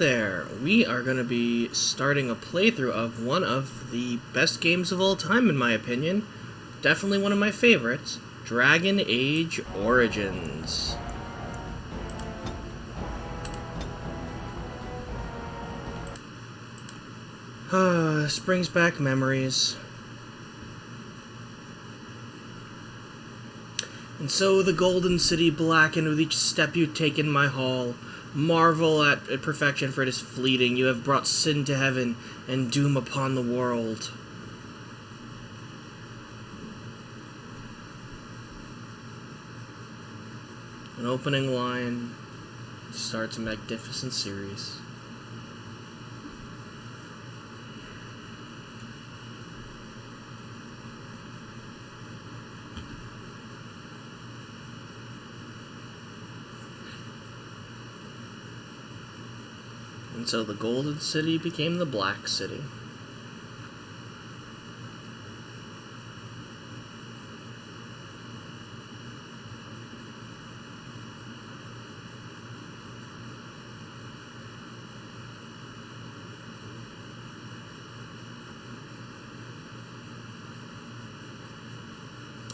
There, we are going to be starting a playthrough of one of the best games of all time, in my opinion. Definitely one of my favorites, Dragon Age Origins. This brings back memories. And so the Golden City blackened with each step you take in my hall. Marvel at perfection, for it is fleeting. You have brought sin to heaven and doom upon the world. An opening line starts a magnificent series. And so the Golden City became the Black City.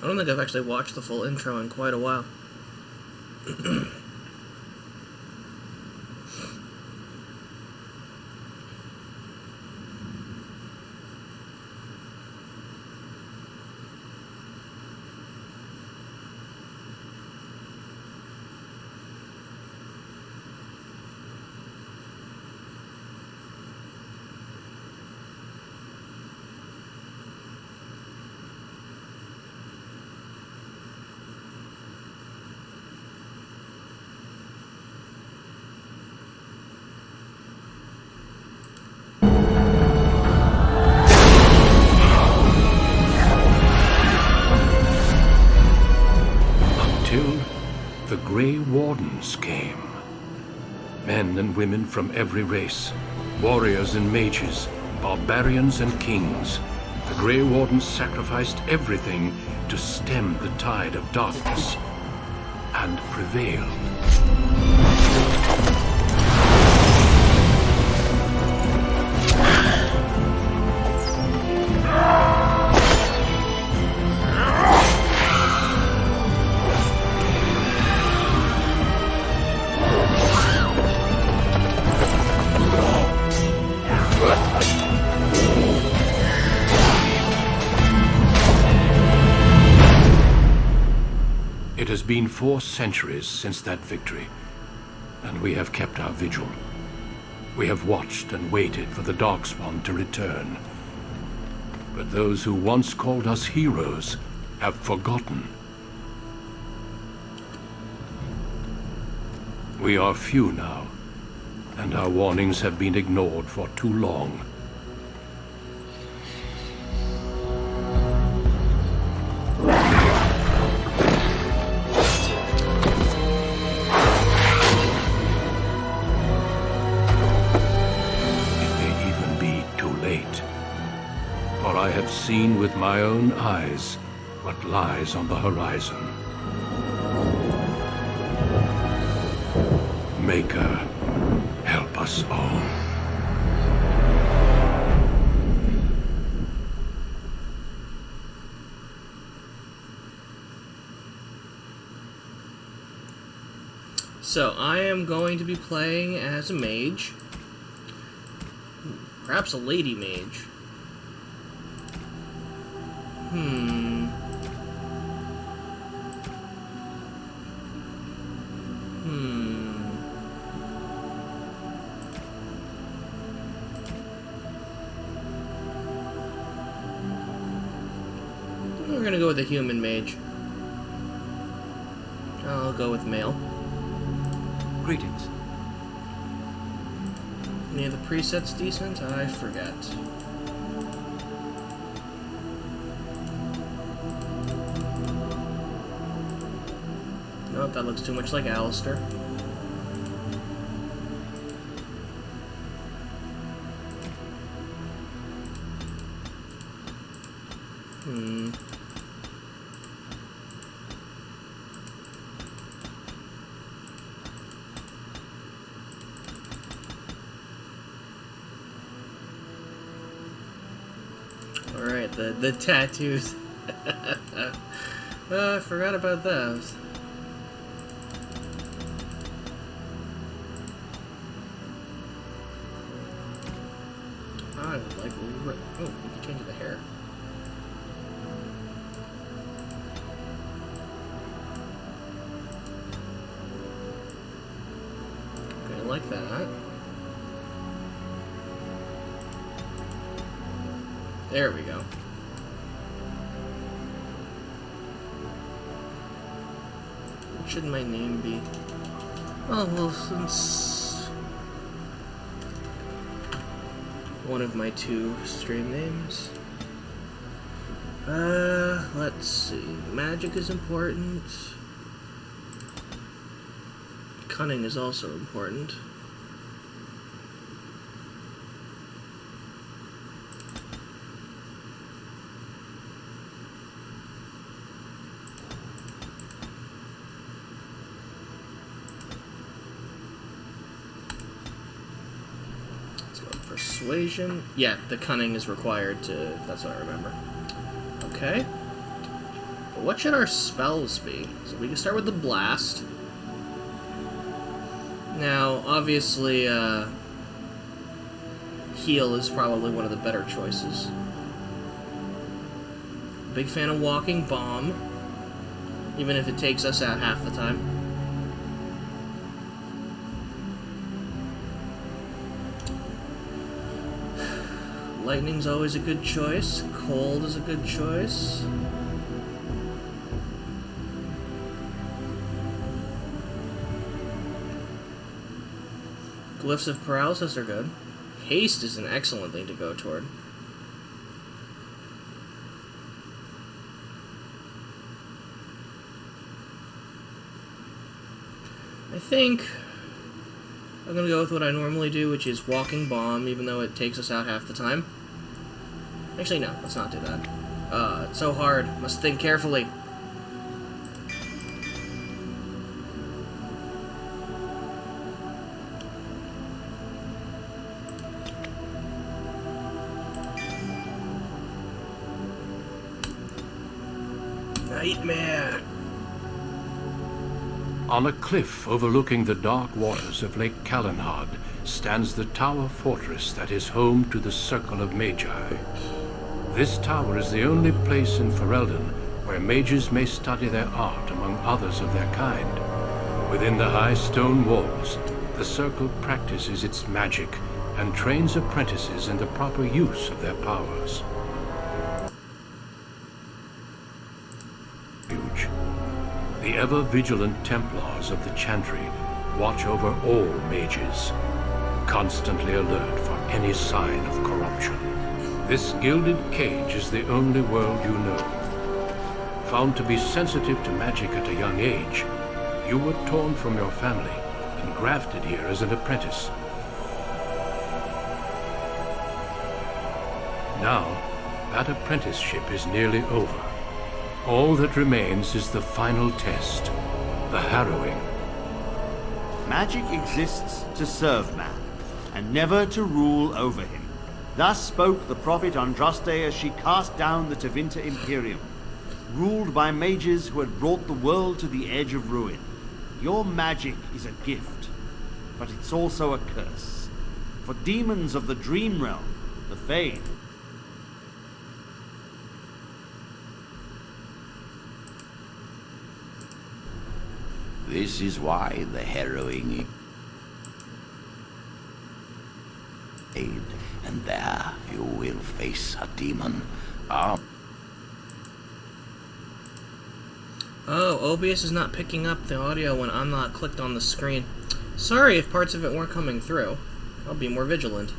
I don't think I've actually watched the full intro in quite a while. The Grey Wardens came. Men and women from every race, warriors and mages, barbarians and kings. The Grey Wardens sacrificed everything to stem the tide of darkness, and prevailed. It has been 4 centuries since that victory, and we have kept our vigil. We have watched and waited for the Darkspawn to return. But those who once called us heroes have forgotten. We are few now, and our warnings have been ignored for too long. I have seen with my own eyes what lies on the horizon. Maker, help us all. So, I am going to be playing as a mage. Perhaps a lady mage. We're gonna go with a human mage. I'll go with male. Greetings. Any of the presets decent? I forget. Nope, that looks too much like Alistair. right, the tattoos. I forgot about those. I would like... Oh, we can change the hair. Okay, I like that. There we go. What should my name be? Oh, well, since one of my 2 stream names. Let's see. Magic is important. Cunning is also important. Persuasion. Yeah, the cunning is required to... That's what I remember. Okay. But what should our spells be? So we can start with the blast. Now, obviously, heal is probably one of the better choices. Big fan of walking bomb, even if it takes us out half the time. Lightning's always a good choice. Cold is a good choice. Glyphs of paralysis are good. Haste is an excellent thing to go toward. I think I'm gonna go with what I normally do, which is walking bomb, even though it takes us out half the time. Actually, no, let's not do that. It's so hard. Must think carefully. Nightmare. On a cliff overlooking the dark waters of Lake Kalanhad stands the tower fortress that is home to the Circle of Magi. This tower is the only place in Ferelden where mages may study their art among others of their kind. Within the high stone walls, the Circle practices its magic and trains apprentices in the proper use of their powers. The ever-vigilant Templars of the Chantry watch over all mages, constantly alert for any sign of corruption. This gilded cage is the only world you know. Found to be sensitive to magic at a young age, you were torn from your family and grafted here as an apprentice. Now, that apprenticeship is nearly over. All that remains is the final test, the harrowing. Magic exists to serve man, and never to rule over him. Thus spoke the prophet Andraste as she cast down the Tevinter Imperium, ruled by mages who had brought the world to the edge of ruin. Your magic is a gift, but it's also a curse. For demons of the Dream Realm, the Fade, this is why the harrowing aid, and there you will face a demon. Oh, OBS is not picking up the audio when I'm not clicked on the screen. Sorry if parts of it weren't coming through. I'll be more vigilant.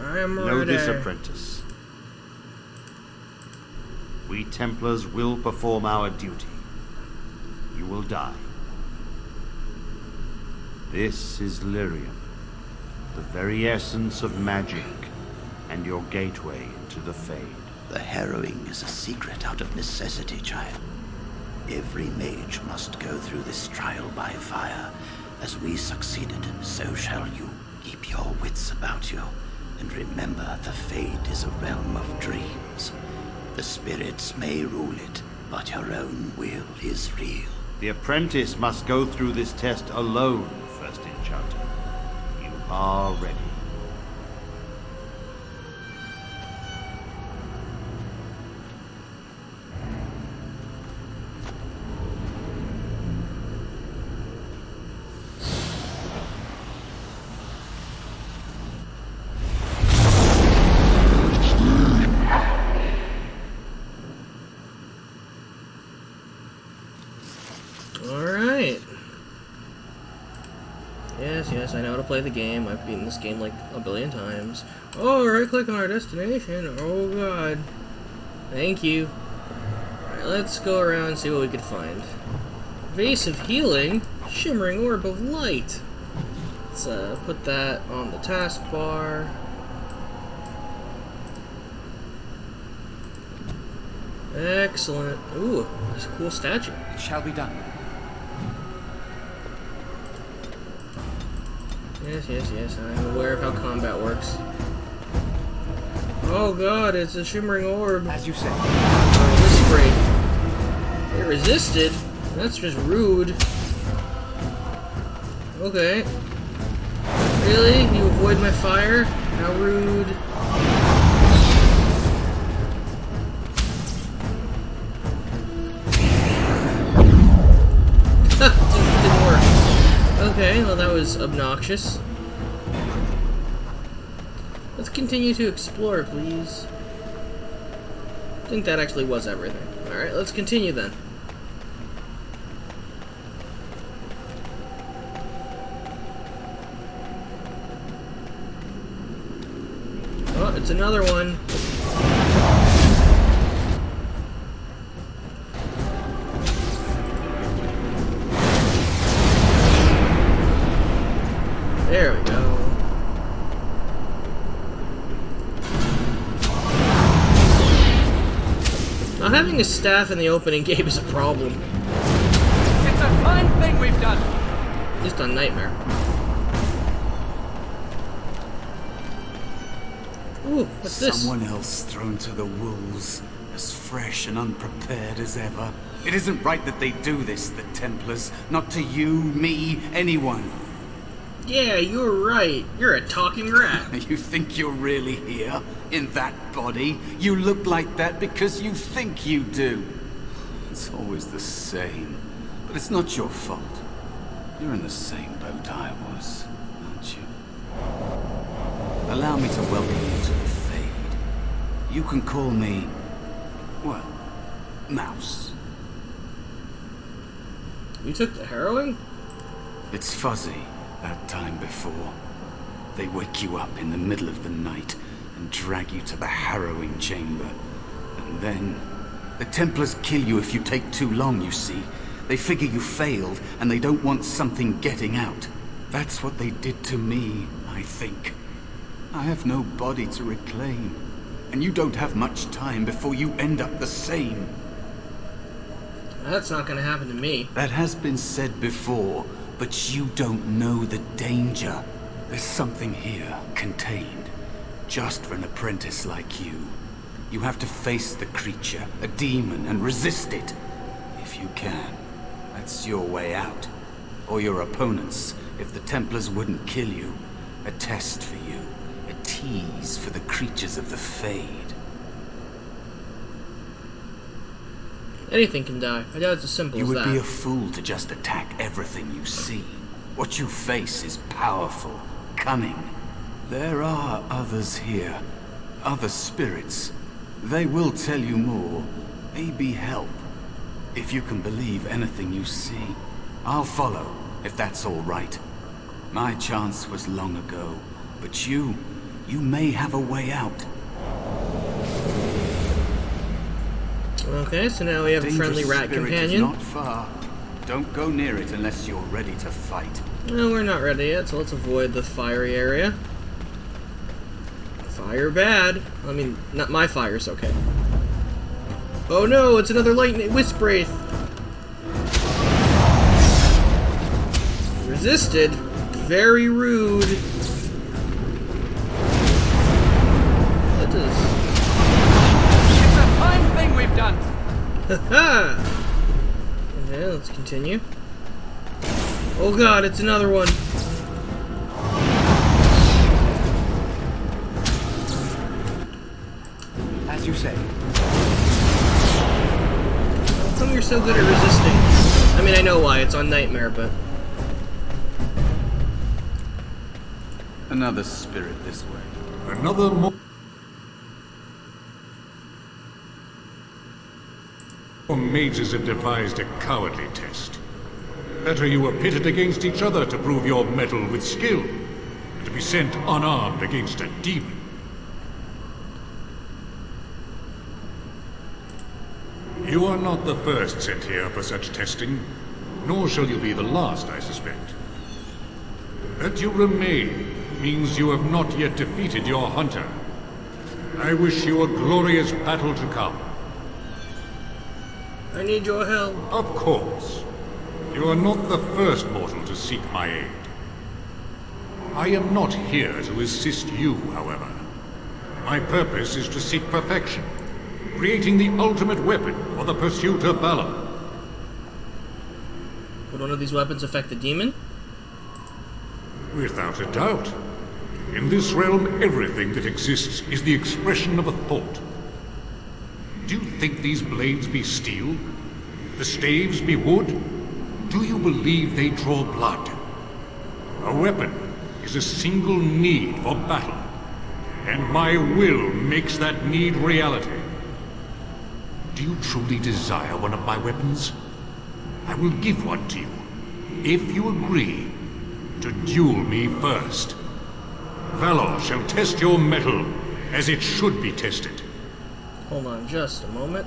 I'm ready. know this, apprentice. We Templars will perform our duty. You will die. This is Lyrium, the very essence of magic, and your gateway into the Fade. The harrowing is a secret out of necessity, child. Every mage must go through this trial by fire. As we succeeded, so shall you. Keep your wits about you, And remember, the Fade is a realm of dreams. The spirits may rule it, but your own will is real. The apprentice must go through this test alone, First Enchanter. You are ready. Alright. Yes, I know how to play the game. I've beaten this game like a billion times. Oh, right click on our destination. Oh god. Thank you. Alright, let's go around and see what we can find. Vase of Healing. Shimmering Orb of Light. Let's put that on the taskbar. Excellent. Ooh, that's a cool statue. It shall be done. Yes, I'm aware of how combat works. Oh god, it's a shimmering orb. As you say. Oh, this break. It resisted? That's just rude. Okay. Really? You avoid my fire? How rude. Didn't work. Okay, well that was obnoxious. Let's continue to explore, please. I think that actually was everything. Alright, let's continue then. Oh, it's another one. There we go. Not having a staff in the opening game is a problem. It's a fine thing we've done. At least on Nightmare. Ooh, what's this? Someone else thrown to the wolves, as fresh and unprepared as ever. It isn't right that they do this, the Templars. Not to you, me, anyone. Yeah, you're right. You're a talking rat. You think you're really here? In that body? You look like that because you think you do. It's always the same. But it's not your fault. You're in the same boat I was, aren't you? Allow me to welcome you to the Fade. You can call me, well, Mouse. You took the harrowing? It's fuzzy, that time before. They wake you up in the middle of the night and drag you to the harrowing chamber. And then, the Templars kill you if you take too long, you see. They figure you failed, and they don't want something getting out. That's what they did to me, I think. I have no body to reclaim, and you don't have much time before you end up the same. That's not gonna happen to me. That has been said before, but you don't know the danger. There's something here, contained, just for an apprentice like you. You have to face the creature, a demon, and resist it. If you can. That's your way out. Or your opponents, if the Templars wouldn't kill you. A test for you. A tease for the creatures of the Fade. Anything can die. I doubt it's as simple You as would that. be a fool to just attack everything you see. What you face is powerful, cunning. There are others here. Other spirits. They will tell you more. Maybe help. If you can believe anything you see. I'll follow, if that's all right. My chance was long ago. But you may have a way out. Okay, so now we have a friendly rat Dangerous spirit is companion. not far. Don't go near it unless you're ready to fight. No, we're not ready yet, so let's avoid the fiery area. Fire bad. I mean, not my fire's okay. Oh no, it's another lightning wisp wraith. Resisted. Very rude. That is. It's a fine thing we've done. Haha! Okay, let's continue. Oh god, it's another one! As you say. How come you're so good at resisting? I mean, I know why, it's on Nightmare, but... Another spirit this way. Another more mages have devised a cowardly test. Better you were pitted against each other to prove your mettle with skill, and to be sent unarmed against a demon. You are not the first sent here for such testing, nor shall you be the last, I suspect. That you remain means you have not yet defeated your hunter. I wish you a glorious battle to come. I need your help. Of course. You are not the first mortal to seek my aid. I am not here to assist you, however. My purpose is to seek perfection, creating the ultimate weapon for the pursuit of valor. Would one of these weapons affect the demon? Without a doubt. In this realm, everything that exists is the expression of a thought. Do you think these blades be steel? The staves be wood? Do you believe they draw blood? A weapon is a single need for battle, and my will makes that need reality. Do you truly desire one of my weapons? I will give one to you, if you agree to duel me first. Valor shall test your mettle as it should be tested. Hold on just a moment.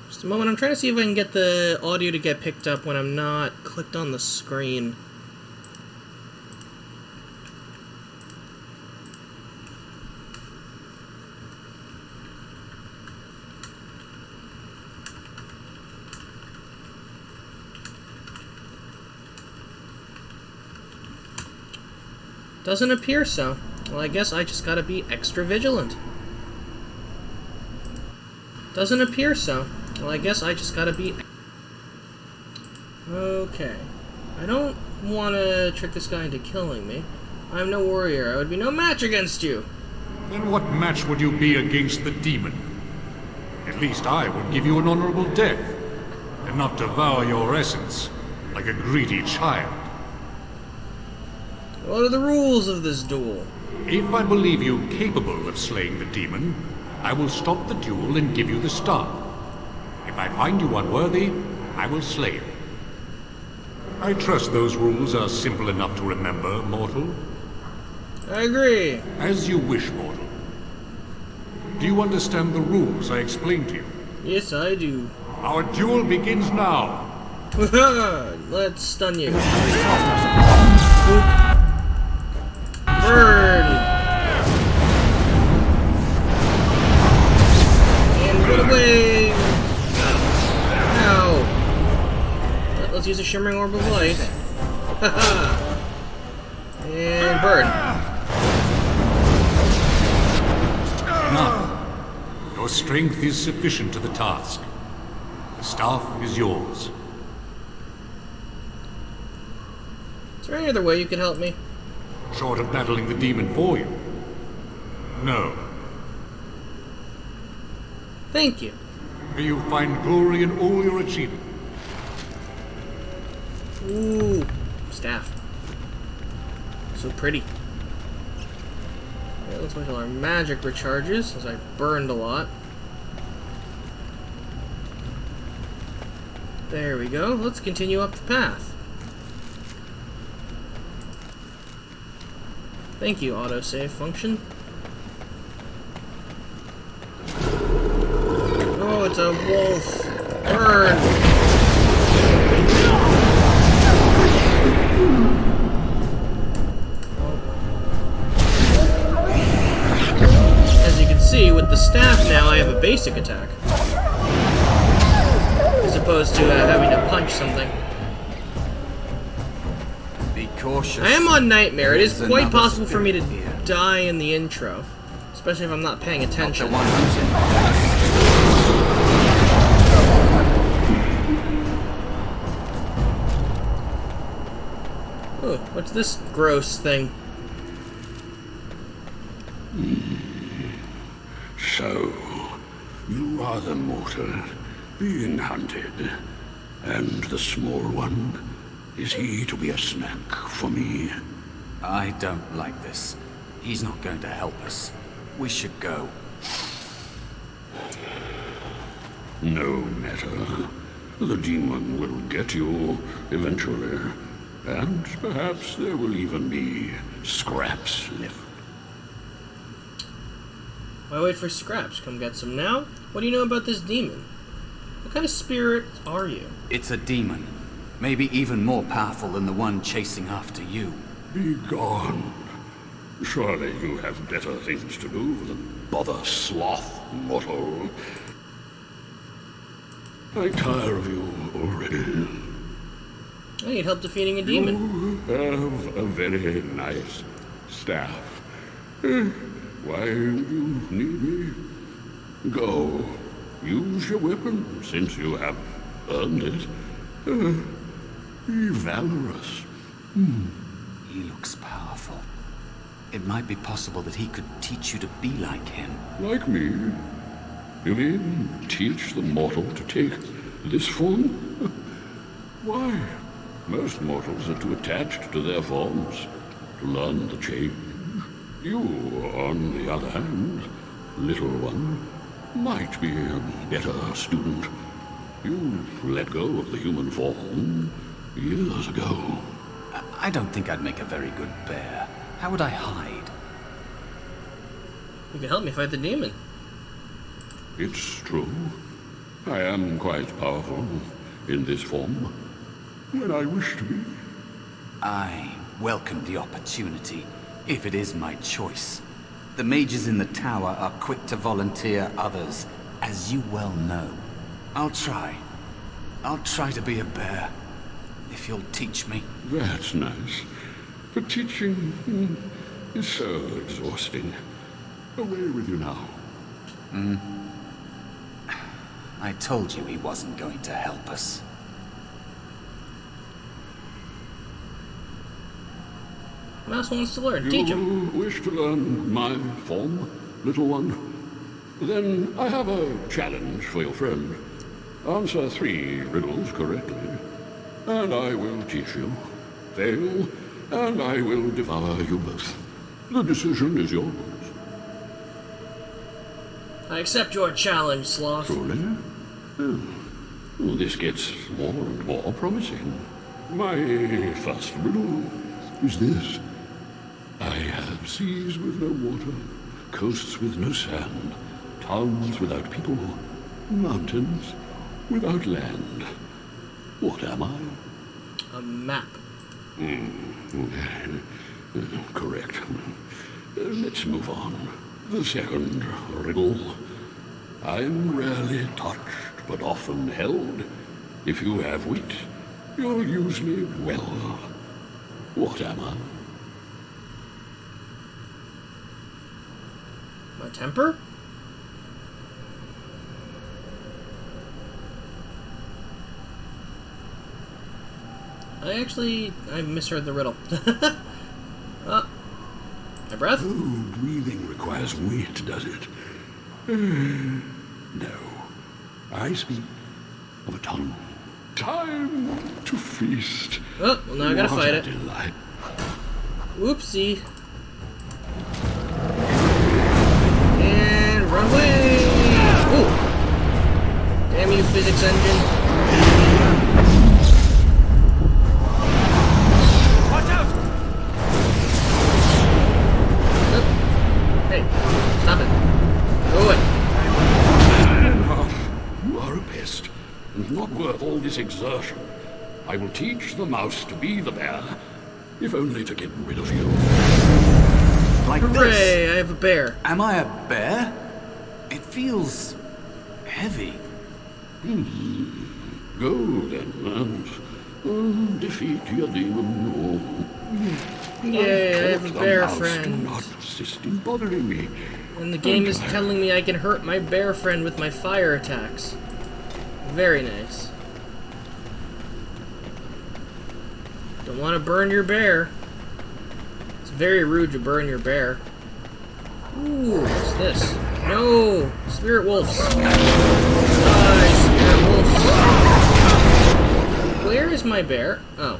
Just a moment, I'm trying to see if I can get the audio to get picked up when I'm not clicked on the screen. Doesn't appear so. Well, I guess I just gotta be extra vigilant. Doesn't appear so. Well, I guess I just gotta be... Okay. I don't want to trick this guy into killing me. I'm no warrior. I would be no match against you. Then what match would you be against the demon? At least I would give you an honorable death, and not devour your essence like a greedy child. What are the rules of this duel? If I believe you capable of slaying the demon, I will stop the duel and give you the staff. If I find you unworthy, I will slay you. I trust those rules are simple enough to remember, mortal. I agree. As you wish, mortal. Do you understand the rules I explained to you? Yes, I do. Our duel begins now. Let's stun you. Burn! And put away! Ow! Let's use a shimmering orb of light. Haha! And burn. Enough. Your strength is sufficient to the task. The staff is yours. Is there any other way you could help me? Short of battling the demon for you? No. Thank you. May you find glory in all your achievements. Ooh, staff. So pretty. Okay, let's wait until our magic recharges, as I burned a lot. There we go. Let's continue up the path. Thank you, autosave function. Oh, it's a wolf. Burn! As you can see, with the staff now, I have a basic attack. As opposed to having to punch something. Be cautious. I am on Nightmare. It is There's quite another possible for me to spirit here. die in the intro. Especially if I'm not paying Not the attention. one who's in place. Oh, what's this gross thing? So, you are the mortal being hunted. And the small one, is he to be a snack for me? I don't like this. He's not going to help us. We should go. No matter. The demon will get you eventually. And perhaps there will even be scraps left. Why wait for scraps? Come get some now? What do you know about this demon? What kind of spirit are you? It's a demon. Maybe even more powerful than the one chasing after you. Be gone. Surely you have better things to do than bother sloth, mortal. I tire of you already. I need help defeating a demon. You have a very nice staff. Why do you need me? Go. Use your weapon, since you have earned it. Be valorous. He looks powerful. It might be possible that he could teach you to be like him. Like me? You mean teach the mortal to take this form? Why? Most mortals are too attached to their forms to learn the change. You, on the other hand, little one, might be a better student. You let go of the human form years ago. I don't think I'd make a very good bear. How would I hide? You can help me fight the demon. It's true. I am quite powerful in this form when I wish to be. I welcome the opportunity, if it is my choice. The mages in the tower are quick to volunteer others, as you well know. I'll try. I'll try to be a bear, if you'll teach me. That's nice. But teaching is so exhausting. Away with you now. I told you he wasn't going to help us. Mouse wants to learn. Teach him. You wish to learn my form, little one? Then I have a challenge for your friend. Answer 3 riddles correctly, and I will teach you. Fail, and I will devour you both. The decision is yours. I accept your challenge, Sloth. Truly? Oh. Well, this gets more and more promising. My first riddle is this. I have seas with no water, coasts with no sand, towns without people, mountains without land. What am I? A map. Correct. Let's move on. The second riddle. I'm rarely touched, but often held. If you have wit, you'll use me well. What am I? My temper? I misheard the riddle. My breath? Oh, breathing requires wit, does it? No. I speak of a tongue. Time to feast. Oh, well now I gotta What fight a it. delight. Whoopsie. And run away! Ooh! Damn you, physics engine. Watch out! Hey, stop it. Go away. Enough. You are a pest, and not worth all this exertion. I will teach the mouse to be the bear, if only to get rid of you. Like this. Hooray, I have a bear. Am I a bear? It feels heavy. Go then, and defeat your demon. Yay, I have a bear Do friend. not persist in bothering me. And the game is telling me I can hurt my bear friend with my fire attacks. Very nice. Don't want to burn your bear. It's very rude to burn your bear. Ooh, what's this? No! Spirit wolves! Die, spirit wolves! Where is my bear? Oh.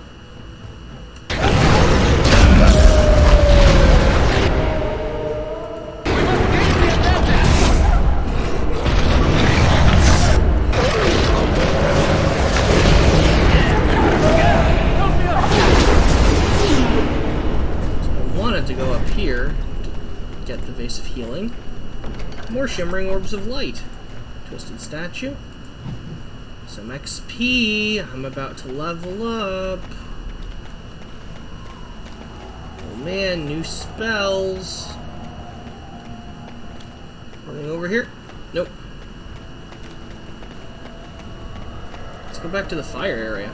To go up here to get the Vase of Healing. More Shimmering Orbs of Light. Twisted Statue. Some XP. I'm about to level up. Oh man, new spells. Anything over here? Nope. Let's go back to the fire area.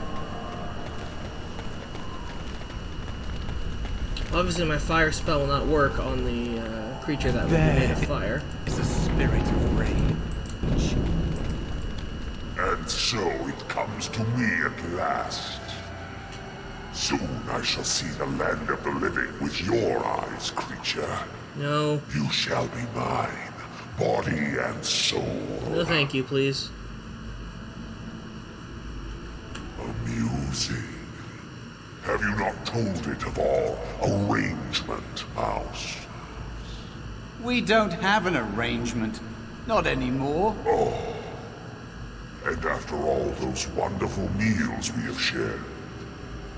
Obviously, my fire spell will not work on the creature that would be made of fire. It's a spirit of rage. And so it comes to me at last. Soon I shall see the land of the living with your eyes, creature. No. You shall be mine, body and soul. No, thank you, please. Amusing. Have you not told it of our arrangement, Mouse? We don't have an arrangement. Not anymore. And after all those wonderful meals we have shared,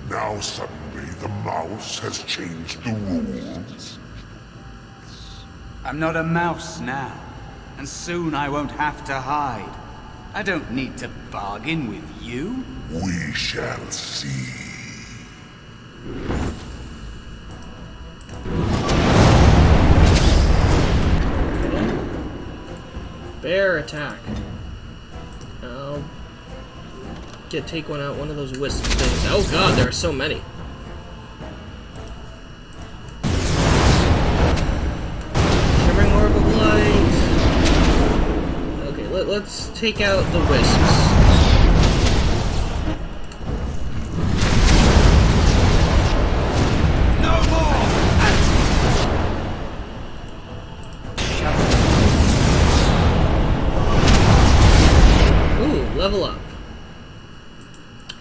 now suddenly the mouse has changed the rules? I'm not a mouse now. And soon I won't have to hide. I don't need to bargain with you. We shall see. Bear attack. I'll take one out, one of those wisp things. Oh god, there are so many. Shimmering Orb of Light. Okay, let's take out the wisps. Level up.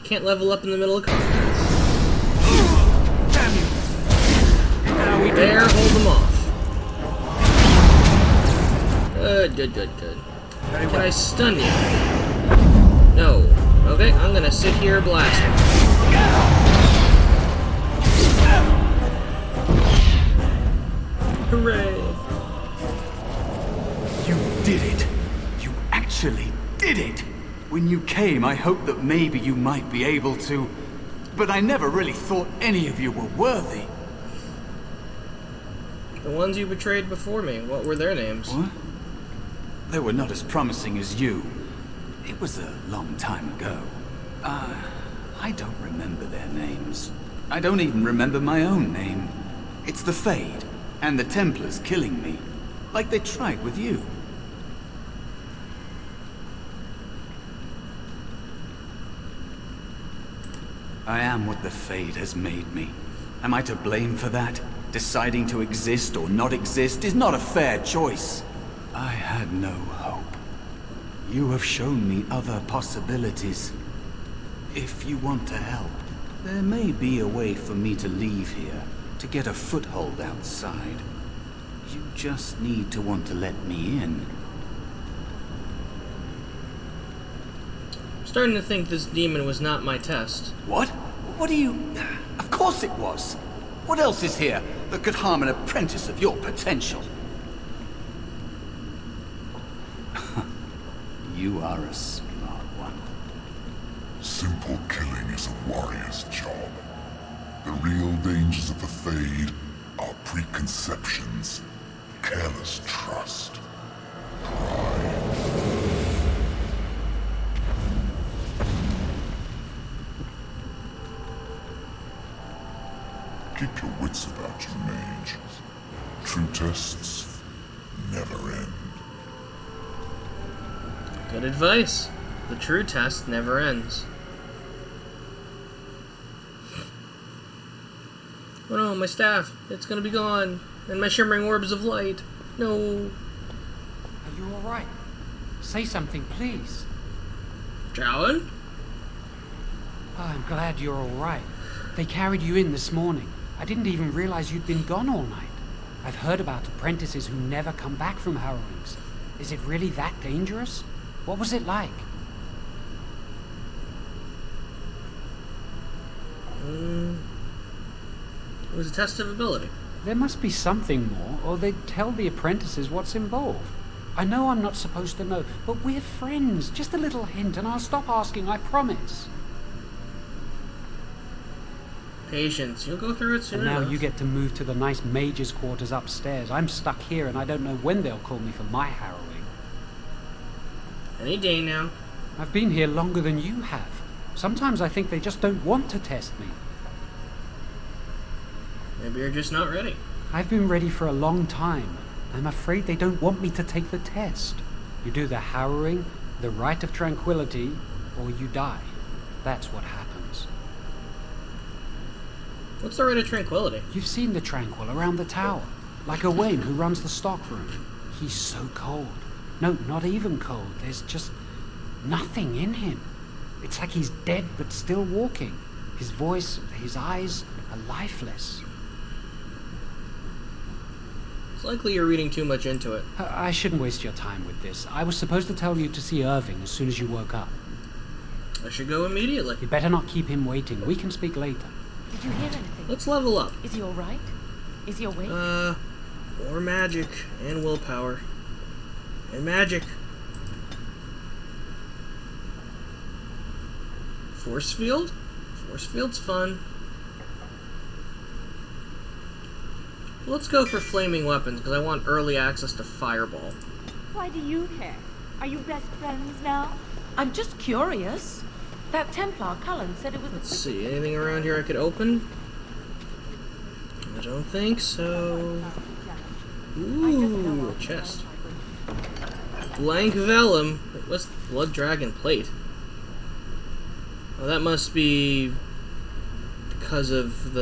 Can't level up in the middle of combat. Damn you! Now we Bear, hold them off. Good. Can I stun you? No. Okay, I'm gonna sit here blasting. Hooray! You did it! You actually did it! When you came, I hoped that maybe you might be able to, but I never really thought any of you were worthy. The ones you betrayed before me, what were their names? What? They were not as promising as you. It was a long time ago. I don't remember their names. I don't even remember my own name. It's the Fade, and the Templars killing me, like they tried with you. I am what the Fade has made me. Am I to blame for that? Deciding to exist or not exist is not a fair choice. I had no hope. You have shown me other possibilities. If you want to help, there may be a way for me to leave here, to get a foothold outside. You just need to want to let me in. I'm starting to think this demon was not my test. What? What do you... Of course it was! What else is here that could harm an apprentice of your potential? You are a smart one. Simple killing is a warrior's job. The real dangers of the Fade are preconceptions, careless trust. Keep your wits about you, mage. True tests never end. Good advice. The true test never ends. Oh no, my staff. It's gonna be gone. And my shimmering orbs of light. No. Are you alright? Say something, please. Jowan? Oh, I'm glad you're alright. They carried you in this morning. I didn't even realize you'd been gone all night. I've heard about apprentices who never come back from harrowings. Is it really that dangerous? What was it like? It was a test of ability. There must be something more, or they'd tell the apprentices what's involved. I know I'm not supposed to know, but we're friends. Just a little hint, and I'll stop asking, I promise. Patience. You'll go through it soon And now enough. you get to move to the nice mage's quarters upstairs. I'm stuck here, and I don't know when they'll call me for my harrowing. Any day now. I've been here longer than you have. Sometimes I think they just don't want to test me. Maybe you're just not ready. I've been ready for a long time. I'm afraid they don't want me to take the test. You do the harrowing, the rite of tranquility, or you die. That's what happens. What's the rite of tranquility? You've seen the Tranquil around the tower, like Owain who runs the stockroom. He's so cold. No, not even cold. There's just nothing in him. It's like he's dead but still walking. His voice, his eyes are lifeless. It's likely you're reading too much into it. I shouldn't waste your time with this. I was supposed to tell you to see Irving as soon as you woke up. I should go immediately. You better not keep him waiting. We can speak later. Did you hear anything? Let's level up. Is he alright? Is he awake? More magic and willpower. And magic. Force field? Force field's fun. Let's go for flaming weapons, because I want early access to Fireball. Why do you care? Are you best friends now? I'm just curious. That Templar, Cullen, said it was... Let's see, anything around here I could open? I don't think so. Ooh, a chest. Blank Vellum. What's Blood Dragon Plate? Oh, that must be because of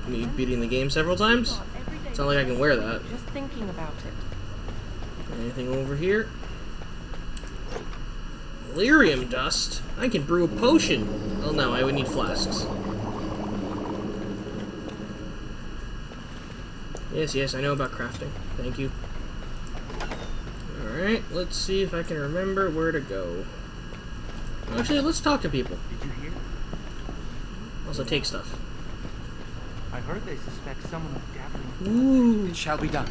me beating the game several times. It's not like I can wear that. Just thinking about it. Anything over here? Lyrium dust? I can brew a potion. Oh no, I would need flasks. Yes, I know about crafting. Thank you. Alright, let's see if I can remember where to go. Actually, let's talk to people. Did you hear? Also take stuff. I heard they suspect someone of gathering. Ooh. It shall be done.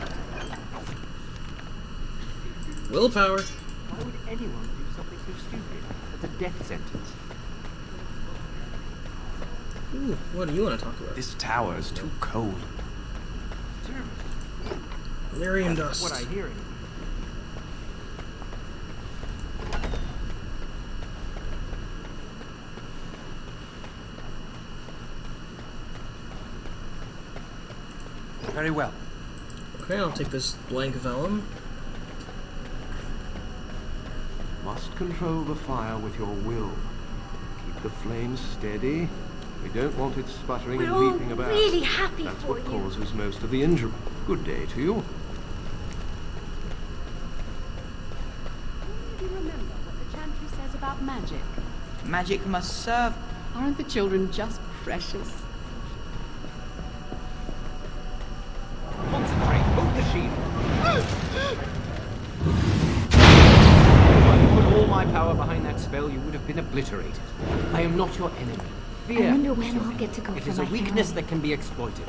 Willpower. Why would anyone do something so stupid? That's a death sentence. Ooh, what do you want to talk about? This tower is too cold. Lyrium dust. What I hear. Very well. Okay, I'll take this blank vellum. Must control the fire with your will. Keep the flames steady. We don't want it sputtering We're and all leaping about. really happy That's for what you. causes most of the injury. Good day to you. Do you remember what the chantry says about magic? Magic must serve. Aren't the children just precious? Concentrate. Hold the shield. If I put all my power behind that spell, you would have been obliterated. I am not your enemy. Fear. I wonder when I'll get to go It for is a my weakness harrowing. that can be exploited.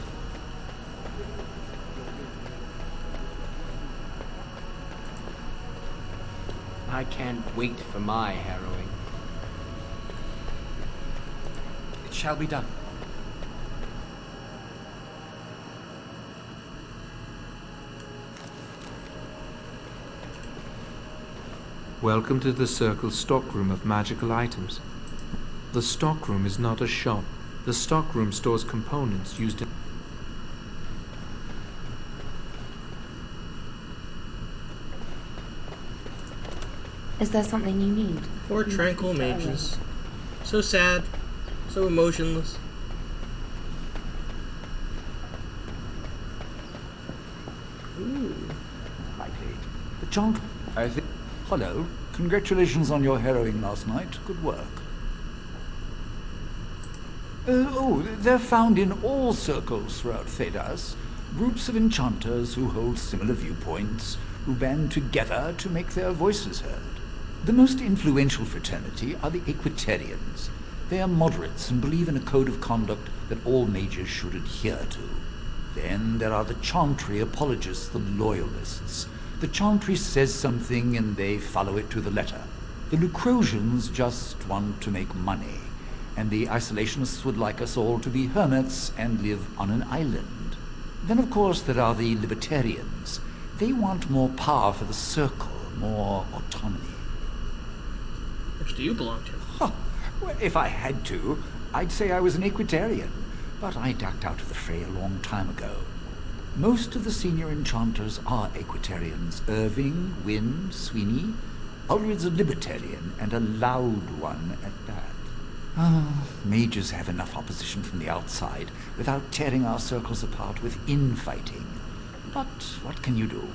I can't wait for my harrowing. It shall be done. Welcome to the Circle stockroom of magical items. The stockroom is not a shop. The stockroom stores components used in... Is there something you need? Poor tranquil mages. So sad. So emotionless. Ooh. Likely. The chant, I think. Hello. Congratulations on your harrowing last night. Good work. They're found in all circles throughout Thedas. Groups of enchanters who hold similar viewpoints, who band together to make their voices heard. The most influential fraternity are the Equitarians. They are moderates and believe in a code of conduct that all mages should adhere to. Then there are the Chantry apologists, the Loyalists. The Chantry says something and they follow it to the letter. The Lucrosians just want to make money, and the Isolationists would like us all to be hermits and live on an island. Then of course there are the Libertarians. They want more power for the Circle, more autonomy. Which do you belong to? Huh. Well, if I had to, I'd say I was an Equitarian, but I ducked out of the fray a long time ago. Most of the senior enchanters are Equitarians. Irving, Wynne, Sweeney. Ulrid's a Libertarian, and a loud one at that. Mages have enough opposition from the outside without tearing our circles apart with infighting. But what can you do?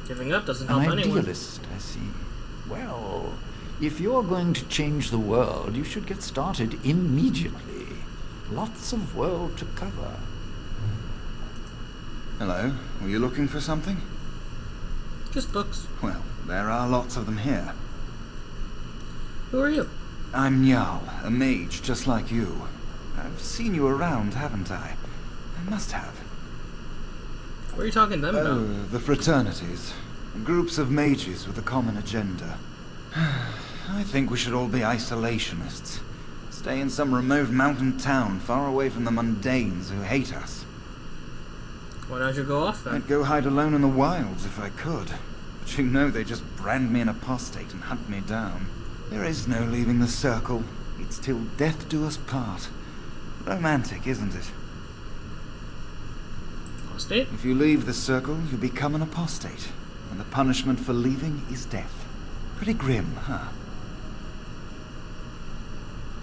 Giving up doesn't help An anyone. idealist, I see. Well, if you're going to change the world, you should get started immediately. Lots of world to cover. Hello, were you looking for something? Just books. Well, there are lots of them here. Who are you? I'm Jarl, a mage just like you. I've seen you around, haven't I? I must have. What are you talking to them about? The fraternities. Groups of mages with a common agenda. I think we should all be isolationists. Stay in some remote mountain town, far away from the mundanes who hate us. Why don't you go off then? I'd go hide alone in the wilds if I could. But you know they just brand me an apostate and hunt me down. There is no leaving the Circle. It's till death do us part. Romantic, isn't it? Apostate? If you leave the Circle, you become an apostate. And the punishment for leaving is death. Pretty grim, huh?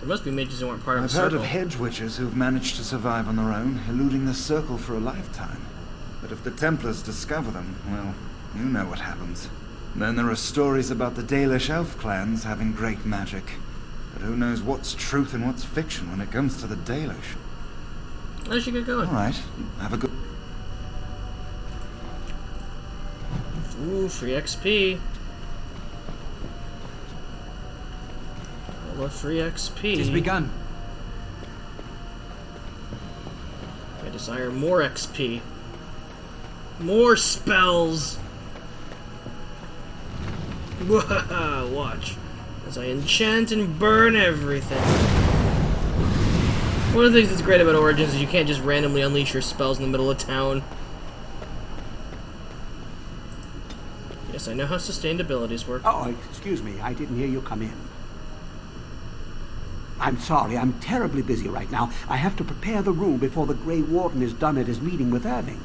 There must be mages who aren't part of the I've Circle. heard of hedge witches who've managed to survive on their own, eluding the Circle for a lifetime. But if the Templars discover them, well, you know what happens. Then there are stories about the Dalish elf clans having great magic. But who knows what's truth and what's fiction when it comes to the Dalish? I should get going. Alright, have a good... Ooh, free XP. I love free XP. It has begun. I desire more XP. More spells! Watch as I enchant and burn everything. One of the things that's great about Origins is you can't just randomly unleash your spells in the middle of town. Yes, I know how sustained abilities work. Oh, excuse me. I didn't hear you come in. I'm sorry. I'm terribly busy right now. I have to prepare the room before the Grey Warden is done at his meeting with Irving.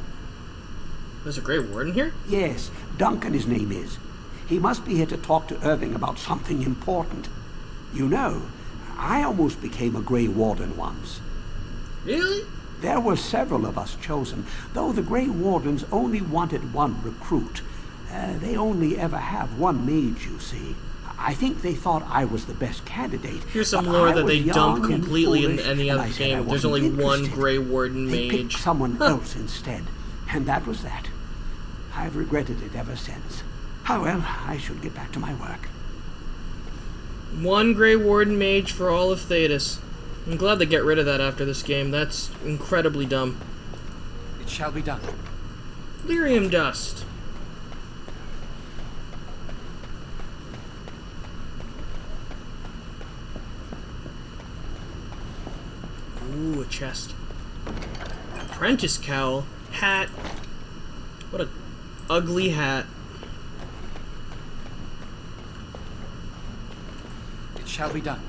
There's a Grey Warden here? Yes. Duncan, his name is. He must be here to talk to Irving about something important. You know, I almost became a Grey Warden once. Really? There were several of us chosen, though the Grey Wardens only wanted one recruit. They only ever have one mage, you see. I think they thought I was the best candidate. Here's some but lore I that they was dump young and completely in foolish, any and other I said I game. There's wasn't only one interested. Grey Warden They mage. picked someone else instead, and that was that. I've regretted it ever since. Oh well, I should get back to my work. One Grey Warden mage for all of Thedas. I'm glad they get rid of that after this game. That's incredibly dumb. It shall be done. Lyrium dust. Ooh, a chest. Apprentice cowl. Hat. What a ugly hat. shall be done.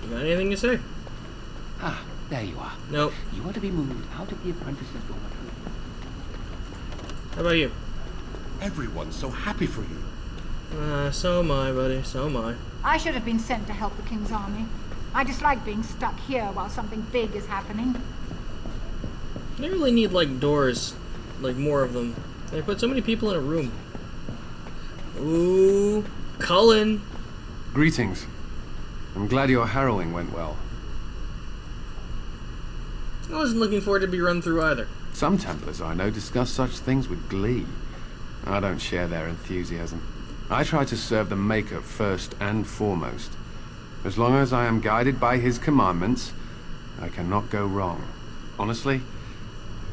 You got anything to say? Ah, there you are. Nope. You are to be moved out of the apprentice's dormitory. How about you? Everyone's so happy for you. So am I, buddy. So am I. I should have been sent to help the King's army. I dislike being stuck here while something big is happening. They really need, like, doors. Like, more of them. They put so many people in a room. Ooh. Cullen. Greetings. I'm glad your harrowing went well. I wasn't looking for it to be run through either. Some Templars I know discuss such things with glee. I don't share their enthusiasm. I try to serve the Maker first and foremost. As long as I am guided by his commandments, I cannot go wrong. Honestly,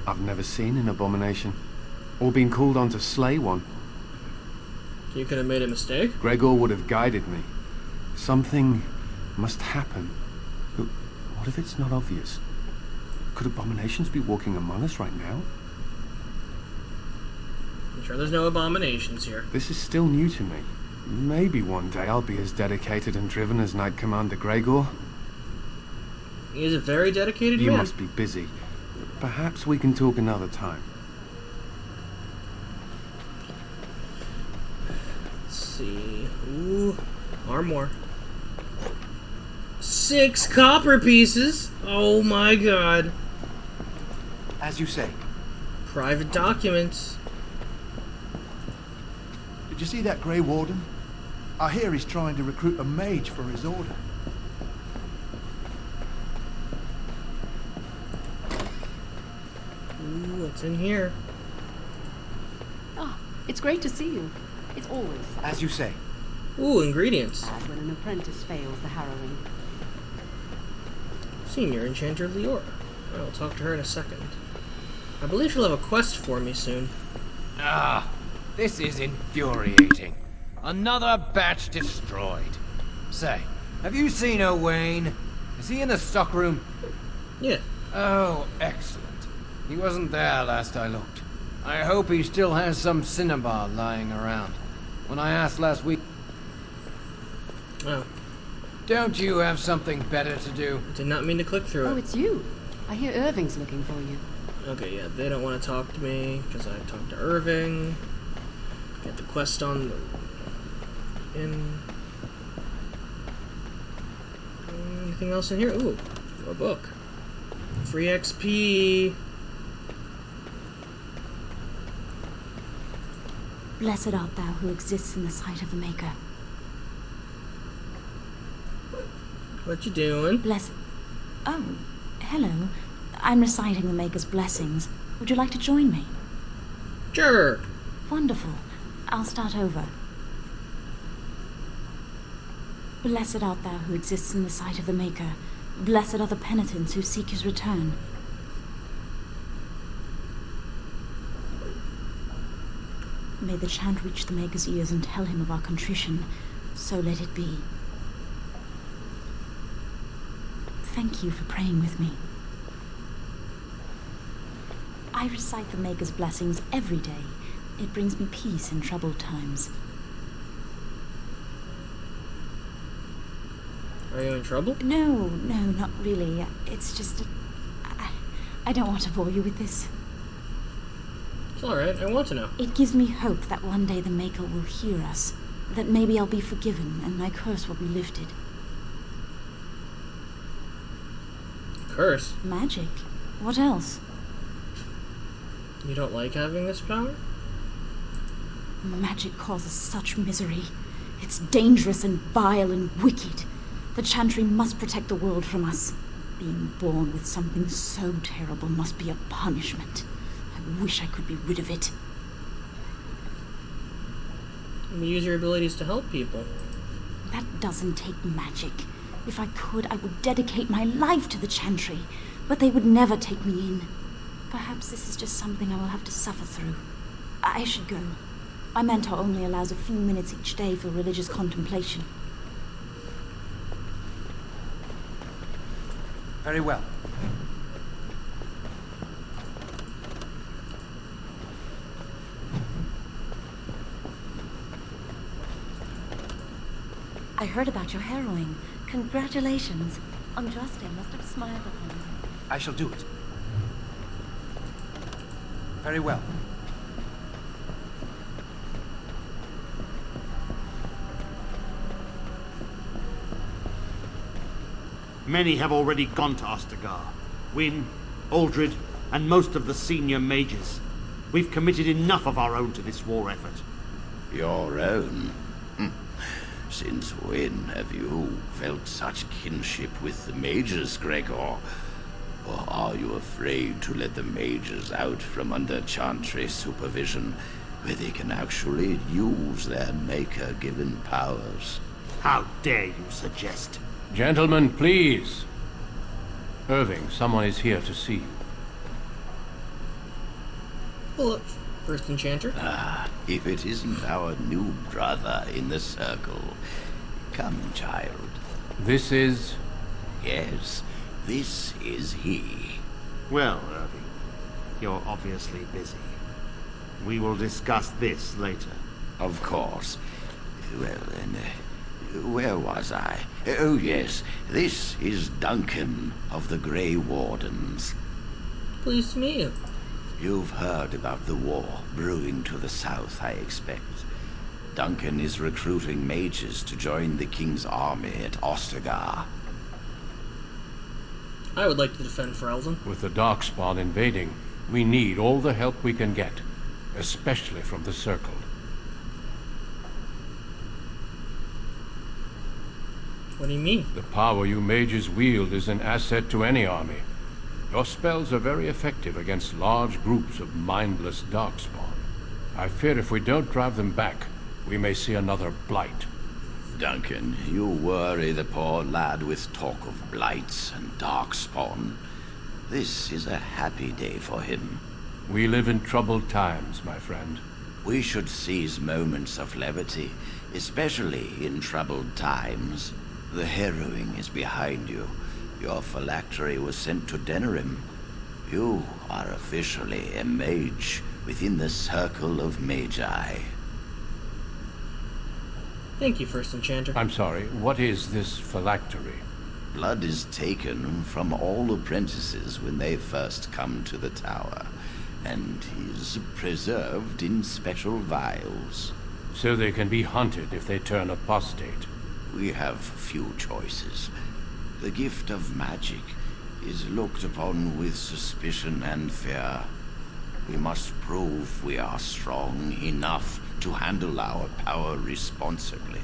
I've never seen an abomination, or been called on to slay one. You could have made a mistake. Gregor would have guided me. Something must happen. But what if it's not obvious? Could abominations be walking among us right now? I'm sure there's no abominations here. This is still new to me. Maybe one day I'll be as dedicated and driven as Knight Commander Gregor. He is a very dedicated You man. must be busy. Perhaps we can talk another time. Let's see. Ooh. Armor. 6 copper pieces. Oh my god. As you say. Private documents. Did you see that Grey Warden? I hear he's trying to recruit a mage for his order. Ooh, what's in here? Ah, it's great to see you. It's always As you say. Ooh, ingredients. sad when an apprentice fails the harrowing. Senior Enchanter Leora. I'll talk to her in a second. I believe she'll have a quest for me soon. Ah, this is infuriating. Another batch destroyed. Say, have you seen Owain? Is he in the stockroom? Yeah. Oh, excellent. He wasn't there last I looked. I hope he still has some cinnabar lying around. When I asked last week... Oh. Don't you have something better to do? Did not mean to click through it. Oh, it's you. I hear Irving's looking for you. Okay, yeah, they don't want to talk to me because I talked to Irving. Get the quest on in. Anything else in here? Ooh, a book. Free XP. Blessed art thou who exists in the sight of the Maker. What you doing? Blessed. Oh, hello. I'm reciting the Maker's blessings. Would you like to join me? Sure. Wonderful. I'll start over. Blessed art thou who exists in the sight of the Maker. Blessed are the penitents who seek his return. May the chant reach the Maker's ears and tell him of our contrition. So let it be. Thank you for praying with me. I recite the Maker's blessings every day. It brings me peace in troubled times. Are you in trouble? No, not really. It's just... I don't want to bore you with this. It's alright, I want to know. It gives me hope that one day the Maker will hear us. That maybe I'll be forgiven and my curse will be lifted. Curse? Magic? What else? You don't like having this power? Magic causes such misery. It's dangerous and vile and wicked. The Chantry must protect the world from us. Being born with something so terrible must be a punishment. I wish I could be rid of it. You use your abilities to help people. That doesn't take magic. If I could, I would dedicate my life to the Chantry, but they would never take me in. Perhaps this is just something I will have to suffer through. I should go. My mentor only allows a few minutes each day for religious contemplation. Very well. I heard about your harrowing. Congratulations. Andraste must have smiled upon you. I shall do it. Very well. Many have already gone to Ostagar. Wynne, Aldred, and most of the senior mages. We've committed enough of our own to this war effort. Your own? Since when have you felt such kinship with the mages, Gregor? Or are you afraid to let the mages out from under Chantry supervision, where they can actually use their Maker-given powers? How dare you suggest? Gentlemen, please. Irving, someone is here to see you. Well, First Enchanter. If it isn't our new brother in the circle. Come, child. This is... Yes, this is he. Well, Irving, you're obviously busy. We will discuss this later. Of course. Well, then, where was I? Oh, yes, this is Duncan of the Grey Wardens. Pleased to meet you. You've heard about the war brewing to the south, I expect. Duncan is recruiting mages to join the King's army at Ostagar. I would like to defend Ferelden. With the Darkspawn invading, we need all the help we can get, especially from the Circle. What do you mean? The power you mages wield is an asset to any army. Your spells are very effective against large groups of mindless Darkspawn. I fear if we don't drive them back, we may see another blight. Duncan, you worry the poor lad with talk of blights and Darkspawn. This is a happy day for him. We live in troubled times, my friend. We should seize moments of levity, especially in troubled times. The harrowing is behind you. Your phylactery was sent to Denerim. You are officially a mage within the circle of magi. Thank you, First Enchanter. I'm sorry, what is this phylactery? Blood is taken from all apprentices when they first come to the tower, and is preserved in special vials. So they can be hunted if they turn apostate. We have few choices. The gift of magic is looked upon with suspicion and fear. We must prove we are strong enough to handle our power responsibly.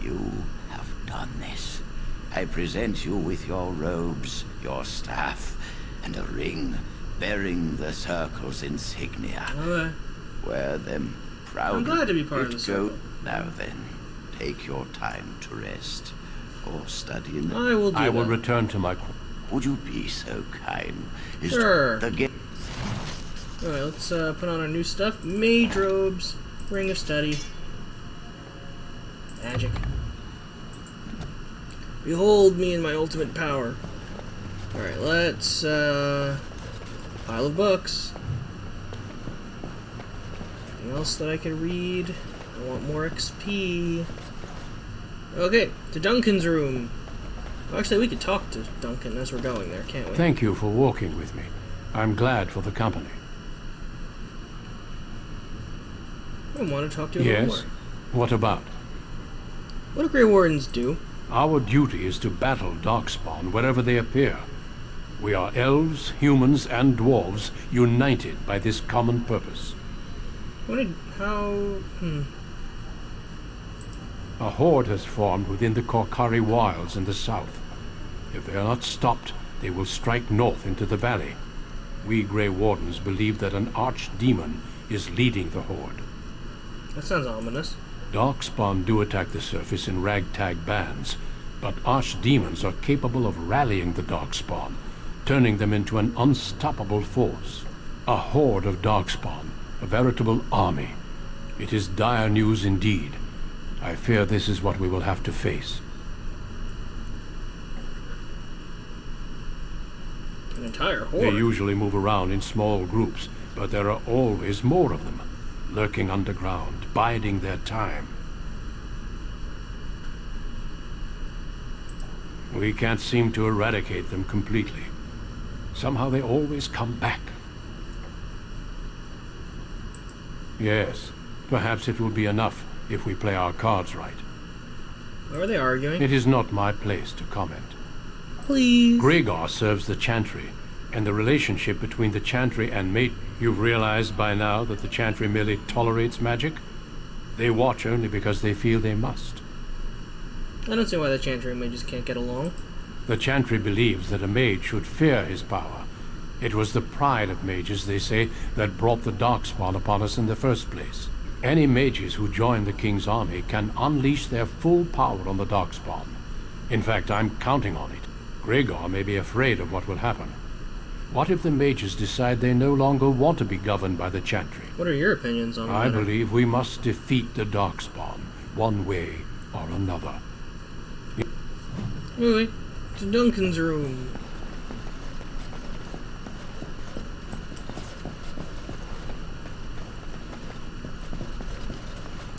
You have done this. I present you with your robes, your staff, and a ring bearing the Circle's insignia. Okay. Wear them proudly. I'm glad to be part of the Circle. Now then, take your time to rest. Or study in the... I will return to my... Would you be so kind? Sure. The Alright, let's put on our new stuff. Mage robes, ring of study. Magic. Behold me in my ultimate power. Alright, let's, pile of books. Anything else that I could read? I want more XP. Okay, to Duncan's room. Actually, we could talk to Duncan as we're going there, can't we? Thank you for walking with me. I'm glad for the company. I want to talk to you a little more. Yes? What about? What do Grey Wardens do? Our duty is to battle Darkspawn wherever they appear. We are elves, humans, and dwarves united by this common purpose. A horde has formed within the Korcari Wilds in the south. If they are not stopped, they will strike north into the valley. We Grey Wardens believe that an archdemon is leading the horde. That sounds ominous. Darkspawn do attack the surface in ragtag bands, but archdemons are capable of rallying the Darkspawn, turning them into an unstoppable force. A horde of Darkspawn, a veritable army. It is dire news indeed. I fear this is what we will have to face. An entire horde? They usually move around in small groups, but there are always more of them, lurking underground, biding their time. We can't seem to eradicate them completely. Somehow they always come back. Yes, perhaps it will be enough if we play our cards right. Why are they arguing? It is not my place to comment. Please. Gregor serves the Chantry, and the relationship between the Chantry and mate... You've realized by now that the Chantry merely tolerates magic? They watch only because they feel they must. I don't see why the Chantry and mages can't get along. The Chantry believes that a mage should fear his power. It was the pride of mages, they say, that brought the Darkspawn upon us in the first place. Any mages who join the King's army can unleash their full power on the Darkspawn. In fact, I'm counting on it. Gregor may be afraid of what will happen. What if the mages decide they no longer want to be governed by the Chantry? What are your opinions on that? I believe we must defeat the Darkspawn, one way or another. Wait, to Duncan's room.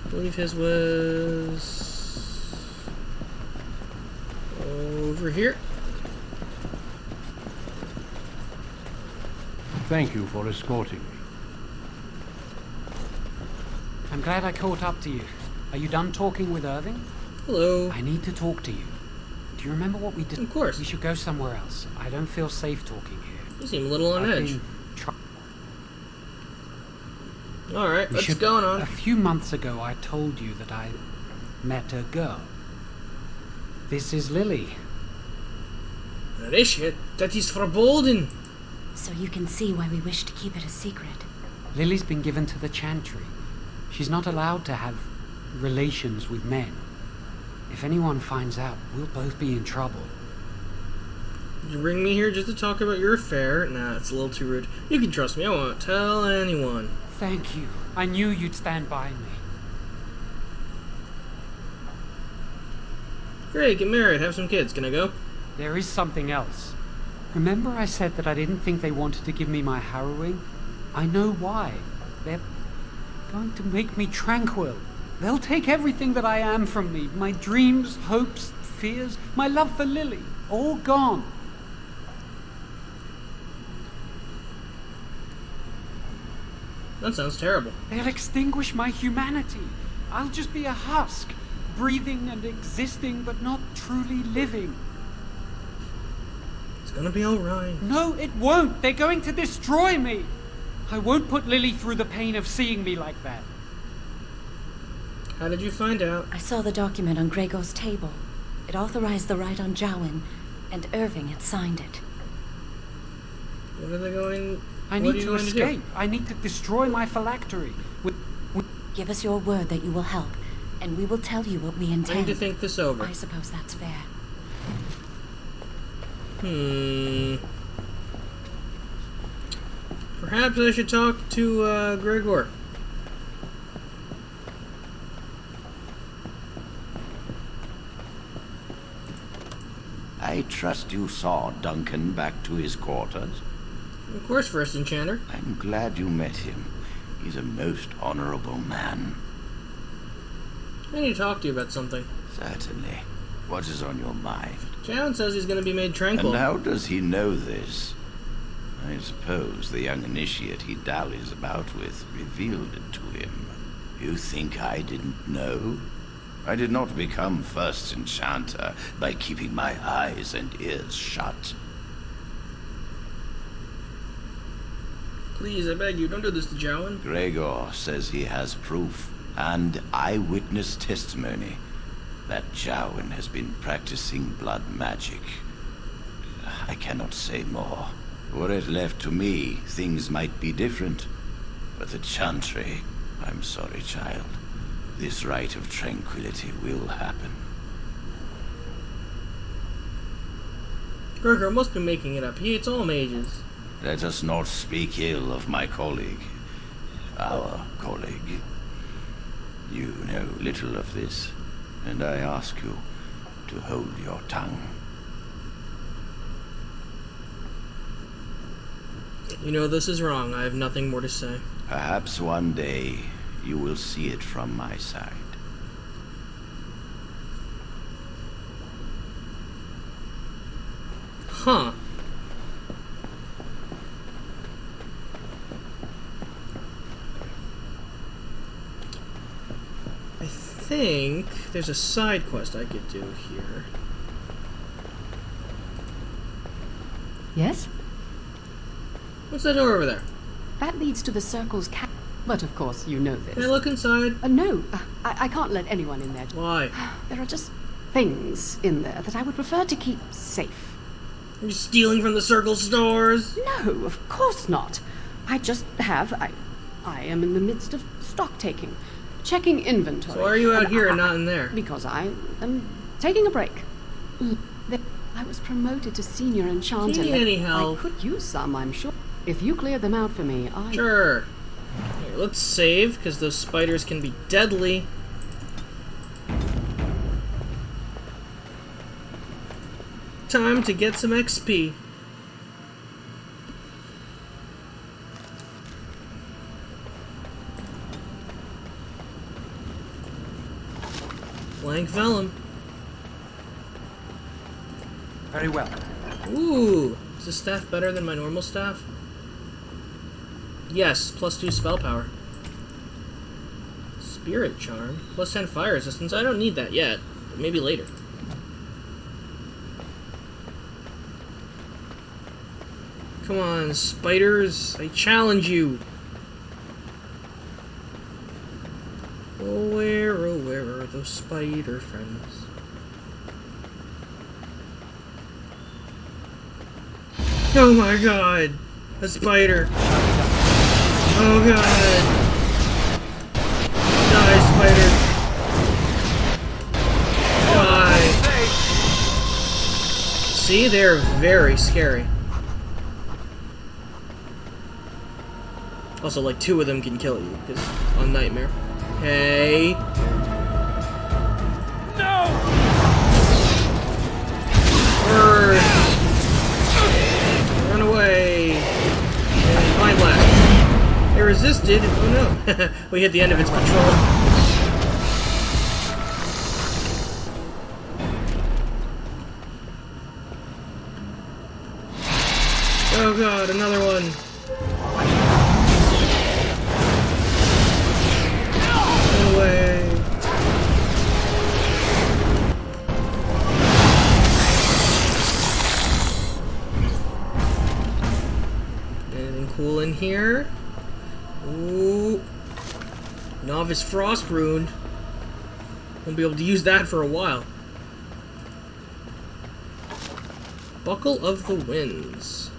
I believe his was over here. Thank you for escorting me. I'm glad I caught up to you. Are you done talking with Irving? Hello. I need to talk to you. Do you remember what we did? Of course. We should go somewhere else. I don't feel safe talking here. You seem a little on edge. Alright, what's going on? A few months ago, I told you that I met a girl. This is Lily. Richard, that is foreboding. So you can see why we wish to keep it a secret. Lily's been given to the Chantry. She's not allowed to have relations with men. If anyone finds out, we'll both be in trouble. You bring me here just to talk about your affair? Nah, it's a little too rude. You can trust me, I won't tell anyone. Thank you. I knew you'd stand by me. Great, get married, have some kids. Can I go? There is something else. Remember I said that I didn't think they wanted to give me my harrowing? I know why. They're going to make me tranquil. They'll take everything that I am from me. My dreams, hopes, fears, my love for Lily. All gone. That sounds terrible. They'll extinguish my humanity. I'll just be a husk, breathing and existing, but not truly living. It's gonna be alright. No, it won't. They're going to destroy me. I won't put Lily through the pain of seeing me like that. How did you find out? I saw the document on Gregor's table. It authorized the right on Jowen, and Irving had signed it. What are they going... I need to escape. I need to destroy my phylactery. Give us your word that you will help, and we will tell you what we intend. I need to think this over. I suppose that's fair. Perhaps I should talk to, Gregor. I trust you saw Duncan back to his quarters? Of course, First Enchanter. I'm glad you met him. He's a most honorable man. I need to talk to you about something. Certainly. What is on your mind? Jowen says he's going to be made tranquil. And how does he know this? I suppose the young initiate he dallies about with revealed it to him. You think I didn't know? I did not become First Enchanter by keeping my eyes and ears shut. Please, I beg you, don't do this to Jowen. Gregor says he has proof and eyewitness testimony that Jowen has been practicing blood magic. I cannot say more. Were it left to me, things might be different. But the Chantry, I'm sorry, child. This rite of tranquility will happen. Gregor must be making it up. He hates all mages. Let us not speak ill of my colleague. Our colleague. You know little of this, and I ask you to hold your tongue. You know this is wrong. I have nothing more to say. Perhaps one day you will see it from my side. Huh. I think there's a side quest I could do here. Yes? What's that door over there? That leads to the Circle's ca- But of course, you know this. Can I look inside? No, I can't let anyone in there. Why? There are just things in there that I would prefer to keep safe. Are you stealing from the Circle stores? No, of course not. I just have... I am in the midst of stock taking, checking inventory. So why are you out here and not in there? Because I am taking a break. I was promoted to senior enchanter. Do you need any help? I could use some, I'm sure. If you clear them out for me, I... Sure. Here, let's save, because those spiders can be deadly. Time to get some XP. Blank vellum. Very well. Ooh, is this staff better than my normal staff? Yes, +2 spell power. Spirit charm, +10 fire resistance. I don't need that yet, but maybe later. Come on, spiders, I challenge you. Oh, where are those spider friends? Oh my god! A spider! Oh god! Die, spider! Die! See, they're very scary. Also, like, 2 of them can kill you, because on Nightmare. Hey! No! Burn! Run away! And mine left. They resisted. Oh no! We hit the end of its patrol. Oh god, another one. Run away. Anything cool in here? Ooh. Novice Frost Rune. Won't be able to use that for a while. Buckle of the Winds.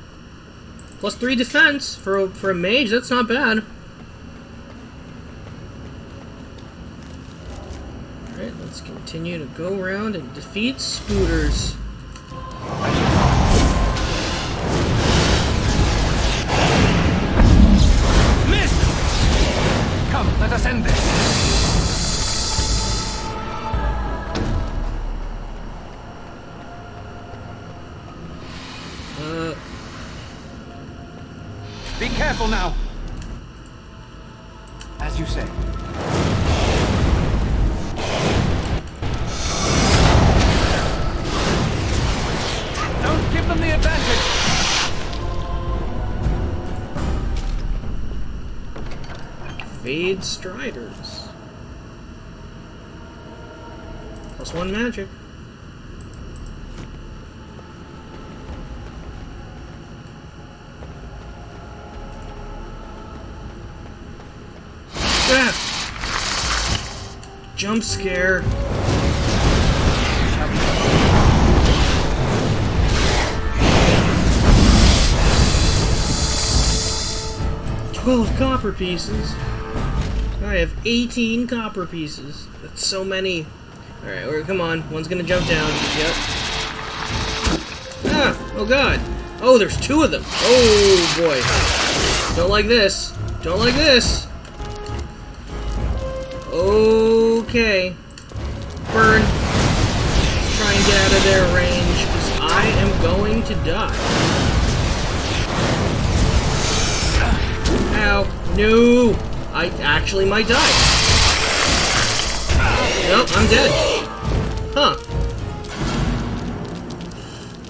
+3 defense for a mage, that's not bad. Alright, let's continue to go around and defeat Spooters. Come, let us end this. Be careful now. As you say. Don't give them the advantage. Fade Striders. +1 magic. Ah! Jump scare. Copper pieces. I have 18 copper pieces. That's so many. Alright, come on. One's gonna jump down. Yep. Ah! Oh god! Oh, there's 2 of them! Oh boy. Don't like this. Don't like this. Okay. Burn. Let's try and get out of their range, because I am going to die. Ow. No! I actually might die. Nope, I'm dead. Huh.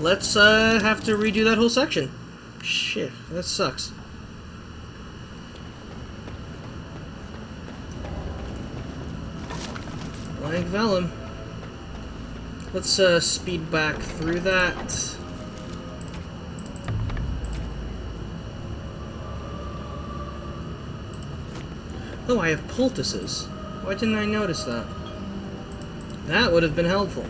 let's have to redo that whole section. Shit, that sucks. Blank Vellum. Let's speed back through that. Oh, I have poultices. Why didn't I notice that? That would have been helpful.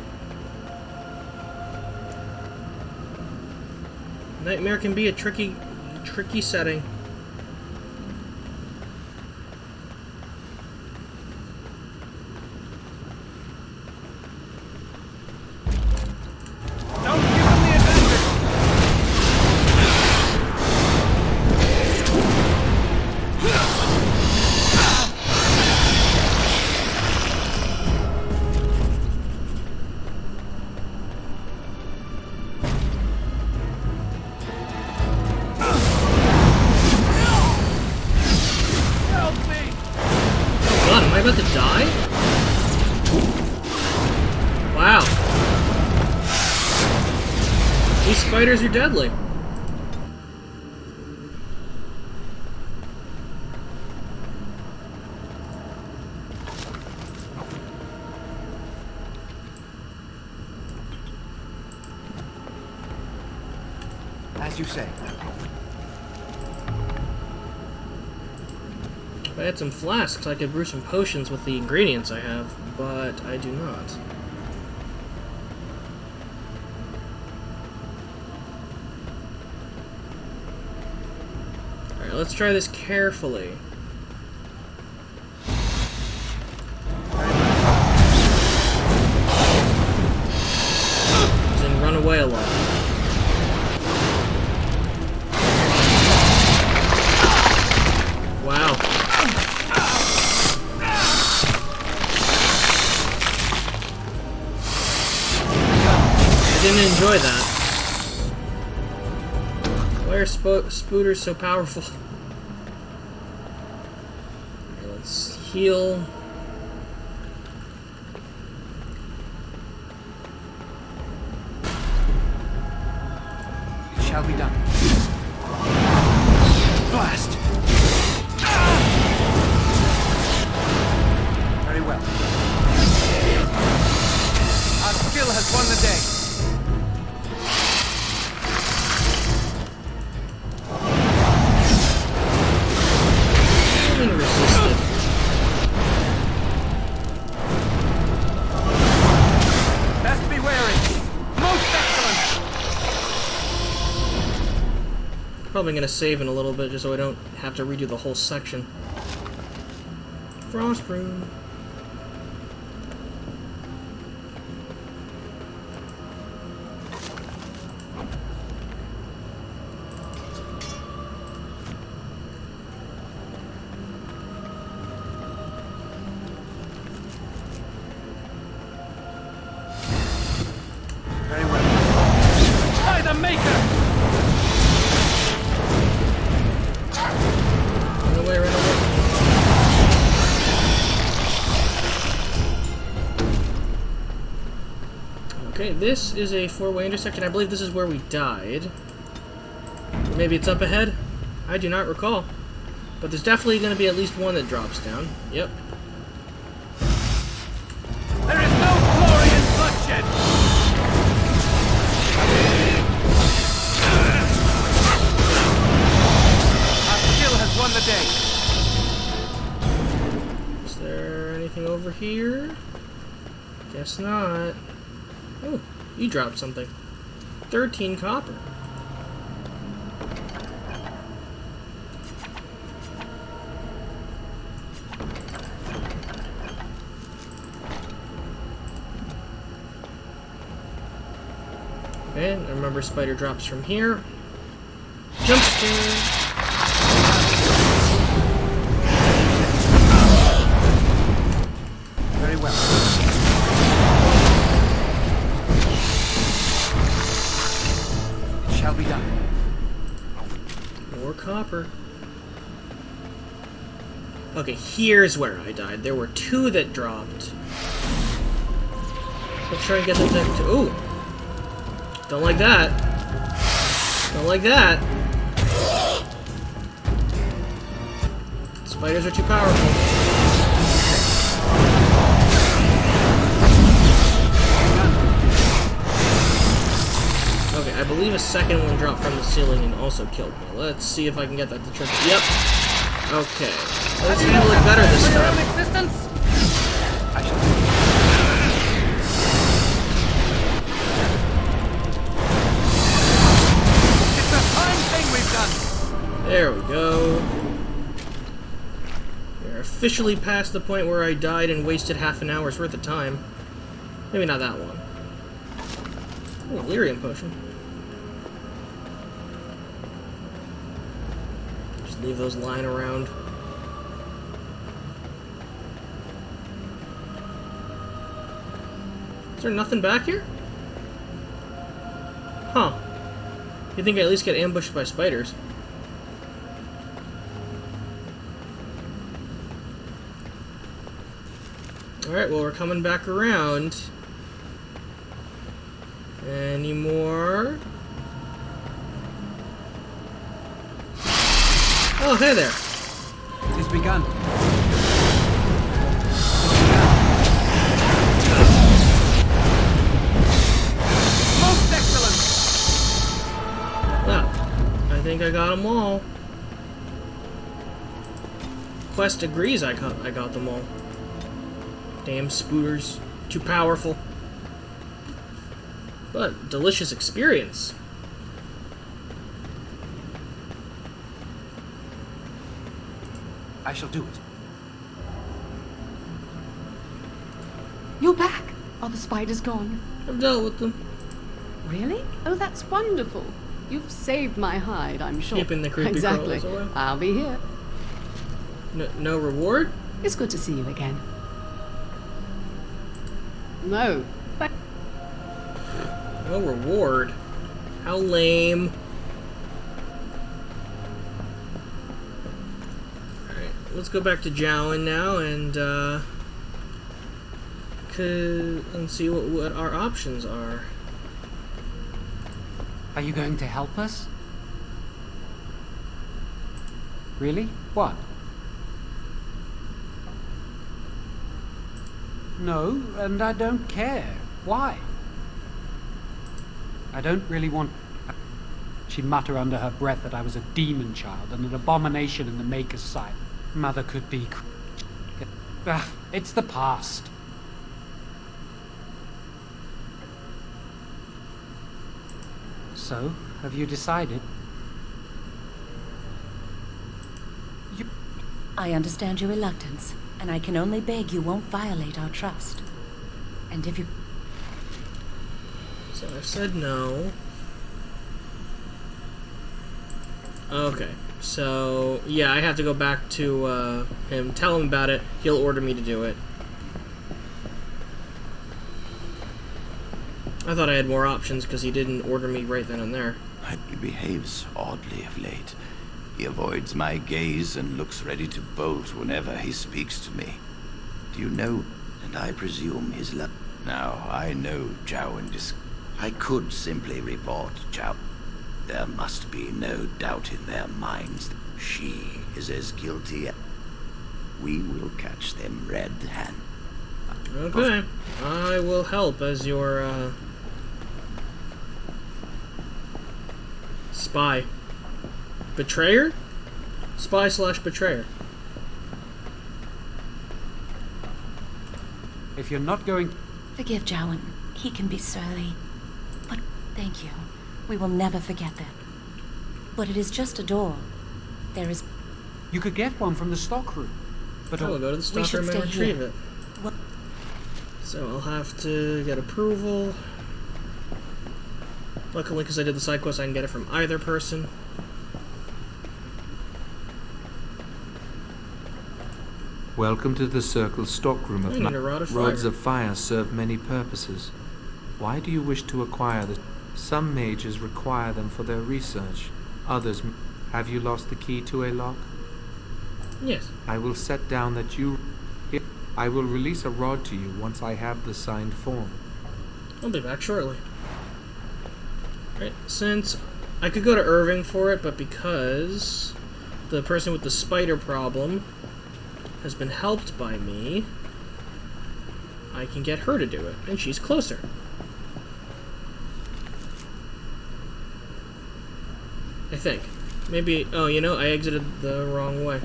Nightmare can be a tricky setting. About to die? Wow. These spiders are deadly. As you say. If I had some flasks, I could brew some potions with the ingredients I have, but I do not. Alright, let's try this carefully. Then run away a lot. Wow. Didn't enjoy that. Why are spooters so powerful? Okay, let's heal. It shall be done. Blast! Very well. Our skill has won the day. Best be wary. Most excellent. Probably gonna save in a little bit just so I don't have to redo the whole section. Frost Rune. Okay, this is a four-way intersection. I believe this is where we died. Maybe it's up ahead? I do not recall. But there's definitely going to be at least one that drops down. Yep. There is no glory in bloodshed! Our skill has won the day. Is there anything over here? Guess not. Oh, you dropped something. 13 copper. Okay, remember spider drops from here. Jump scare. Very well. Shall be done. More copper. Okay, here's where I died. There were two that dropped. Let's try and get them to... Ooh! Don't like that. Don't like that. Spiders are too powerful. Okay, I believe a second one dropped from the ceiling and also killed me. Let's see if I can get that to trigger. Yep. Okay. Let's handle it better this time. It's a fine thing we've done. There we go. We're officially past the point where I died and wasted half an hour's worth of time. Maybe not that one. Ooh, Lyrium potion. Just leave those lying around. Is there nothing back here? Huh. You think I at least get ambushed by spiders? Alright, well, we're coming back around. Any more? Oh, hey there. It has begun. Most excellent. Well, I think I got them all. Quest agrees I got them all. Damn spooters. Too powerful. But delicious experience. I shall do it. You're back. Are the spiders gone? I've dealt with them. Really? Oh, that's wonderful. You've saved my hide, I'm sure. Keeping the creepy exactly. crawlers away. I'll be here. No reward? It's good to see you again. No. No reward? How lame. Alright, let's go back to Jowan now and see what our options are. Are you going to help us? Really? What? No, and I don't care. Why? I don't really want... She'd mutter under her breath that I was a demon child and an abomination in the Maker's sight. Mother could be... It's the past. So, have you decided? I understand your reluctance, and I can only beg you won't violate our trust. And if you... So I've said no. Okay, so yeah, I have to go back to him, tell him about it. He'll order me to do it. I thought I had more options because he didn't order me right then and there. He behaves oddly of late. He avoids my gaze and looks ready to bolt whenever he speaks to me. Do you know, and I presume his love... Now, I know Jowan I could simply report Jowan. There must be no doubt in their minds that she is as guilty. We will catch them red-handed. Okay, I will help as your, spy. Betrayer? Spy/betrayer. If you're not going... Forgive Jowan. He can be surly. But thank you. We will never forget that. But it is just a door. There is... You could get one from the stockroom. But I will go to the stockroom and retrieve it. What? So I'll have to get approval. Luckily, because I did the side quest, I can get it from either person. Welcome to the Circle stockroom of I need a rod of Rods fire. of fire serve many purposes. Why do you wish to acquire them? Some mages require them for their research. Others... Have you lost the key to a lock? Yes. I will set down that you... I will release a rod to you once I have the signed form. I'll be back shortly. Right, since I could go to Irving for it, but because the person with the spider problem has been helped by me, I can get her to do it, and she's closer. I think. Maybe, oh, you know, I exited the wrong way.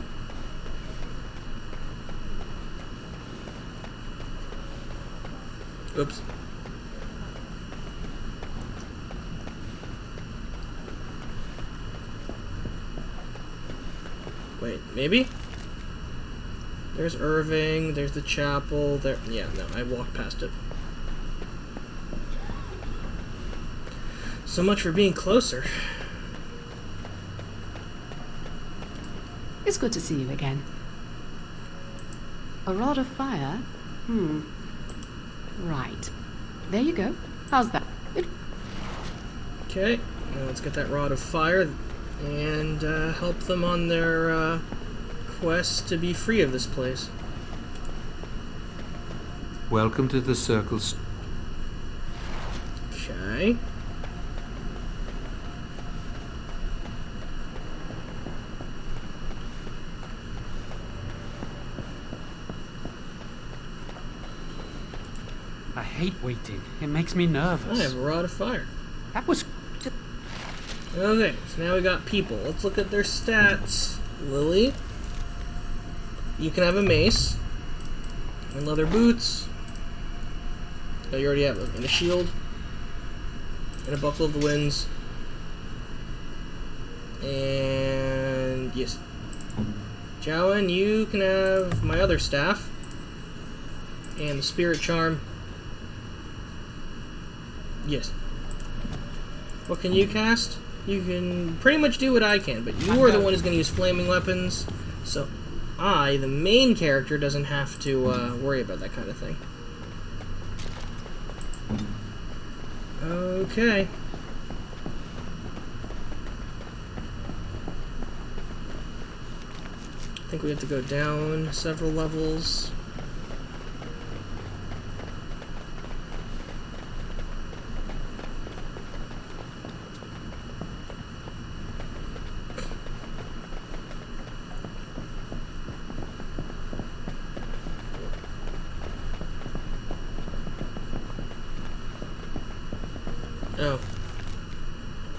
Oops. Wait, maybe? There's Irving, there's the chapel, there... Yeah, no, I walked past it. So much for being closer. It's good to see you again. A rod of fire? Right. There you go. How's that? Okay, now let's get that rod of fire and help them on their quest to be free of this place. Welcome to the Circle. Okay. I hate waiting. It makes me nervous. I have a rod of fire. That was... Okay, so now we got people. Let's look at their stats. Lily, you can have a mace and leather boots. Oh, you already have it. And a shield and a buckle of the winds. And yes, Jowan, you can have my other staff and the spirit charm. Yes. What can you cast? You can pretty much do what I can, but you are the one who's going to use flaming weapons, so I, the main character, doesn't have to worry about that kind of thing. Okay. I think we have to go down several levels. Oh.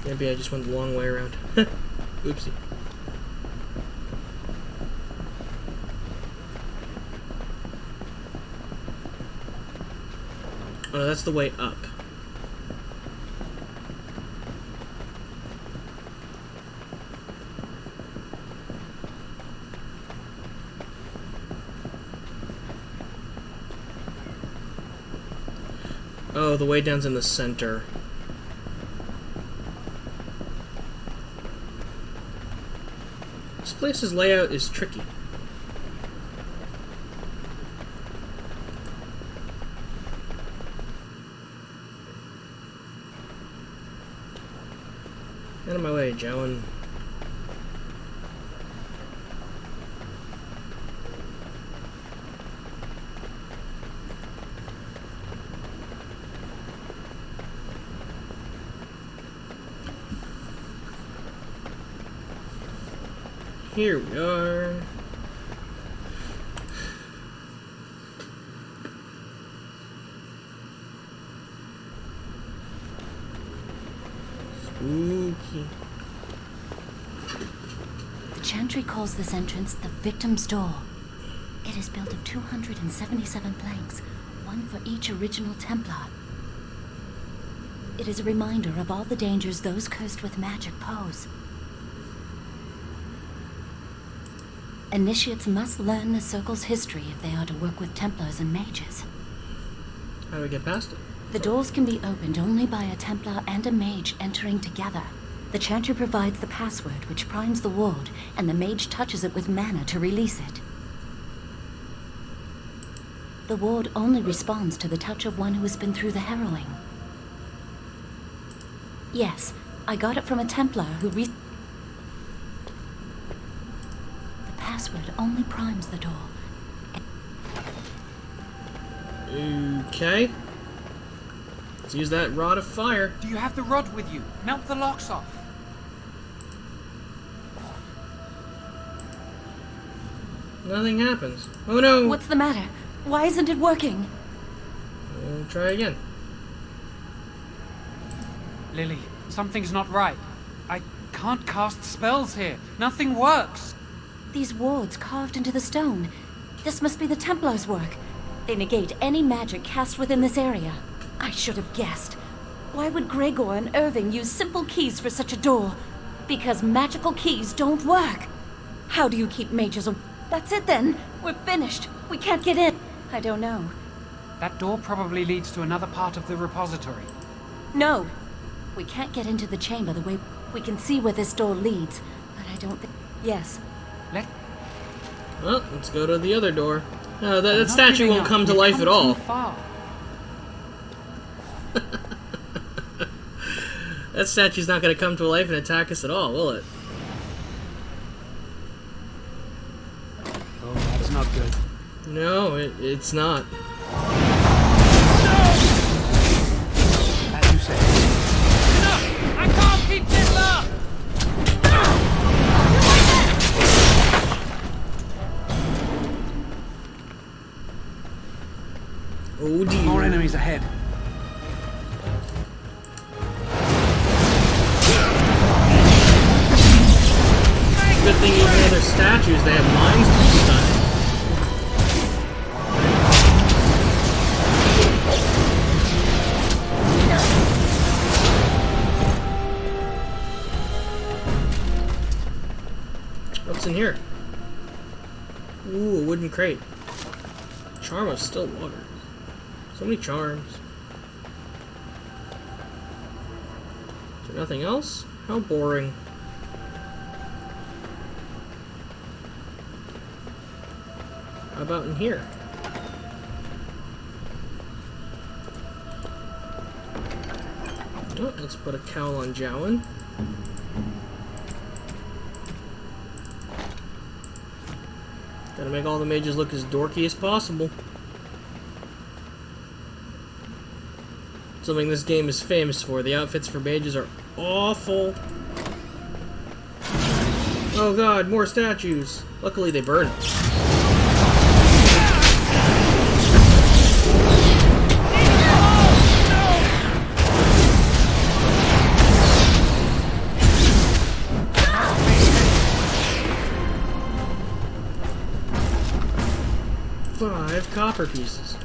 Maybe I just went the long way around. Oopsie. Oh, that's the way up. Oh, the way down's in the center. This place's layout is tricky. Out of my way, Jowan. Here we are. Spooky. The Chantry calls this entrance the Victim's Door. It is built of 277 planks, one for each original Templar. It is a reminder of all the dangers those cursed with magic pose. Initiates must learn the Circle's history if they are to work with Templars and mages. How do we get past it? The doors can be opened only by a Templar and a mage entering together. The Chantry provides the password, which primes the ward, and the mage touches it with mana to release it. The ward only responds to the touch of one who has been through the harrowing. Yes, I got it from a Templar who The password only primes the door. Okay. Let's use that rod of fire. Do you have the rod with you? Melt the locks off. Nothing happens. Oh no! What's the matter? Why isn't it working? We'll try again. Lily, something's not right. I can't cast spells here. Nothing works. These wards carved into the stone. This must be the Templars' work. They negate any magic cast within this area. I should have guessed. Why would Gregor and Irving use simple keys for such a door? Because magical keys don't work. How do you keep mages away? That's it then. We're finished. We can't get in. I don't know. That door probably leads to another part of the repository. No. We can't get into the chamber the way we can see where this door leads. But I don't think... Yes. Well, let's go to the other door. No, that statue won't come to life at all. That statue's not going to come to life and attack us at all, will it? Oh, that's not good. No, it's not. As you say. Enough! I can't keep this up! Oh dear. More enemies ahead. Good thing even though they're statues, they have minds to be stunned. What's in here? Ooh, a wooden crate. Charm of still water. So many charms. Is there nothing else? How boring. How about in here? Oh, let's put a cowl on Jowan. Gotta make all the mages look as dorky as possible. Something this game is famous for. The outfits for mages are awful. Oh god, more statues. Luckily they burn. 5 copper pieces.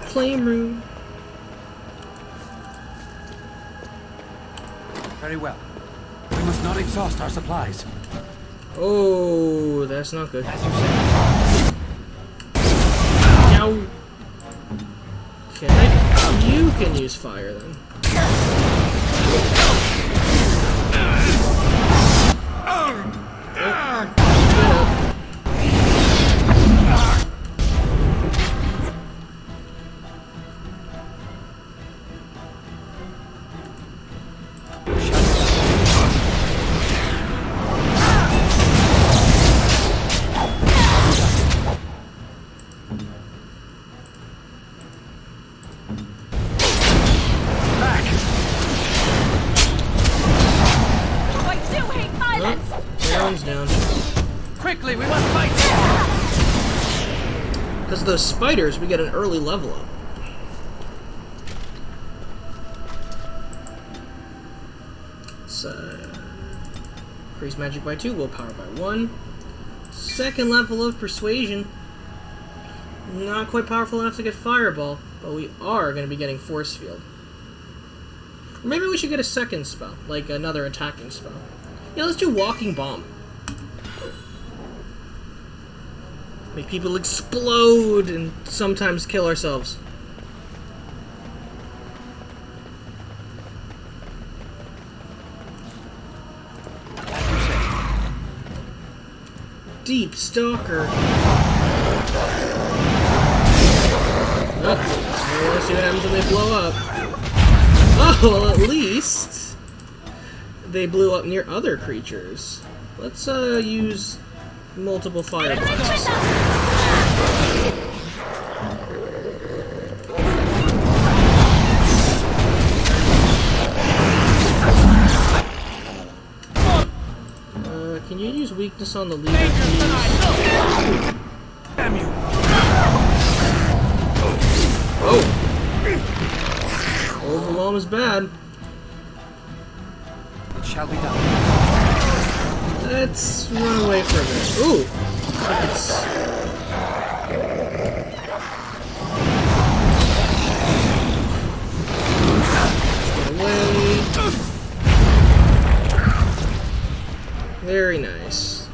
Flame rune. Very well. We must not exhaust our supplies. Oh, that's not good. As you say. Now, okay, you can use fire then. Quickly, we must fight! Because of those spiders, we get an early level up. Let's increase magic by 2, willpower by 1. Second level of persuasion. Not quite powerful enough to get fireball, but we are going to be getting force field. Or maybe we should get a second spell, like another attacking spell. Yeah, let's do walking bomb. Make people explode and sometimes kill ourselves. Deep Stalker. Oh, let's see what happens when they blow up. Oh, well, at least they blew up near other creatures. Let's use multiple fire blasts. Can you use weakness on the leader, please? Damn you! Oh! Overwhelm is bad. It shall be done. Let's run away for a bit. Ooh! Nice. Get away. Very nice.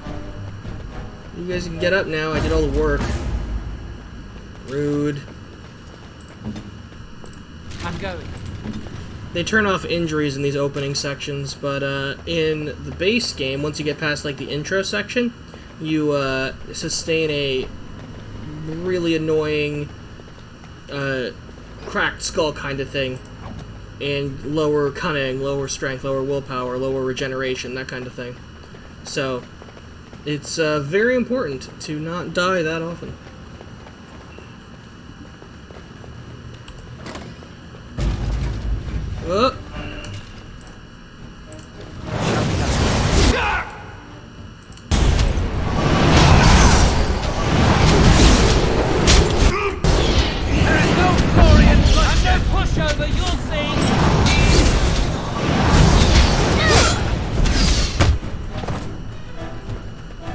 You guys can get up now. I did all the work. Rude. I'm going. They turn off injuries in these opening sections, but in the base game, once you get past like the intro section, you sustain a really annoying cracked skull kind of thing, and lower cunning, lower strength, lower willpower, lower regeneration, that kind of thing. So it's very important to not die that often. Oh. There's no glory in blood. No pushover, you'll see.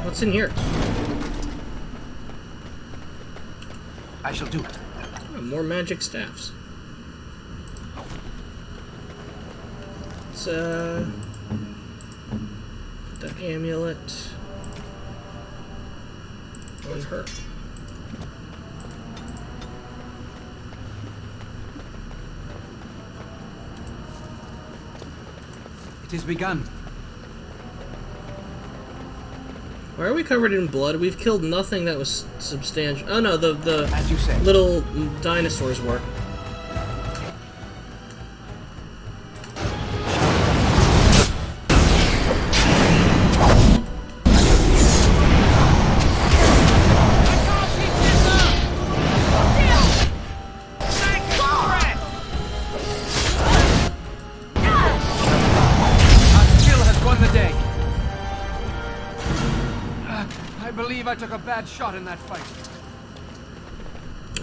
What's in here? I shall do it. Oh, more magic staffs. The amulet on her. It is begun. Why are we covered in blood? We've killed nothing that was substantial. Oh no, the As you say. little dinosaurs work. I took a bad shot in that fight.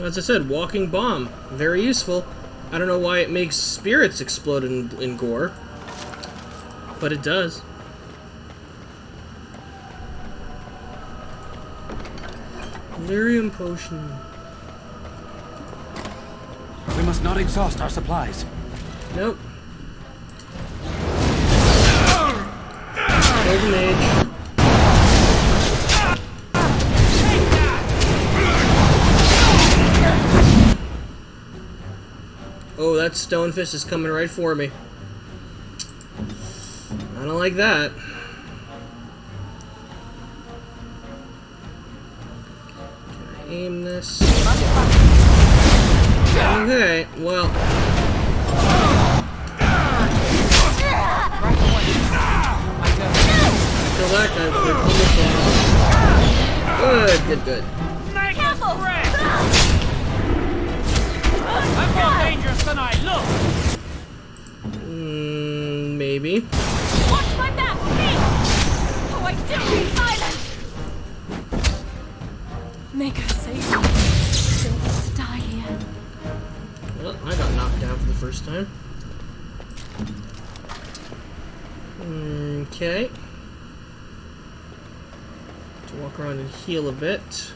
As I said, walking bomb. Very useful. I don't know why it makes spirits explode in gore, but it does. Lyrium potion. We must not exhaust our supplies. Nope. Golden Age. Oh, that stone fist is coming right for me. I don't like that. Can I aim this? Okay, well. Kill that guy quick. Good. Careful! I'm more dangerous than I look! Maybe. Watch my back, please! Oh, I do need violence! Make her save me. Don't want to die here. Well, I got knocked down for the first time. Okay. To walk around and heal a bit.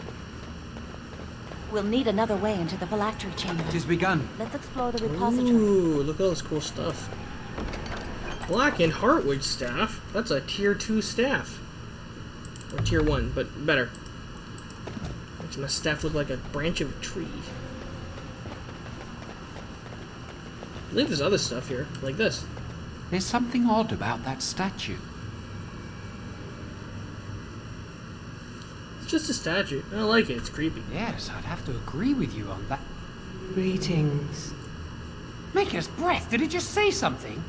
We'll need another way into the phylactery chamber. It is begun. Let's explore the repository. Ooh, look at all this cool stuff. Blackened Heartwood staff. That's a tier 2 staff. Or tier 1, but better. Makes my staff look like a branch of a tree. I believe there's other stuff here, like this. There's something odd about that statue. It's just a statue. I don't like it. It's creepy. Yes, I'd have to agree with you on that. Greetings. Maker's Breath, did it just say something?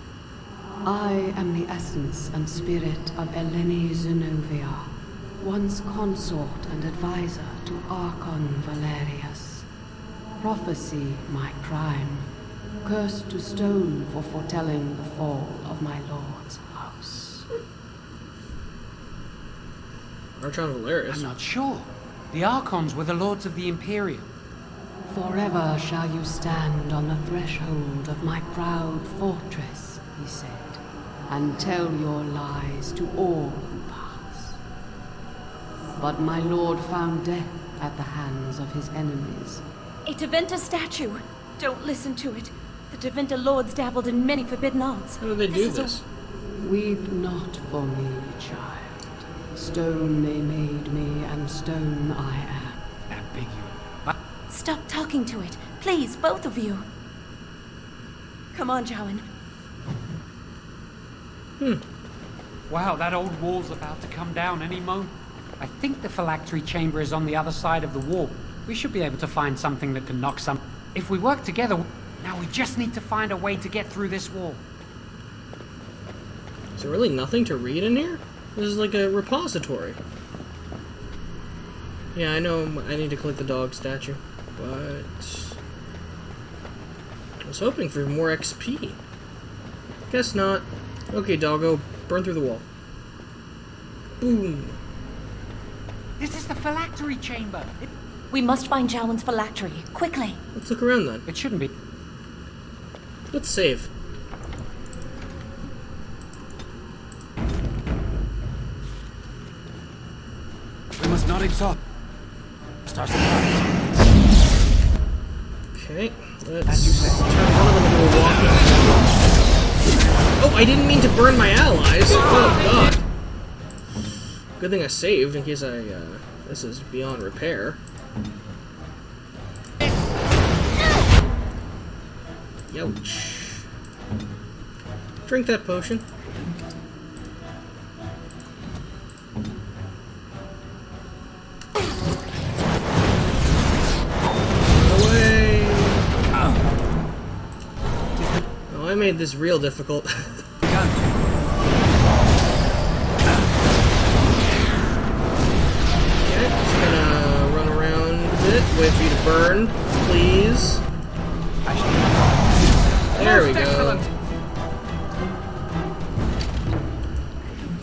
I am the essence and spirit of Eleni Zenovia, once consort and advisor to Archon Valerius. Prophecy, my crime. Cursed to stone for foretelling the fall of my lord's house. Archon Valerius. I'm not sure. The Archons were the lords of the Imperium. Forever shall you stand on the threshold of my proud fortress, he said, and tell your lies to all who pass. But my lord found death at the hands of his enemies. A Tevinter statue. Don't listen to it. The Tevinter lords dabbled in many forbidden arts. How do they do this? Weep not for me, child. Stone they made me, and stone I am. Ambiguous. Stop talking to it. Please, both of you. Come on, Jowan. Wow, that old wall's about to come down any moment. I think the phylactery chamber is on the other side of the wall. We should be able to find something that can knock some... If we work together... Now we just need to find a way to get through this wall. Is there really nothing to read in here? This is like a repository. Yeah, I know I need to collect the dog statue, but... I was hoping for more XP. Guess not. Okay, doggo, burn through the wall. Boom. This is the phylactery chamber. We must find Jowan's phylactery. Quickly. Let's look around then. It shouldn't be. Let's save. We must not exhaust. Okay, let's turn one of them into a walking. Oh, I didn't mean to burn my allies. Oh god. Good thing I saved in case this is beyond repair. Youch. Drink that potion. Away. Oh, I made this real difficult. Wait for you to burn, please. There we go.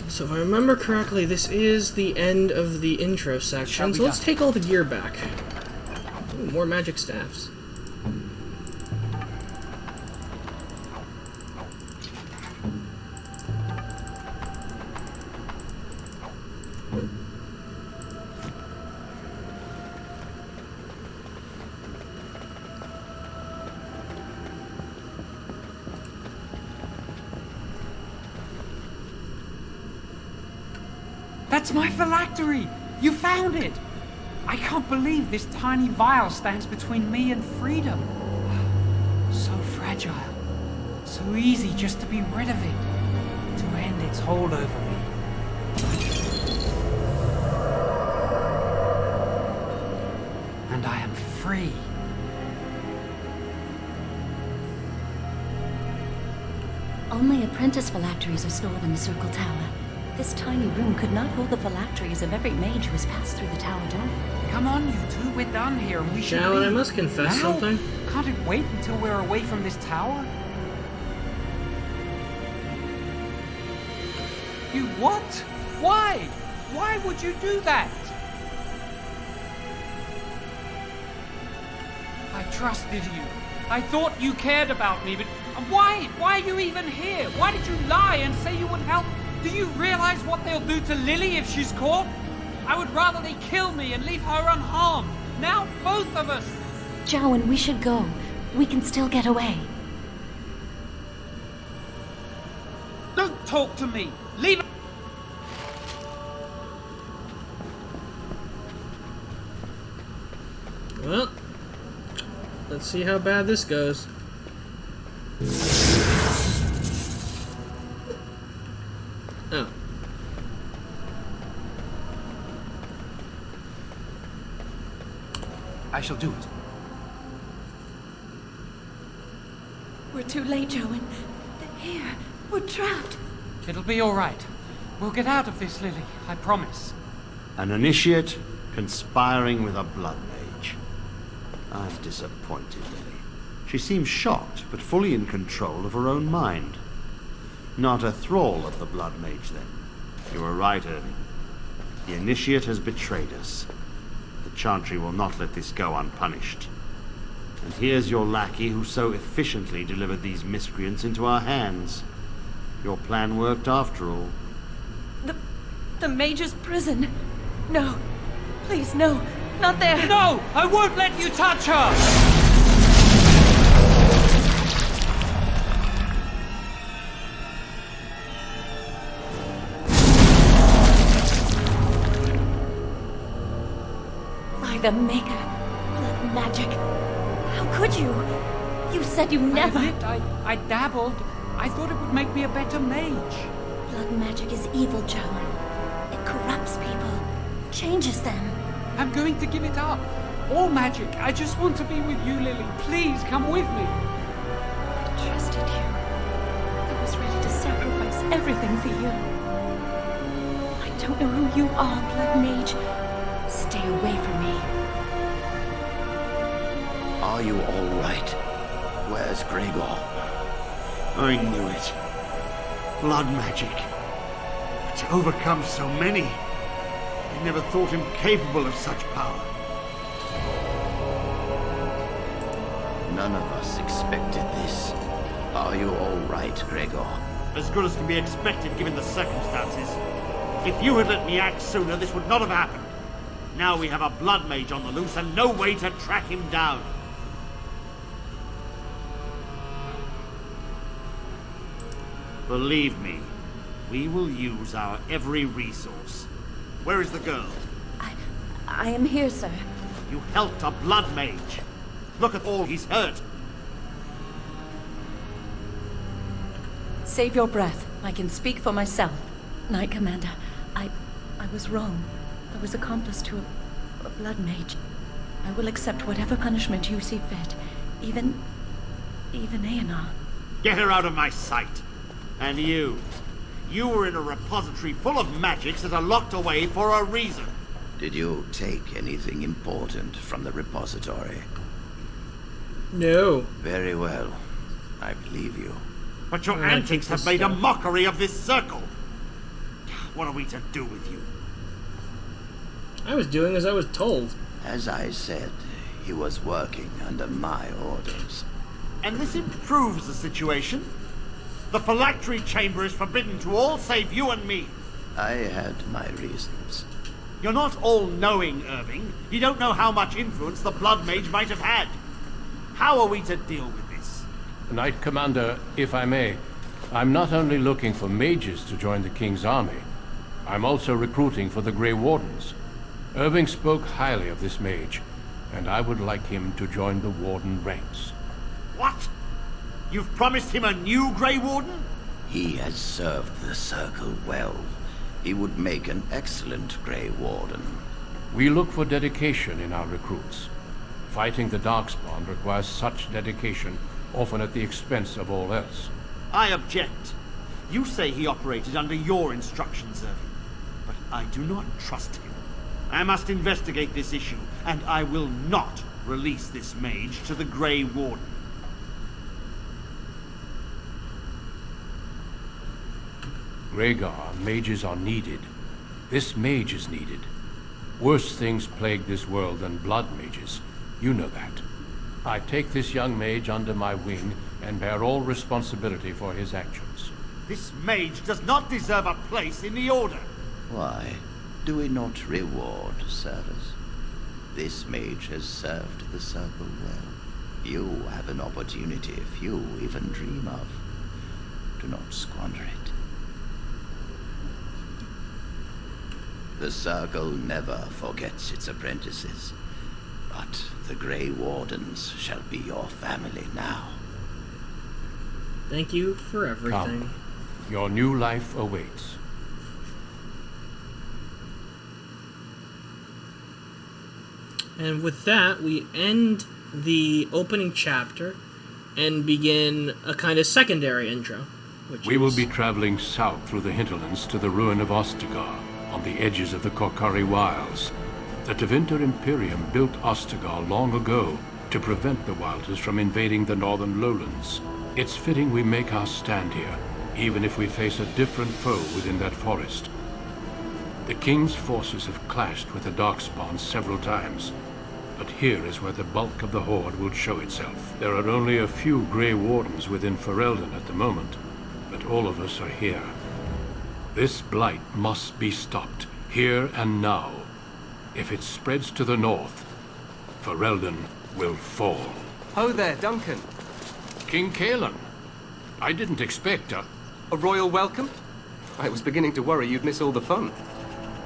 So if I remember correctly, this is the end of the intro section. So let's take all the gear back. Ooh, more magic staffs. That's my phylactery! You found it! I can't believe this tiny vial stands between me and freedom. So fragile. So easy just to be rid of it. To end its hold over me. And I am free. Only apprentice phylacteries are stored in the Circle Tower. This tiny room could not hold the phylacteries of every mage who has passed through the tower door. Come on, you two, we're done here and we should Jowan, leave. I must confess Now? something. Can't it wait until we're away from this tower? You what? Why? Why would you do that? I trusted you. I thought you cared about me, but why? Why are you even here? Why did you lie and say you would help? Do you realize what they'll do to Lily if she's caught? I would rather they kill me and leave her unharmed. Now both of us. Jowan, we should go. We can still get away. Don't talk to me. Leave. Well, let's see how bad this goes. Oh. I shall do it. We're too late, Jowan. They're here. We're trapped. It'll be all right. We'll get out of this, Lily. I promise. An initiate conspiring with a blood mage. I'm disappointed, Lily. She seems shocked, but fully in control of her own mind. Not a thrall of the blood mage, then. You were right, Irving. The Initiate has betrayed us. The Chantry will not let this go unpunished. And here's your lackey who so efficiently delivered these miscreants into our hands. Your plan worked after all. The Mage's prison. No. Please, no. Not there. No! I won't let you touch her! By the Maker. Blood magic. How could you? You said you never... I dabbled. I thought it would make me a better mage. Blood magic is evil, Joan. It corrupts people. Changes them. I'm going to give it up. All magic. I just want to be with you, Lily. Please, come with me. I trusted you. I was ready to sacrifice everything for you. I don't know who you are, Blood Mage. Stay away from me. Are you all right? Where's Gregor? I knew it. Blood magic. But to overcome so many, I never thought him capable of such power. None of us expected this. Are you all right, Gregor? As good as can be expected given the circumstances. If you had let me act sooner, this would not have happened. Now we have a blood mage on the loose and no way to track him down. Believe me, we will use our every resource. Where is the girl? I am here, sir. You helped a blood mage. Look at all he's hurt. Save your breath. I can speak for myself. Knight Commander, I was wrong. I was accomplice to a blood mage. I will accept whatever punishment you see fit. Even Aenar. Get her out of my sight. And you were in a repository full of magics that are locked away for a reason. Did you take anything important from the repository? No. Very well. I believe you. But your antics have made a mockery of this circle. What are we to do with you? I was doing as I was told. As I said, he was working under my orders. And this improves the situation. The phylactery chamber is forbidden to all save you and me. I had my reasons. You're not all-knowing, Irving. You don't know how much influence the Blood Mage might have had. How are we to deal with this? Knight Commander, if I may, I'm not only looking for mages to join the King's army, I'm also recruiting for the Grey Wardens. Irving spoke highly of this mage, and I would like him to join the Warden ranks. What? You've promised him a new Grey Warden? He has served the Circle well. He would make an excellent Grey Warden. We look for dedication in our recruits. Fighting the Darkspawn requires such dedication, often at the expense of all else. I object. You say he operated under your instructions, Irving, but I do not trust him. I must investigate this issue, and I will not release this mage to the Grey Warden. Rhaegar, mages are needed. This mage is needed. Worse things plague this world than blood mages. You know that. I take this young mage under my wing and bear all responsibility for his actions. This mage does not deserve a place in the Order. Why? Do we not reward service? This mage has served the Circle well. You have an opportunity few even dream of. Do not squander it. The Circle never forgets its apprentices, but the Grey Wardens shall be your family now. Thank you for everything. Come. Your new life awaits. And with that, we end the opening chapter and begin a kind of secondary intro. We will be traveling south through the hinterlands to the ruin of Ostagar, on the edges of the Korcari Wilds. The Tevinter Imperium built Ostagar long ago to prevent the Wilders from invading the northern lowlands. It's fitting we make our stand here, even if we face a different foe within that forest. The King's forces have clashed with the Darkspawn several times, but here is where the bulk of the Horde will show itself. There are only a few Grey Wardens within Ferelden at the moment, but all of us are here. This blight must be stopped, here and now. If it spreads to the north, Ferelden will fall. Ho there, Duncan. King Cailan. I didn't expect a royal welcome? I was beginning to worry you'd miss all the fun.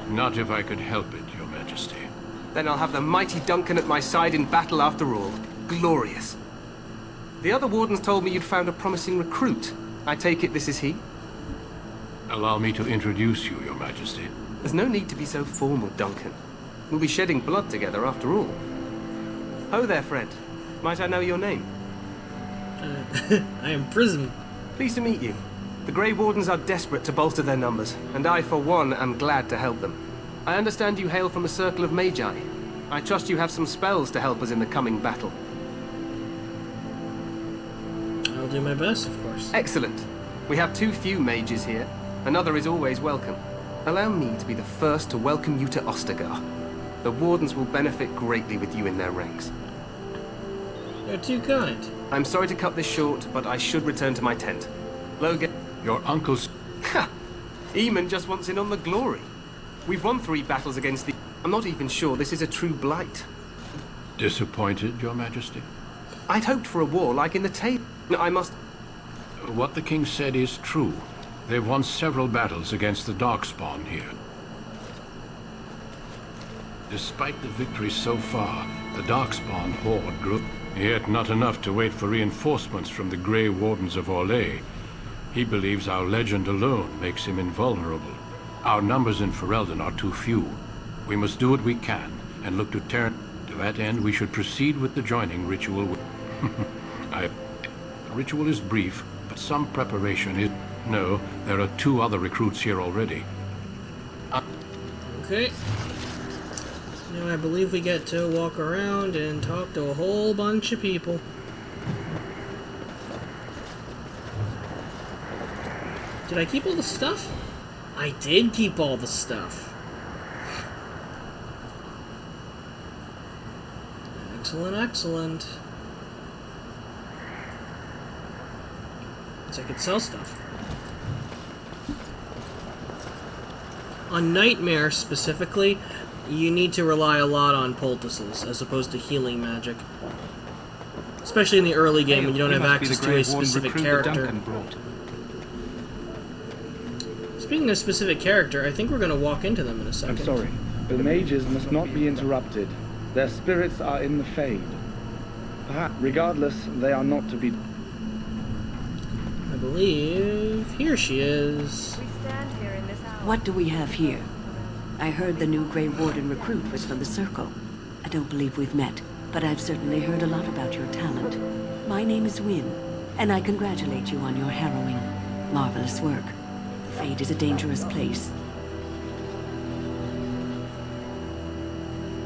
Not if I could help it, Your Majesty. Then I'll have the mighty Duncan at my side in battle after all. Glorious. The other wardens told me you'd found a promising recruit. I take it this is he? Allow me to introduce you, Your Majesty. There's no need to be so formal, Duncan. We'll be shedding blood together after all. Ho there, friend. Might I know your name? I am Prism. Pleased to meet you. The Grey Wardens are desperate to bolster their numbers, and I, for one, am glad to help them. I understand you hail from a circle of Magi. I trust you have some spells to help us in the coming battle. I'll do my best, of course. Excellent. We have too few mages here. Another is always welcome. Allow me to be the first to welcome you to Ostagar. The Wardens will benefit greatly with you in their ranks. You're too kind. I'm sorry to cut this short, but I should return to my tent. Logan... Your uncle's... Ha! Eamon just wants in on the glory. We've won 3 battles against the... I'm not even sure this is a true blight. Disappointed, Your Majesty? I'd hoped for a war like in the tale. I must... What the king said is true. They've won several battles against the Darkspawn here. Despite the victories so far, the Darkspawn horde grew. Yet not enough to wait for reinforcements from the Grey Wardens of Orlais. He believes our legend alone makes him invulnerable. Our numbers in Ferelden are too few. We must do what we can, and look to Terran. To that end, we should proceed with the joining ritual. The ritual is brief, but some preparation is... No, there are 2 other recruits here already. Okay. Now I believe we get to walk around and talk to a whole bunch of people. Did I keep all the stuff? I did keep all the stuff. Excellent, excellent. So I could sell stuff. On Nightmare specifically, you need to rely a lot on poultices as opposed to healing magic. Especially in the early game when you don't have access to a specific character. Speaking of specific character, I think we're going to walk into them in a second. I'm sorry. The mages must not be interrupted. Their spirits are in the Fade. Perhaps, regardless, they are not to be... I believe... Here she is. What do we have here? I heard the new Grey Warden recruit was from the Circle. I don't believe we've met, but I've certainly heard a lot about your talent. My name is Wynne, and I congratulate you on your harrowing, marvelous work. The Fade is a dangerous place.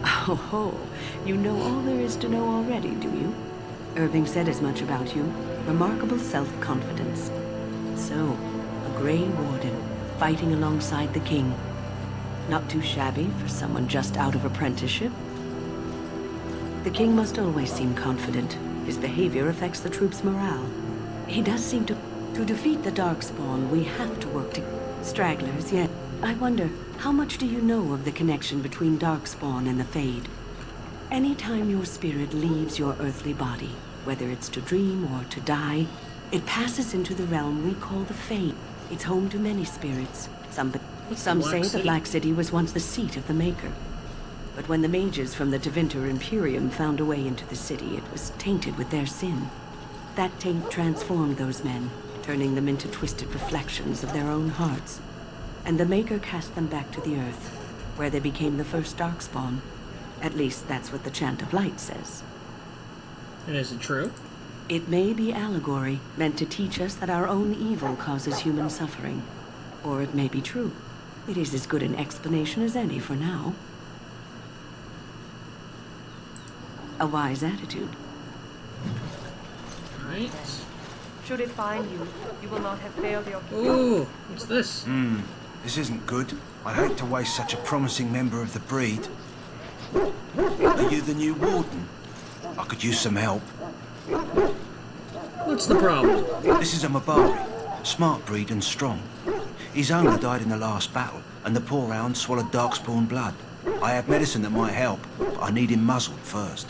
Oh, you know all there is to know already, do you? Irving said as much about you. Remarkable self-confidence. So, a Grey Warden, fighting alongside the King. Not too shabby for someone just out of apprenticeship. The King must always seem confident. His behavior affects the troops' morale. He does seem to... To defeat the Darkspawn, we have to work together. Stragglers, yet. I wonder, how much do you know of the connection between Darkspawn and the Fade? Anytime your spirit leaves your earthly body, whether it's to dream or to die, it passes into the realm we call the Fade. It's home to many spirits. Some say the Black City was once the seat of the Maker. But when the mages from the Tevinter Imperium found a way into the city, it was tainted with their sin. That taint transformed those men, turning them into twisted reflections of their own hearts. And the Maker cast them back to the Earth, where they became the first Darkspawn. At least that's what the Chant of Light says. And is it true? It may be allegory, meant to teach us that our own evil causes human suffering. Or it may be true. It is as good an explanation as any for now. A wise attitude. Right. Should it find you, you will not have failed your... Ooh, what's this? This isn't good. I hate to waste such a promising member of the breed. Are you the new warden? I could use some help. What's the problem? This is a Mabari. Smart breed and strong. His owner died in the last battle, and the poor hound swallowed darkspawn blood. I have medicine that might help, but I need him muzzled first.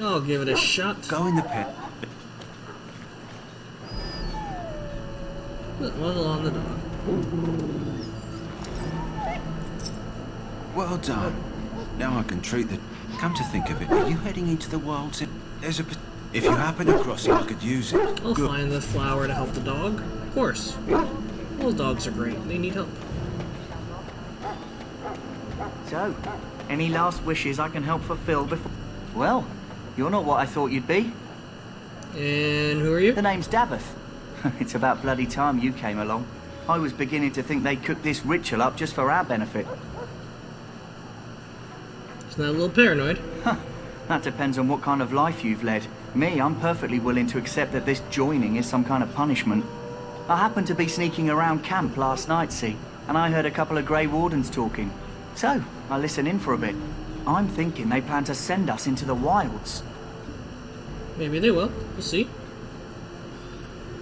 I'll give it a shot. Go in the pen. Put muzzle on the dog. Well done. Now I can treat the... Come to think of it, are you heading into the wilds? There's a... If you happen across it, I could use it. I'll find the flower to help the dog. Of course. All dogs are great. They need help. So, any last wishes I can help fulfill before... Well, you're not what I thought you'd be. And who are you? The name's Daveth. It's about bloody time you came along. I was beginning to think they'd cooked this ritual up just for our benefit. Isn't that a little paranoid? That depends on what kind of life you've led. Me, I'm perfectly willing to accept that this joining is some kind of punishment. I happened to be sneaking around camp last night, see, and I heard a couple of Grey Wardens talking. So, I listened in for a bit. I'm thinking they plan to send us into the wilds. Maybe they will. We'll see.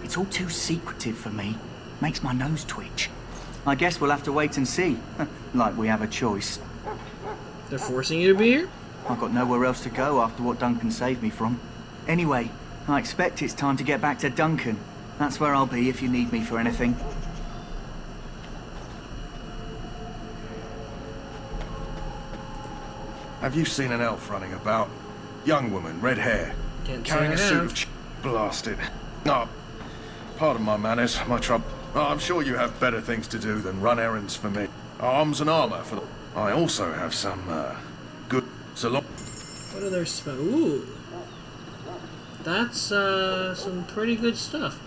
It's all too secretive for me. Makes my nose twitch. I guess we'll have to wait and see. Like we have a choice. They're forcing you to be here? I've got nowhere else to go after what Duncan saved me from. Anyway, I expect it's time to get back to Duncan. That's where I'll be if you need me for anything. Have you seen an elf running about? Young woman, red hair, carrying a suit of blast it. No, pardon my manners, my trouble. I'm sure you have better things to do than run errands for me. Arms and armor for the... I also have some, good... What are their spells? Ooh. That's, some pretty good stuff.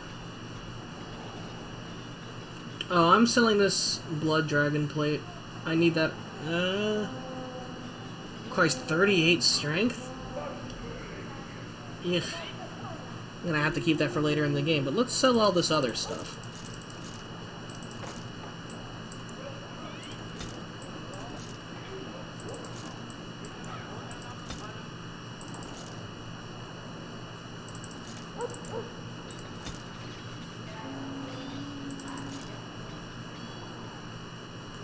Oh, I'm selling this blood dragon plate. I need that, requires 38 strength? Ugh. I'm gonna have to keep that for later in the game, but let's sell all this other stuff.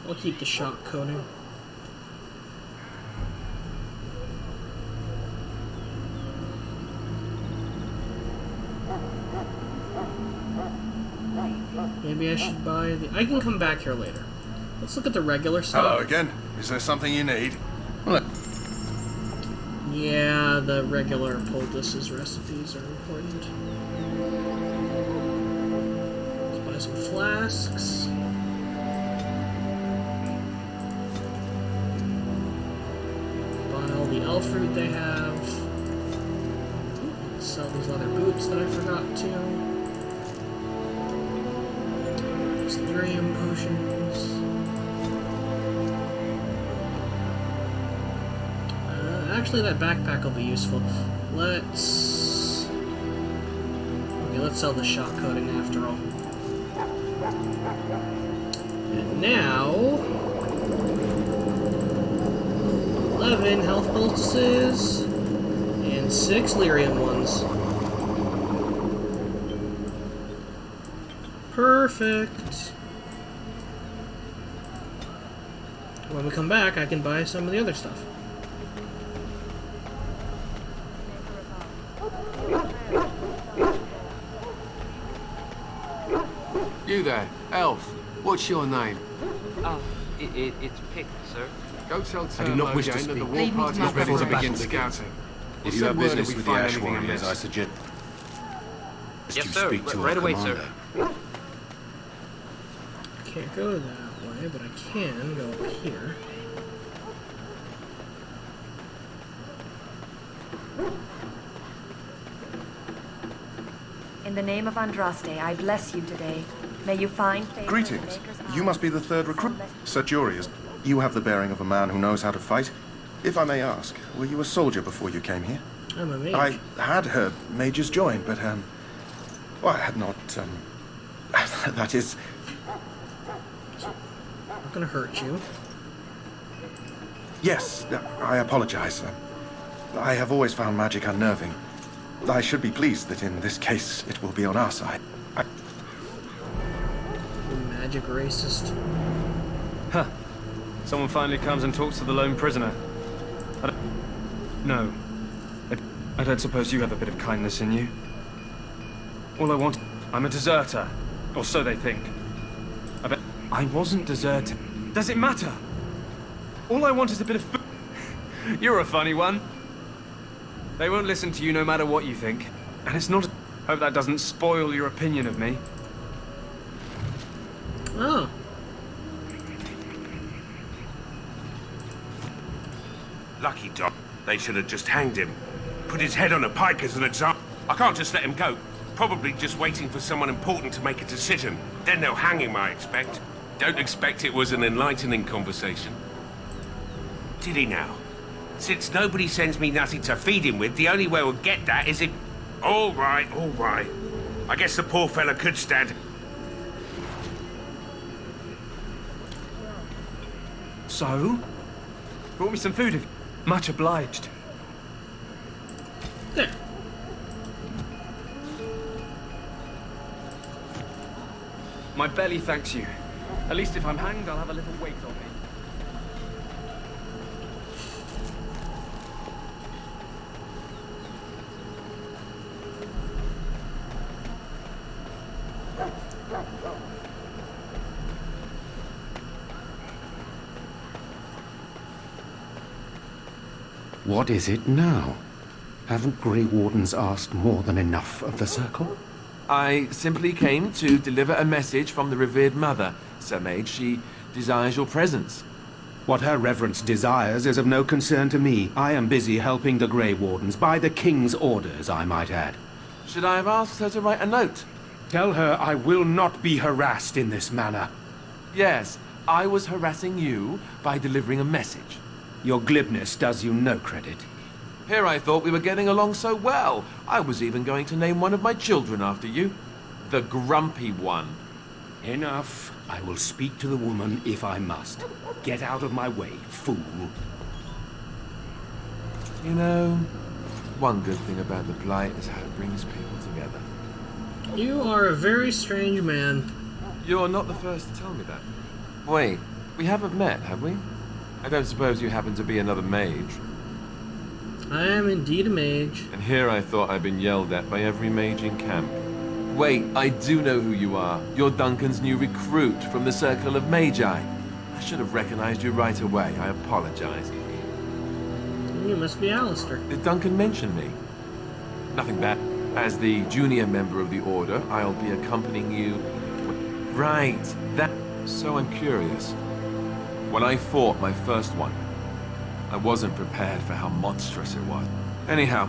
I'll keep the shock coating. Maybe I should buy the... I can come back here later. Let's look at the regular stuff. Hello again. Is there something you need? Yeah, the regular poultices recipes are important. Let's buy some flasks. Buy all the elf fruit they have. Let's sell these leather boots that I forgot to. Delirium potions. Actually, that backpack will be useful. Let's... Okay, let's sell the shock coating after all. And now... 11 health poultices and 6 lyrium ones. Perfect. When we come back, I can buy some of the other stuff. You there, elf. What's your name? Oh, it's Pick, sir. Go tell I do not wish to Turmogen that the speak. war Lead me to party my is ready to brother. begin Battle scouting. If We'll you send have word business we with the find Ash anything Warriors, amiss. I suggest Yes, you sir. speak to Right our away, commander. sir. Can't go that way, but I can go up here. In the name of Andraste, I bless you today. May you find favor in the Greetings. Maker's You must be the third recruit. Sir Jurius, you have the bearing of a man who knows how to fight. If I may ask, were you a soldier before you came here? I'm a mage. I had heard mages join, but, well, I had not, that is... gonna hurt you. Yes, I apologize. I have always found magic unnerving. I should be pleased that in this case it will be on our side. Magic racist. Huh. Someone finally comes and talks to the lone prisoner. No. I don't suppose you have a bit of kindness in you. All I want... I'm a deserter. Or so they think. I wasn't deserting. Does it matter? All I want is a bit of food. You're a funny one. They won't listen to you no matter what you think. And it's not... Hope that doesn't spoil your opinion of me. Oh. Lucky dog. They should have just hanged him. Put his head on a pike as an example. I can't just let him go. Probably just waiting for someone important to make a decision. Then they'll hang him, I expect. Don't expect it was an enlightening conversation. Did he now? Since nobody sends me nothing to feed him with, the only way we'll get that is if... All right, all right. I guess the poor fella could stand... So? Brought me some food if... Much obliged. There. My belly thanks you. At least if I'm hanged, I'll have a little weight on me. What is it now? Haven't Grey Wardens asked more than enough of the Circle? I simply came to deliver a message from the revered mother, Sir Mage. She desires your presence. What her reverence desires is of no concern to me. I am busy helping the Grey Wardens, by the King's orders, I might add. Should I have asked her to write a note? Tell her I will not be harassed in this manner. Yes, I was harassing you by delivering a message. Your glibness does you no credit. Here I thought we were getting along so well. I was even going to name one of my children after you. The Grumpy One. Enough. I will speak to the woman if I must. Get out of my way, fool. You know, one good thing about the Blight is how it brings people together. You are a very strange man. You're not the first to tell me that. Wait, we haven't met, have we? I don't suppose you happen to be another mage. I am indeed a mage. And here I thought I'd been yelled at by every mage in camp. Wait, I do know who you are. You're Duncan's new recruit from the Circle of Magi. I should have recognized you right away. I apologize. You must be Alistair. Did Duncan mention me? Nothing bad. As the junior member of the Order, I'll be accompanying you... Right, that... So I'm curious. When I fought my first one, I wasn't prepared for how monstrous it was. Anyhow,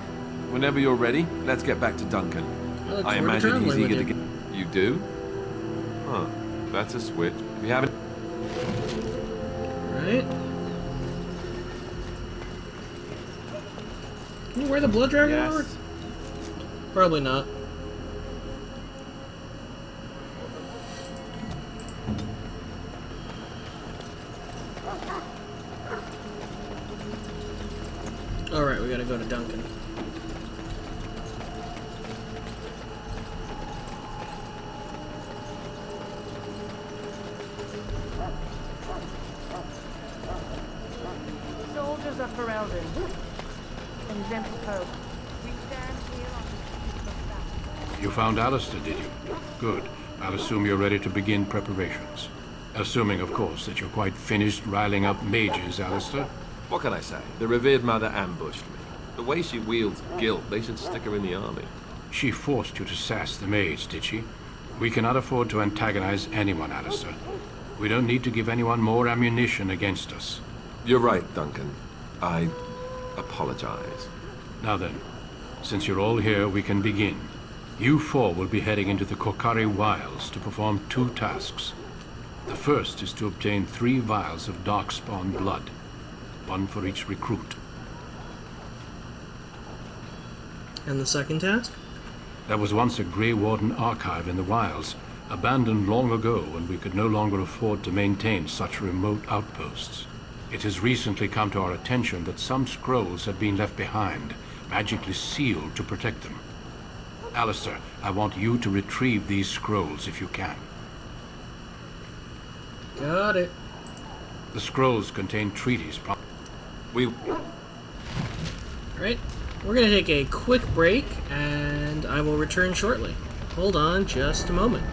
whenever you're ready, let's get back to Duncan. I imagine he's eager to get... You do? Huh. That's a switch. We haven't... Right. Can you wear the Blood Dragon armor? Probably not. Alright, we gotta go to Duncan. Soldiers of Ferelden and gentle folk, we stand here on the eve of battle. You found Alistair, did you? Good. I'll assume you're ready to begin preparations. Assuming, of course, that you're quite finished riling up mages, Alistair. What can I say? The revered mother ambushed me. The way she wields guilt, they should stick her in the army. She forced you to sass the mage, did she? We cannot afford to antagonize anyone, Alistair. We don't need to give anyone more ammunition against us. You're right, Duncan. I apologize. Now then, since you're all here, we can begin. You four will be heading into the Korcari Wilds to perform 2 tasks. The first is to obtain 3 vials of Darkspawn blood. 1 for each recruit. And the second task? There was once a Grey Warden archive in the wilds. abandoned long ago when we could no longer afford to maintain such remote outposts. It has recently come to our attention that some scrolls have been left behind, magically sealed to protect them. Alistair, I want you to retrieve these scrolls if you can. Got it. The scrolls contain treaties. Alright, we're gonna take a quick break, and I will return shortly. Hold on just a moment.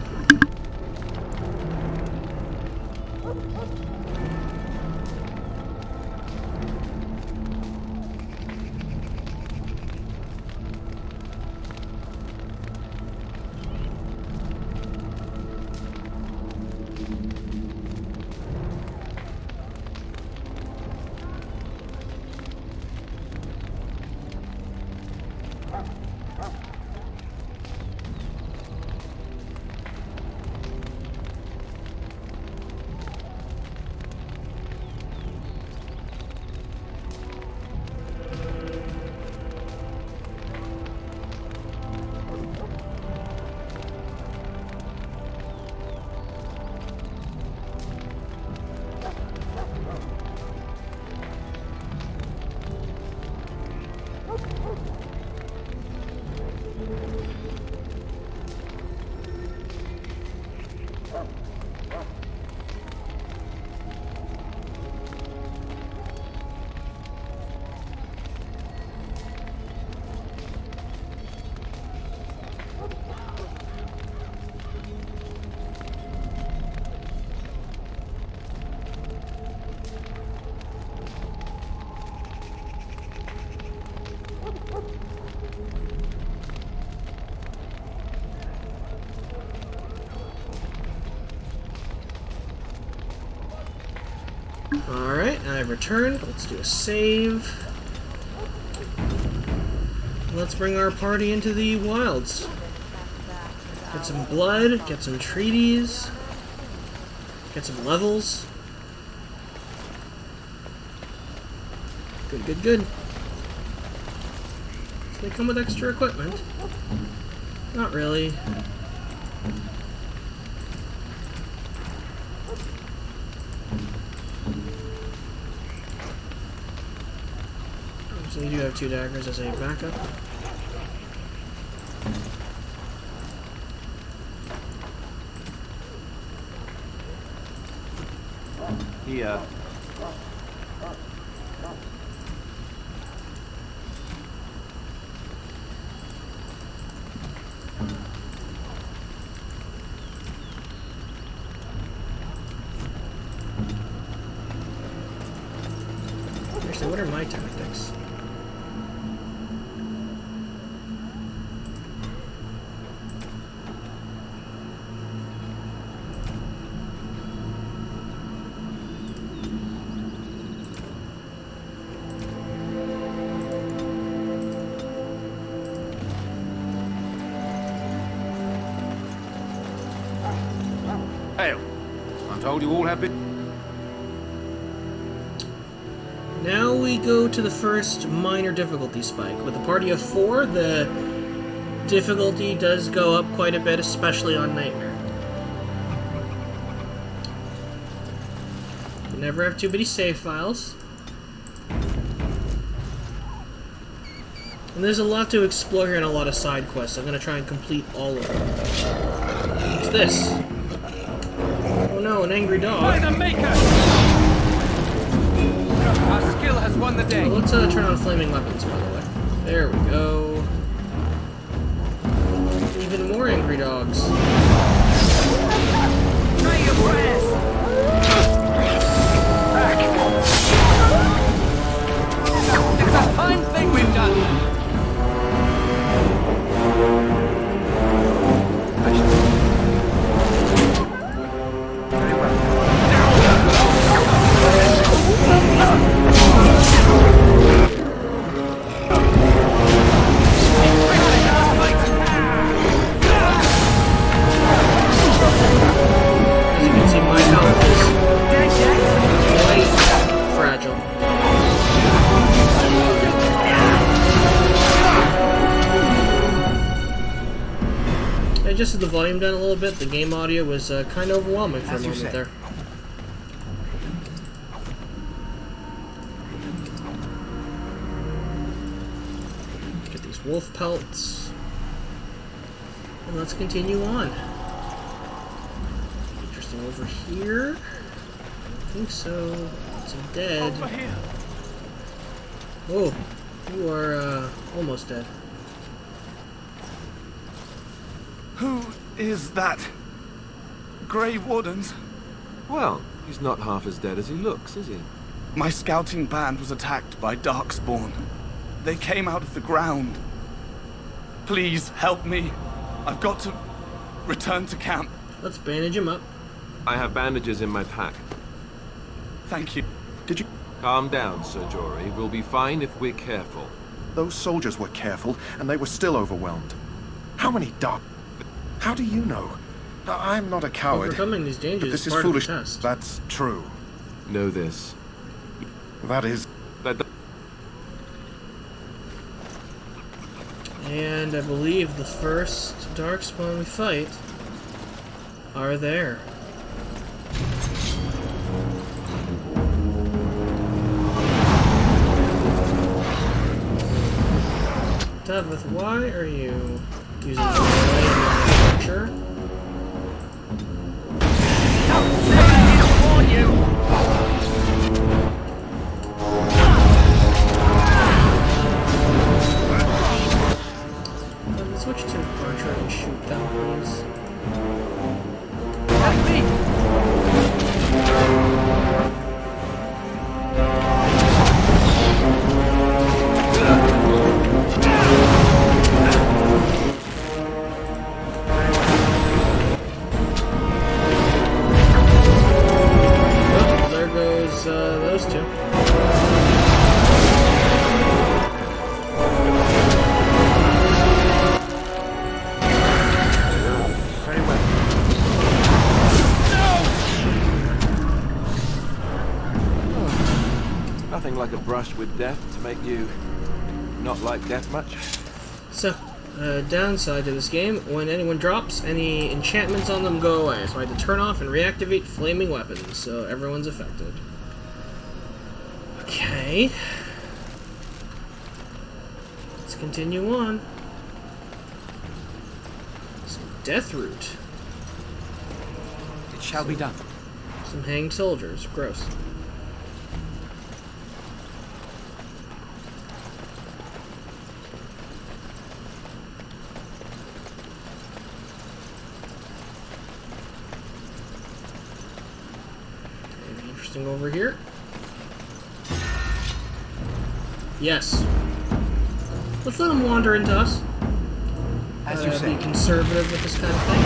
Alright, I've returned. Let's do a save. Let's bring our party into the wilds. Get some blood, get some treaties, get some levels. Good, good, good. So they come with extra equipment. Not really. So we do have 2 daggers as a backup. Here. Actually, what are my tactics? Hail. I'm told you all have been... Now we go to the first minor difficulty spike. With a party of 4, the difficulty does go up quite a bit, especially on Nightmare. You never have too many save files. And there's a lot to explore here and a lot of side quests. I'm going to try and complete all of them. What's this? Oh no, an angry dog. By the Maker! Our skill has won the day. Oh, let's turn on flaming weapons, by the way. There we go. Even more angry dogs. Try your prayers! Back! It's a fine thing we've done! As you can see, my adjusted the volume down a little bit. The game audio was kind of overwhelming for a moment there. Get these wolf pelts. And let's continue on. Interesting over here. I think so. Lots of dead. Over here. Oh, you are almost dead. Who is that? Grey Wardens? Well, he's not half as dead as he looks, is he? My scouting band was attacked by Darkspawn. They came out of the ground. Please help me. I've got to return to camp. Let's bandage him up. I have bandages in my pack. Thank you. Did you... Calm down, Sir Jory. We'll be fine if we're careful. Those soldiers were careful, and they were still overwhelmed. How many dark... How do you know? I'm not a coward. Overcoming these dangers This is is part foolish. of the test. That's true. Know this. That is... And I believe the first Darkspawn we fight are there. Tavith, why are you using the structure? Switch to Archer and shoot them, please. Oh, there goes those two. Nothing like a brush with death to make you not like death much. So, downside to this game, when anyone drops, any enchantments on them go away. So I had to turn off and reactivate flaming weapons, so everyone's affected. Okay. Let's continue on. Some death root. It shall be done. Some hanged soldiers. Gross. Interesting over here. Yes. Let's let him wander into us. As you say. Be conservative with this kind of thing.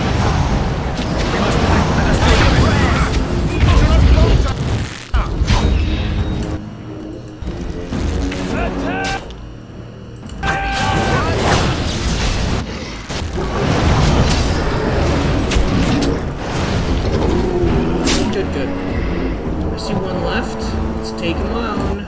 Good. I see one left. Let's take him on.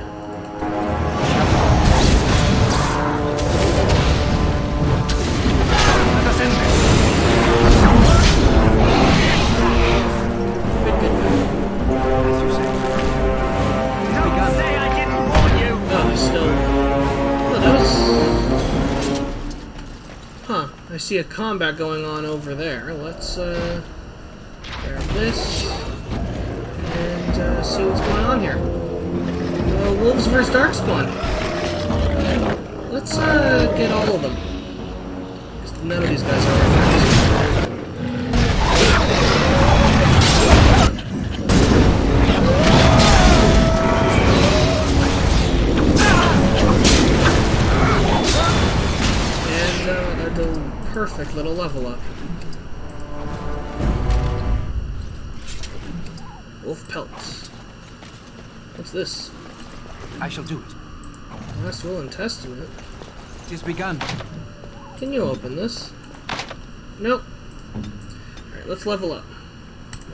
I see a combat going on over there. Let's grab this and see what's going on here. Wolves versus Darkspawn. Let's get all of them. 'Cause none of these guys are effective. And a perfect little level up. Wolf pelts. What's this? I shall do it. Last Will and Testament. It is begun. Can you open this? Nope. Alright, let's level up.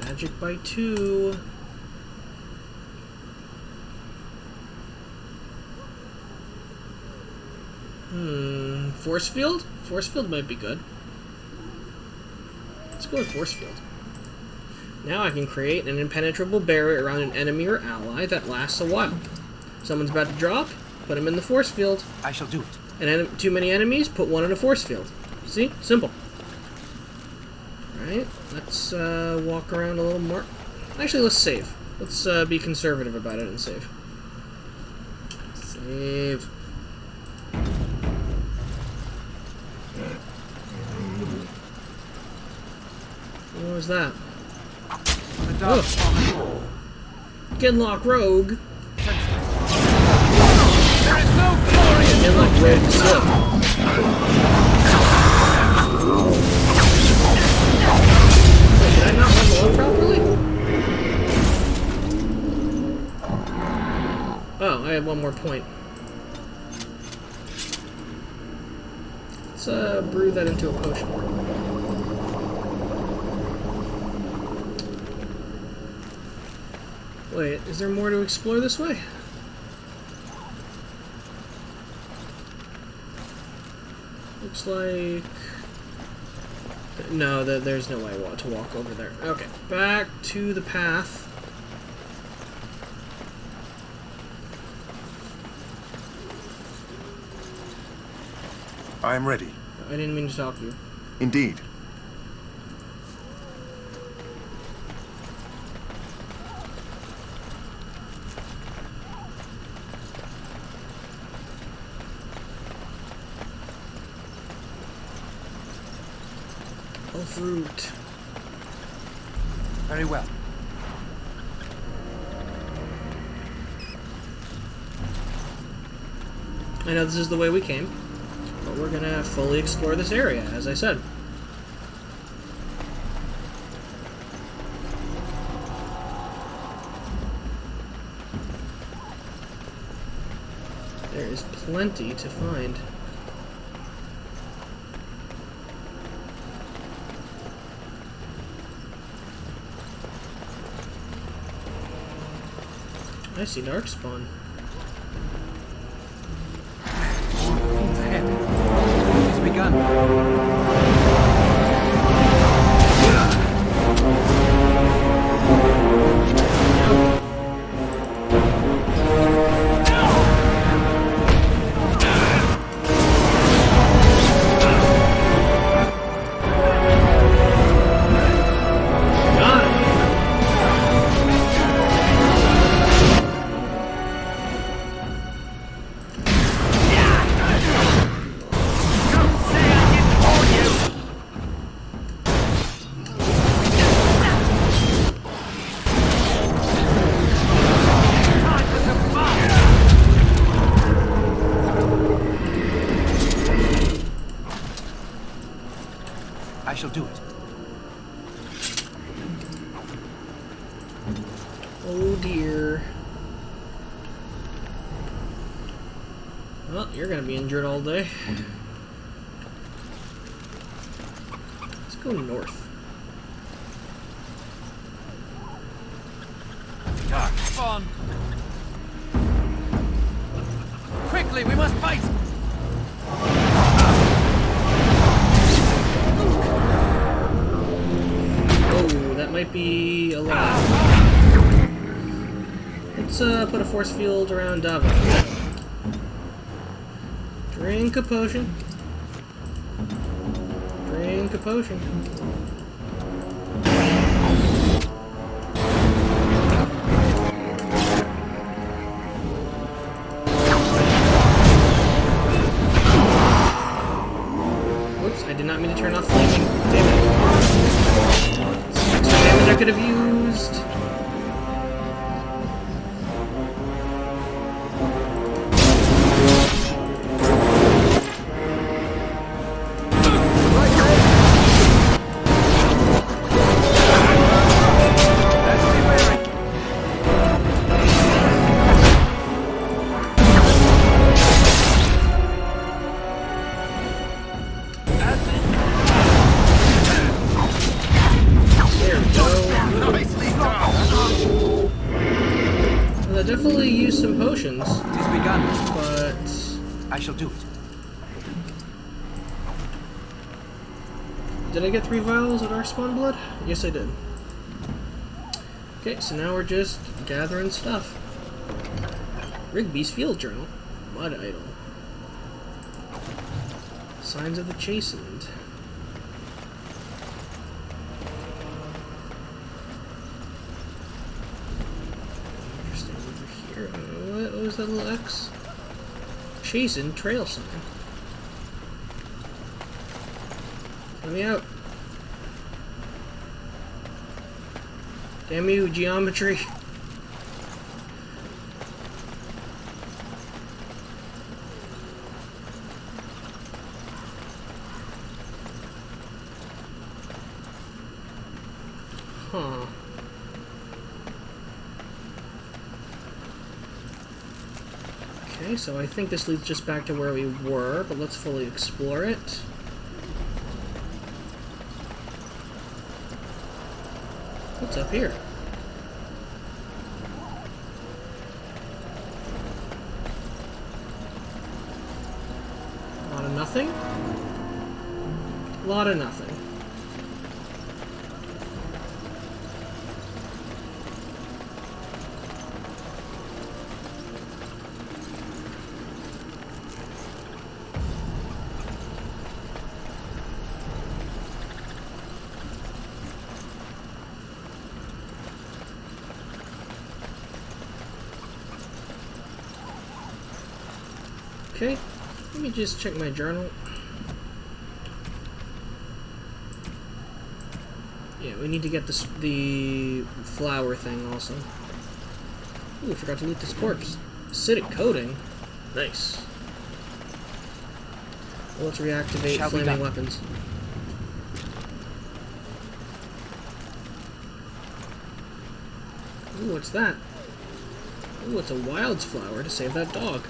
Magic by 2. Force field? Force field might be good. go with Force Field. Now I can create an impenetrable barrier around an enemy or ally that lasts a while. Someone's about to drop, put him in the Force Field. I shall do it. And too many enemies, put one in a Force Field. See? Simple. Alright, let's walk around a little more. Actually, let's save. Let's be conservative about it and save. Save. What was that? Oh. Genlock Rogue. There is no glory in Genlock Rogue slip. Did I not run low properly? Oh, I had one more point. Let's brew that into a potion. Wait, is there more to explore this way? Looks like... No, there's no way to walk over there. Okay, back to the path. I am ready. I didn't mean to stop you. Indeed. Fruit. Very well. I know this is the way we came, but we're gonna fully explore this area, as I said. There is plenty to find. I see Darkspawn. It's ahead. It's begun. I shall do it. Oh dear. Well, you're gonna be injured all day. Let's go north. Darkspawn! Quickly, we must fight! Oh, that might be a lot. Let's put a force field around Dava. Drink a potion. Drink a potion. Whoops, I did not mean to turn off flaming. Damn it. Some extra damage I could have used. Definitely use some potions. It is begun. But I shall do it. Did I get 3 vials at our spawn blood? Yes, I did. Okay, so now we're just gathering stuff. Rigby's Field Journal. Mud Idol. Signs of the Chastened. Interesting over here. What was that little X? Chastened trail sign. Let me out. Damn you, geometry. Huh. Okay, so I think this leads just back to where we were, but let's fully explore it. What's up here? A lot of nothing? A lot of nothing. Okay, let me just check my journal. Yeah, we need to get this, the flower thing also. Ooh, I forgot to loot this corpse. Acidic coating? Nice. Well, let's reactivate flaming weapons. Ooh, what's that? Ooh, it's a wild's flower to save that dog.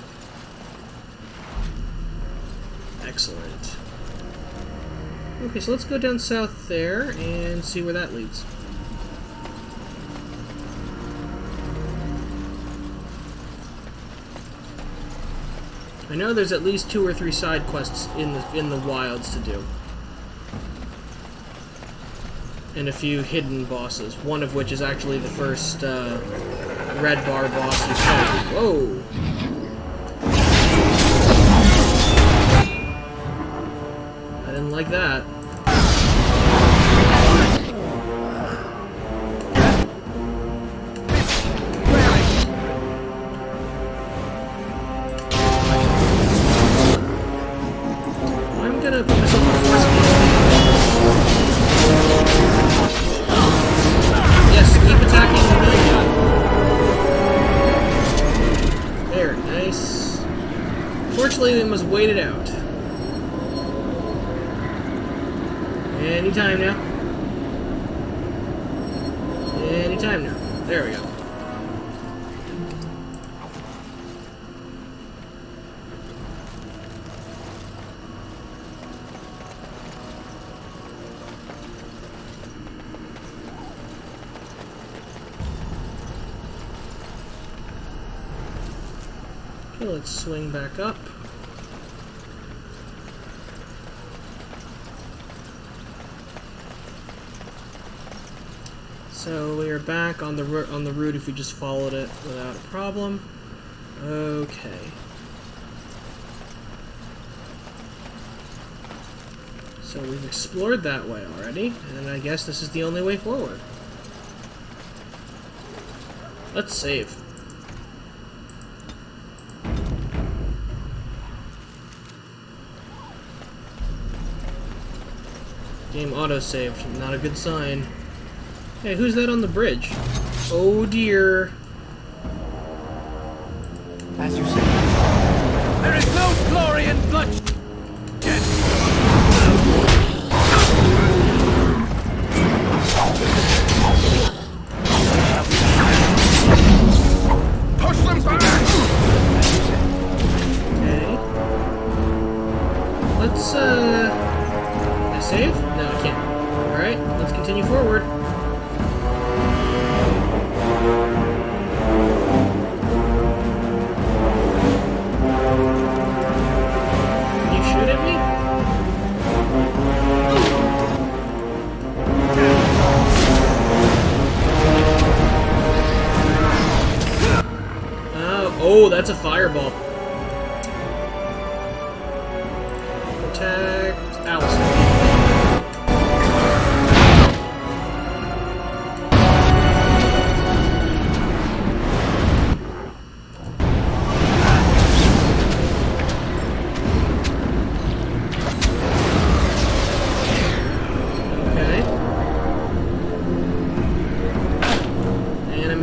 Excellent. Okay, so let's go down south there and see where that leads. I know there's at least 2 or 3 side quests in the wilds to do. And a few hidden bosses, one of which is actually the first red bar boss you fight. Whoa! Like that. I'm gonna put myself on force. Yes, keep attacking. There, nice. Fortunately, it was waited out. Anytime now. Anytime now. There we go. Okay, let's swing back up. So we are back on the route if we just followed it without a problem. Okay. So we've explored that way already, and I guess this is the only way forward. Let's save. Game auto-saved, not a good sign. Hey, who's that on the bridge? Oh dear. As you say, there is no glory in bloodshed. Push them back! Okay. Let's, can I save? No, I can't. Alright, let's continue forward. that's a fireball. Protect Alistair.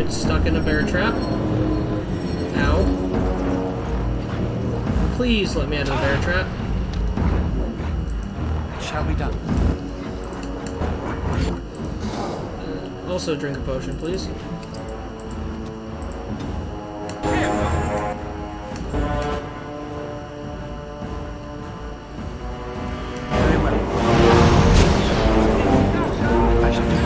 Stuck in a bear trap. Ow. Please let me out of the bear trap. It shall be done. Also drink a potion, please. Very well. I shall do it.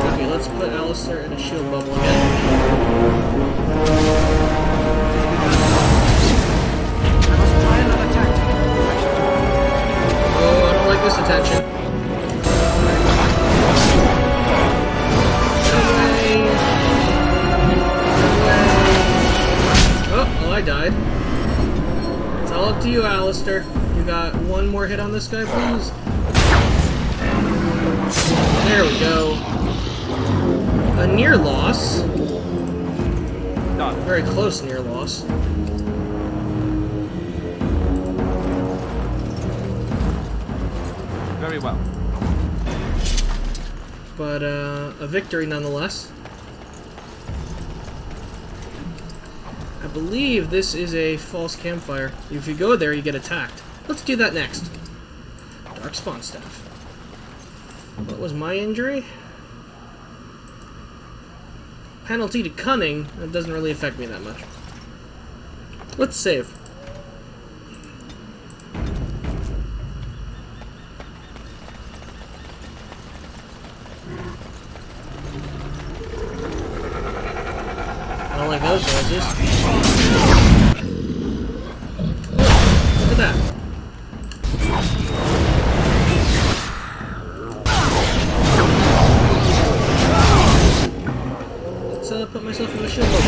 Okay, let's put Alistair in a shield bubble again. Oh, I don't like this attention. Oh, well, I died. It's all up to you, Alistair. You got one more hit on this guy, please. There we go. A near loss. Not a very close near loss. Very well. But a victory nonetheless. I believe this is a false campfire. If you go there, you get attacked. Let's do that next. Dark Spawn Staff. What was my injury? Penalty to cunning. That doesn't really affect me that much. Let's save. I don't like those noises. Look at that. Put myself in the shield bubble.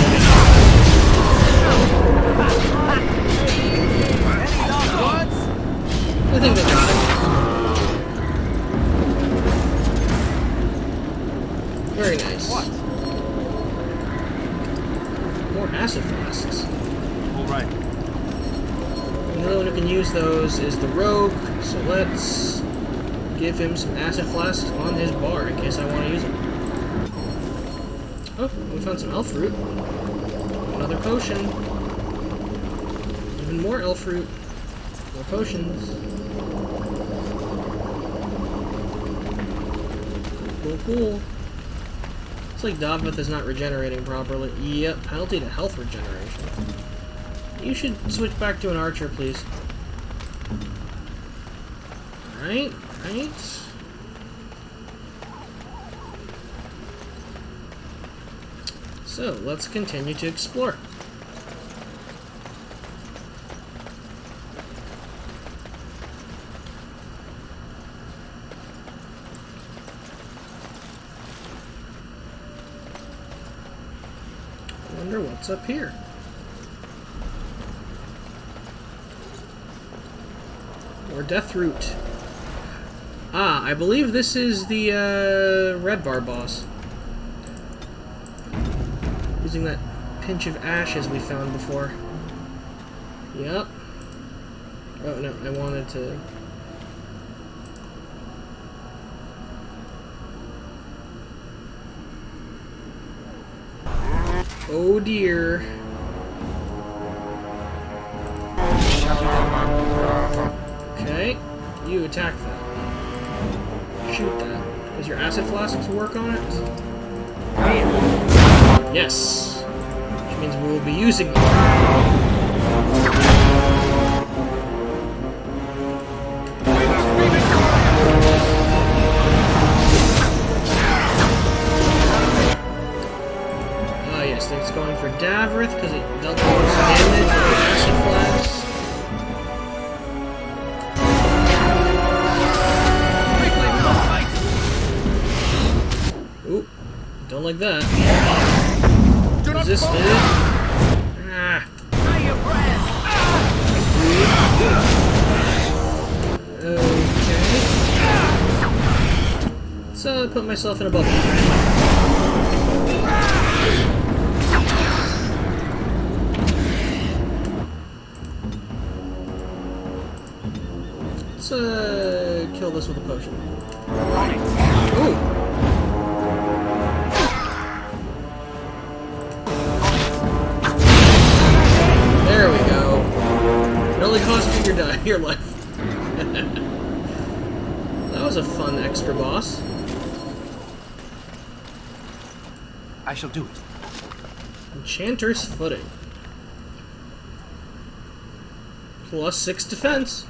I think they got it. Very nice. More acid flasks. Alright. The only one who can use those is the rogue, so let's give him some acid flasks on his bar in case I want to use them. Oh, we found some elf fruit. Another potion. Even more elf fruit. More potions. Cool, cool. It's like Davith is not regenerating properly. Yep, penalty to health regeneration. You should switch back to an archer, please. Alright, right. So, let's continue to explore. I wonder what's up here. More death root. Ah, I believe this is the red bar boss. Using that pinch of ashes we found before. Yep. Oh no, I wanted to... Oh dear. Okay, you attack that. Shoot that. Does your acid flasks work on it? Yes. Which means we will be using them. Ah, yes, it's going for Davrith because it dealt the most damage with the acid flasks. Don't like that. Is this it? Ah. Okay. So I put myself in a bubble. Let's kill this with a potion. Ooh. There we go. It only costs you your life. That was a fun extra boss. I shall do it. Enchanter's Footing. +6 defense.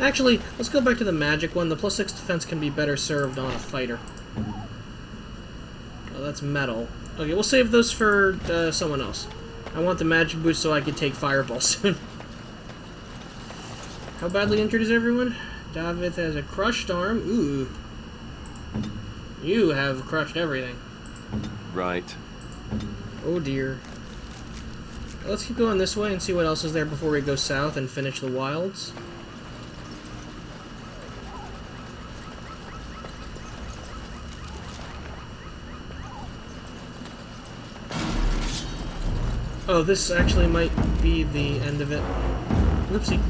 Actually, let's go back to the magic one. The +6 defense can be better served on a fighter. Oh, that's metal. Okay, we'll save those for someone else. I want the magic boost so I can take Fireball soon. How badly injured is everyone? David has a crushed arm. Ooh. You have crushed everything. Right. Oh dear. Let's keep going this way and see what else is there before we go south and finish the wilds. Oh, this actually might be the end of it. Whoopsie.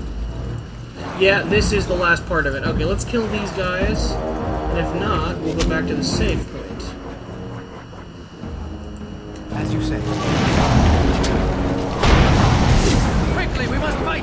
Yeah, this is the last part of it. Okay, let's kill these guys. And if not, we'll go back to the save point. As you say. Quickly, we must fight!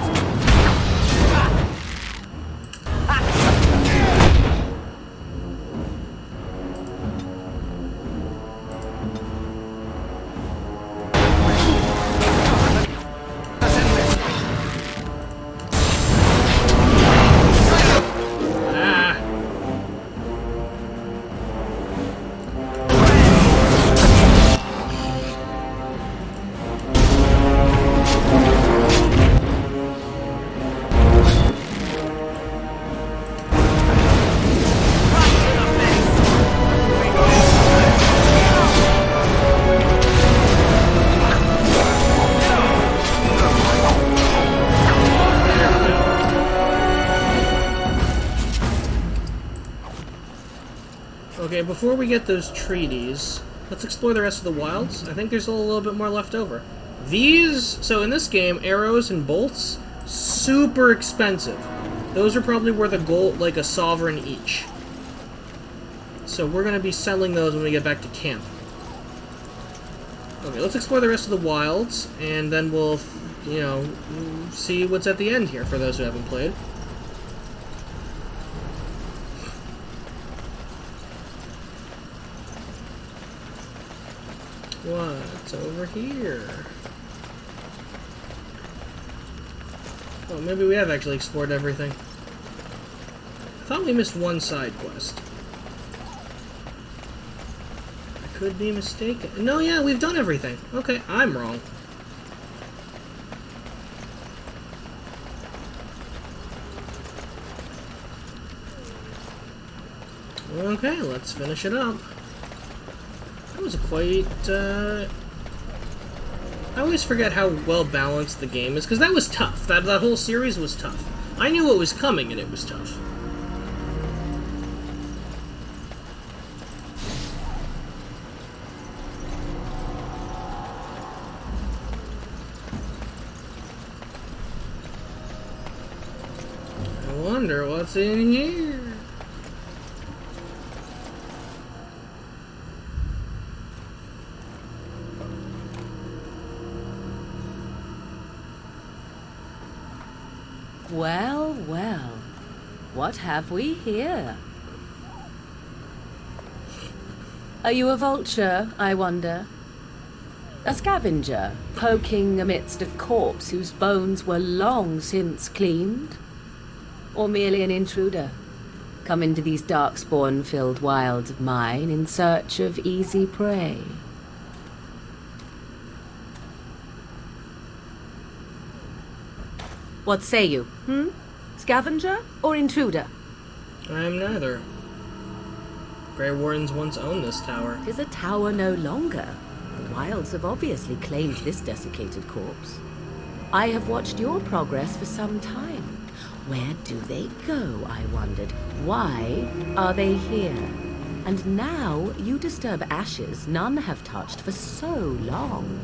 Okay, before we get those treaties, let's explore the rest of the wilds. I think there's a little bit more left over. So in this game, arrows and bolts, super expensive. Those are probably worth a gold, like a sovereign each. So we're going to be selling those when we get back to camp. Okay, let's explore the rest of the wilds, and then we'll, you know, see what's at the end here for those who haven't played. What's over here? Oh, maybe we have actually explored everything. I thought we missed one side quest. I could be mistaken. No, yeah, we've done everything. Okay, I'm wrong. Okay, let's finish it up. That was quite, I always forget how well balanced the game is, because that was tough. That whole series was tough. I knew what was coming, and it was tough. I wonder what's in here. Well, well. What have we here? Are you a vulture, I wonder? A scavenger, poking amidst a corpse whose bones were long since cleaned? Or merely an intruder, come into these darkspawn-filled wilds of mine in search of easy prey? What say you, Scavenger or intruder? I am neither. Grey Wardens once owned this tower. 'Tis a tower no longer. The Wilds have obviously claimed this desiccated corpse. I have watched your progress for some time. Where do they go, I wondered? Why are they here? And now you disturb ashes none have touched for so long.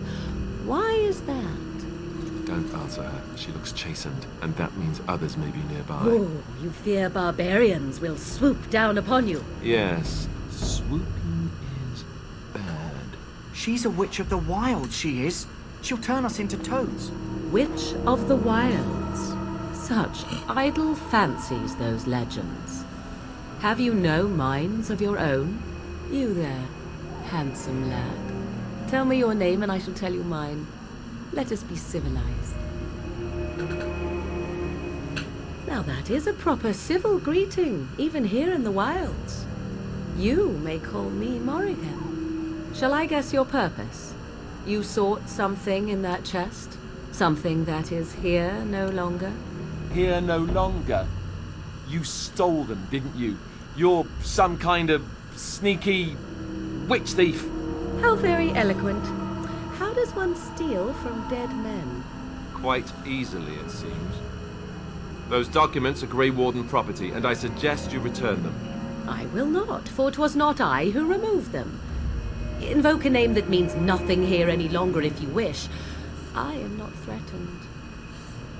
Why is that? Don't answer her. She looks chastened, and that means others may be nearby. Oh, you fear barbarians will swoop down upon you. Yes, swooping is bad. She's a witch of the wild, she is. She'll turn us into toads. Witch of the Wilds. Such idle fancies, those legends. Have you no minds of your own? You there, handsome lad. Tell me your name and I shall tell you mine. Let us be civilized. Now that is a proper civil greeting, even here in the wilds. You may call me Morrigan. Shall I guess your purpose? You sought something in that chest? Something that is here no longer? Here no longer. You stole them, didn't you? You're some kind of sneaky witch thief. How very eloquent. How does one steal from dead men? Quite easily, it seems. Those documents are Grey Warden property, and I suggest you return them. I will not, for 'twas not I who removed them. Invoke a name that means nothing here any longer if you wish. I am not threatened.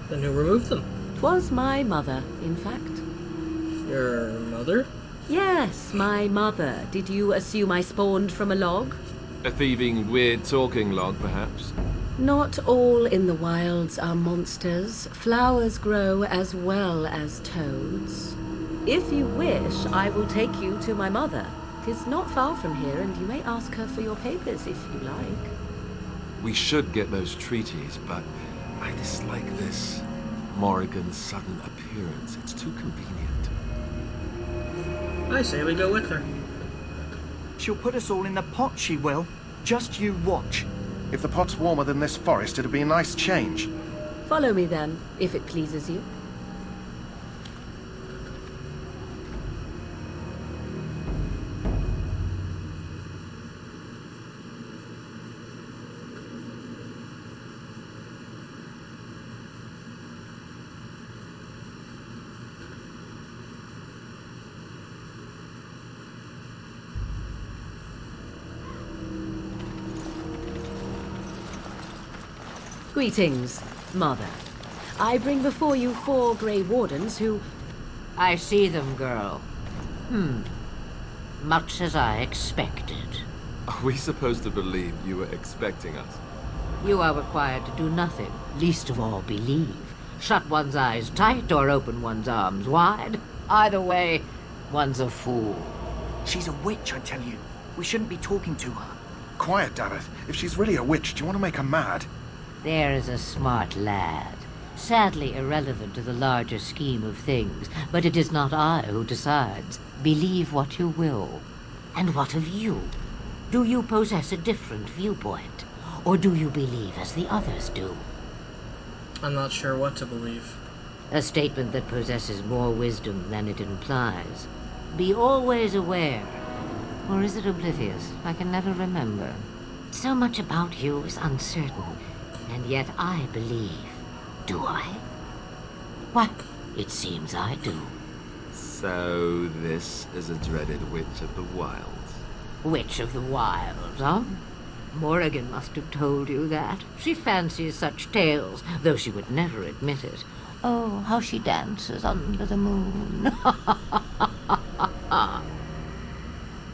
Then who removed them? 'Twas my mother, in fact. Your mother? Yes, my mother. Did you assume I spawned from a log? A thieving, weird talking log, perhaps? Not all in the wilds are monsters. Flowers grow as well as toads. If you wish, I will take you to my mother. 'Tis not far from here, and you may ask her for your papers if you like. We should get those treaties, but I dislike this. Morrigan's sudden appearance. It's too convenient. I say we go with her. She'll put us all in the pot, she will. Just you watch. If the pot's warmer than this forest, it'd be a nice change. Follow me then, if it pleases you. Greetings, Mother. I bring before you 4 Grey Wardens who... I see them, girl. Much as I expected. Are we supposed to believe you were expecting us? You are required to do nothing, least of all believe. Shut one's eyes tight or open one's arms wide. Either way, one's a fool. She's a witch, I tell you. We shouldn't be talking to her. Quiet, dammit. If she's really a witch, do you want to make her mad? There is a smart lad. Sadly irrelevant to the larger scheme of things, but it is not I who decides. Believe what you will. And what of you? Do you possess a different viewpoint? Or do you believe as the others do? I'm not sure what to believe. A statement that possesses more wisdom than it implies. Be always aware. Or is it oblivious? I can never remember. So much about you is uncertain. And yet I believe. Do I? Why, it seems I do. So this is a dreaded witch of the wilds. Witch of the wilds, huh? Morrigan must have told you that. She fancies such tales, though she would never admit it. Oh, how she dances under the moon.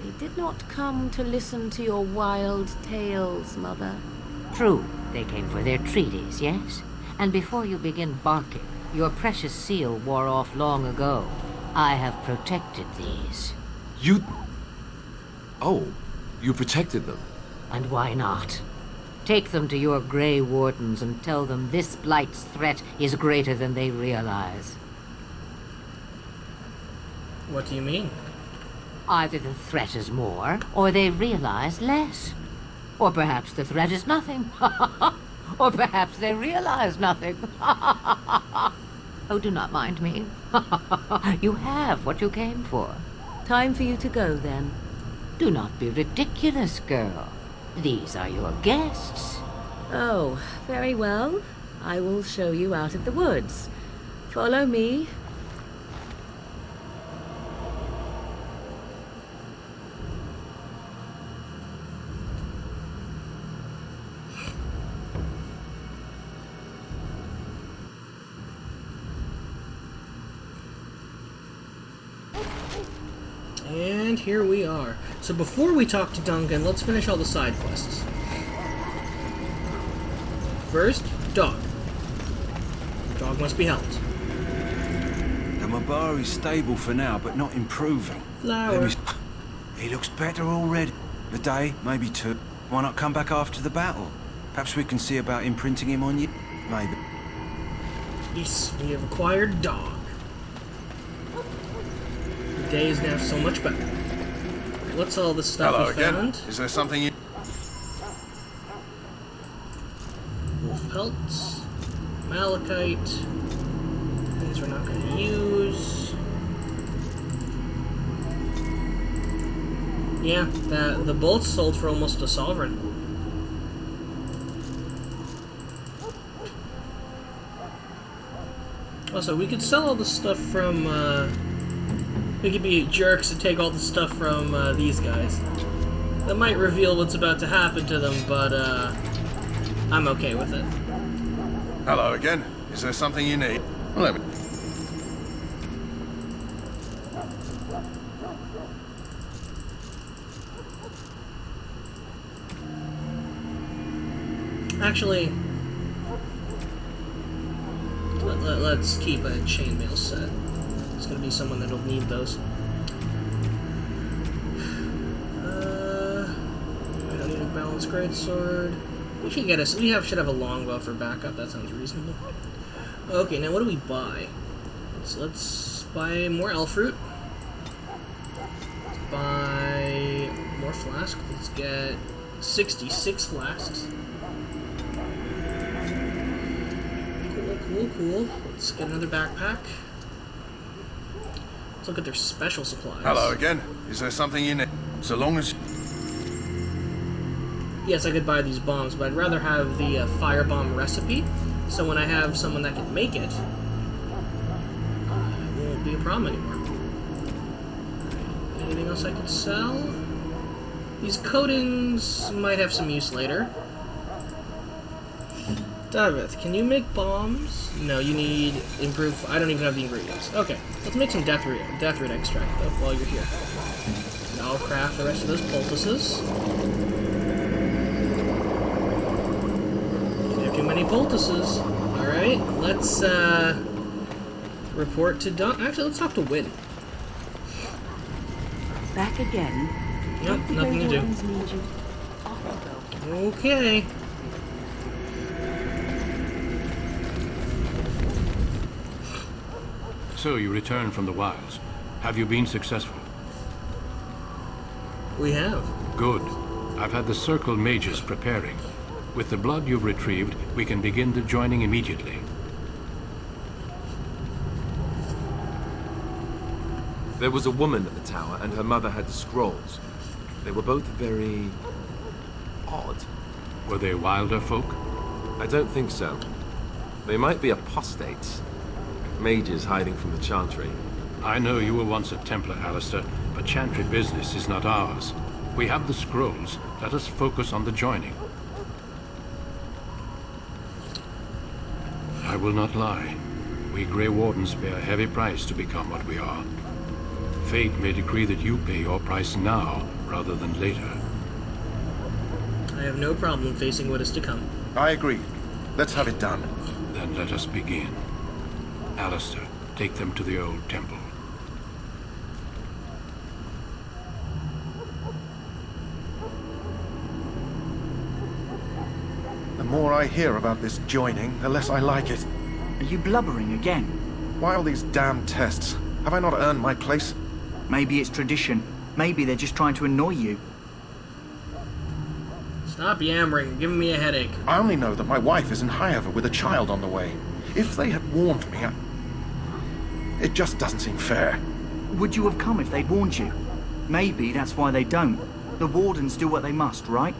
They did not come to listen to your wild tales, Mother. True, they came for their treaties, yes? And before you begin barking, your precious seal wore off long ago. I have protected these. You... Oh, you protected them? And why not? Take them to your Grey Wardens and tell them this Blight's threat is greater than they realize. What do you mean? Either the threat is more, or they realize less. Or perhaps the threat is nothing. Or perhaps they realize nothing. Oh, do not mind me. You have what you came for. Time for you to go, then. Do not be ridiculous, girl. These are your guests. Oh, very well. I will show you out of the woods. Follow me. And here we are. So before we talk to Duncan, let's finish all the side quests. First, dog. Dog must be helped. The Mabari's stable for now, but not improving. Flower. He looks better already. A day, maybe two. Why not come back after the battle? Perhaps we can see about imprinting him on you. Maybe. Yes, we have acquired dog. The day is now so much better. What's all this stuff Hello we again. found? Is there something you... Wolf pelts, malachite, things we're not going to use. Yeah, the bolts sold for almost a sovereign. Also, we could sell all the stuff from, we could be jerks and take all the stuff from these guys. That might reveal what's about to happen to them, but I'm okay with it. Hello again. Is there something you need? Let me... Actually, let's keep a chainmail set. It's gonna be someone that'll need those. I don't need a balanced greatsword. We should get us. We should have a longbow for backup. That sounds reasonable. Okay, now what do we buy? Let's buy more elf fruit. Let's buy more flasks. Let's get 66 flasks. Cool. Let's get another backpack. Let's look at their special supplies. Hello again. Is there something you need? So long as... Yes, I could buy these bombs, but I'd rather have the firebomb recipe, so when I have someone that can make it, it won't be a problem anymore. Anything else I could sell? These coatings might have some use later. Davith, can you make bombs? No, you need improved... I don't even have the ingredients. Okay, let's make some deathroot extract, though, while you're here. And I'll craft the rest of those poultices. Too many poultices. Alright, let's report to Don. Actually, let's talk to Wynn. Back again. Nope, nothing to do. Okay. So you returned from the wilds. Have you been successful? We have. Good. I've had the Circle mages preparing. With the blood you've retrieved, we can begin the joining immediately. There was a woman at the tower, and her mother had scrolls. They were both very... odd. Were they wilder folk? I don't think so. They might be apostates. Mages hiding from the Chantry. I know you were once a Templar, Alistair, but Chantry business is not ours. We have the scrolls. Let us focus on the joining. I will not lie. We Grey Wardens pay a heavy price to become what we are. Fate may decree that you pay your price now, rather than later. I have no problem facing what is to come. I agree. Let's have it done. Then let us begin. Alistair, take them to the old temple. The more I hear about this joining, the less I like it. Are you blubbering again? Why all these damn tests? Have I not earned my place? Maybe it's tradition. Maybe they're just trying to annoy you. Stop yammering. You're giving me a headache. I only know that my wife is in Highover with a child on the way. If they had warned me, it just doesn't seem fair. Would you have come if they'd warned you? Maybe that's why they don't. The Wardens do what they must, right?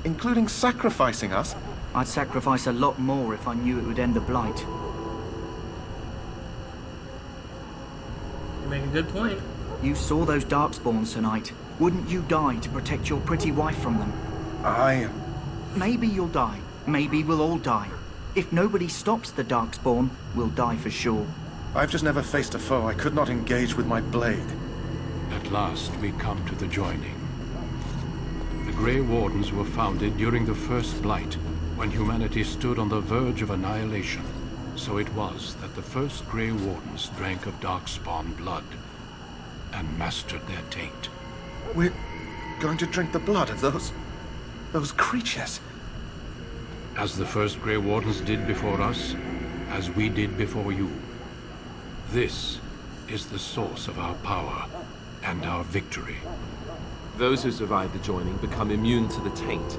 Including sacrificing us? I'd sacrifice a lot more if I knew it would end the Blight. You make a good point. You saw those Darkspawns tonight. Wouldn't you die to protect your pretty wife from them? Maybe you'll die. Maybe we'll all die. If nobody stops the Darkspawn, we'll die for sure. I've just never faced a foe I could not engage with my blade. At last, we come to the joining. The Grey Wardens were founded during the First Blight, when humanity stood on the verge of annihilation. So it was that the first Grey Wardens drank of Darkspawn blood and mastered their taint. We're going to drink the blood of those creatures. As the first Grey Wardens did before us, as we did before you. This is the source of our power and our victory. Those who survive the joining become immune to the taint.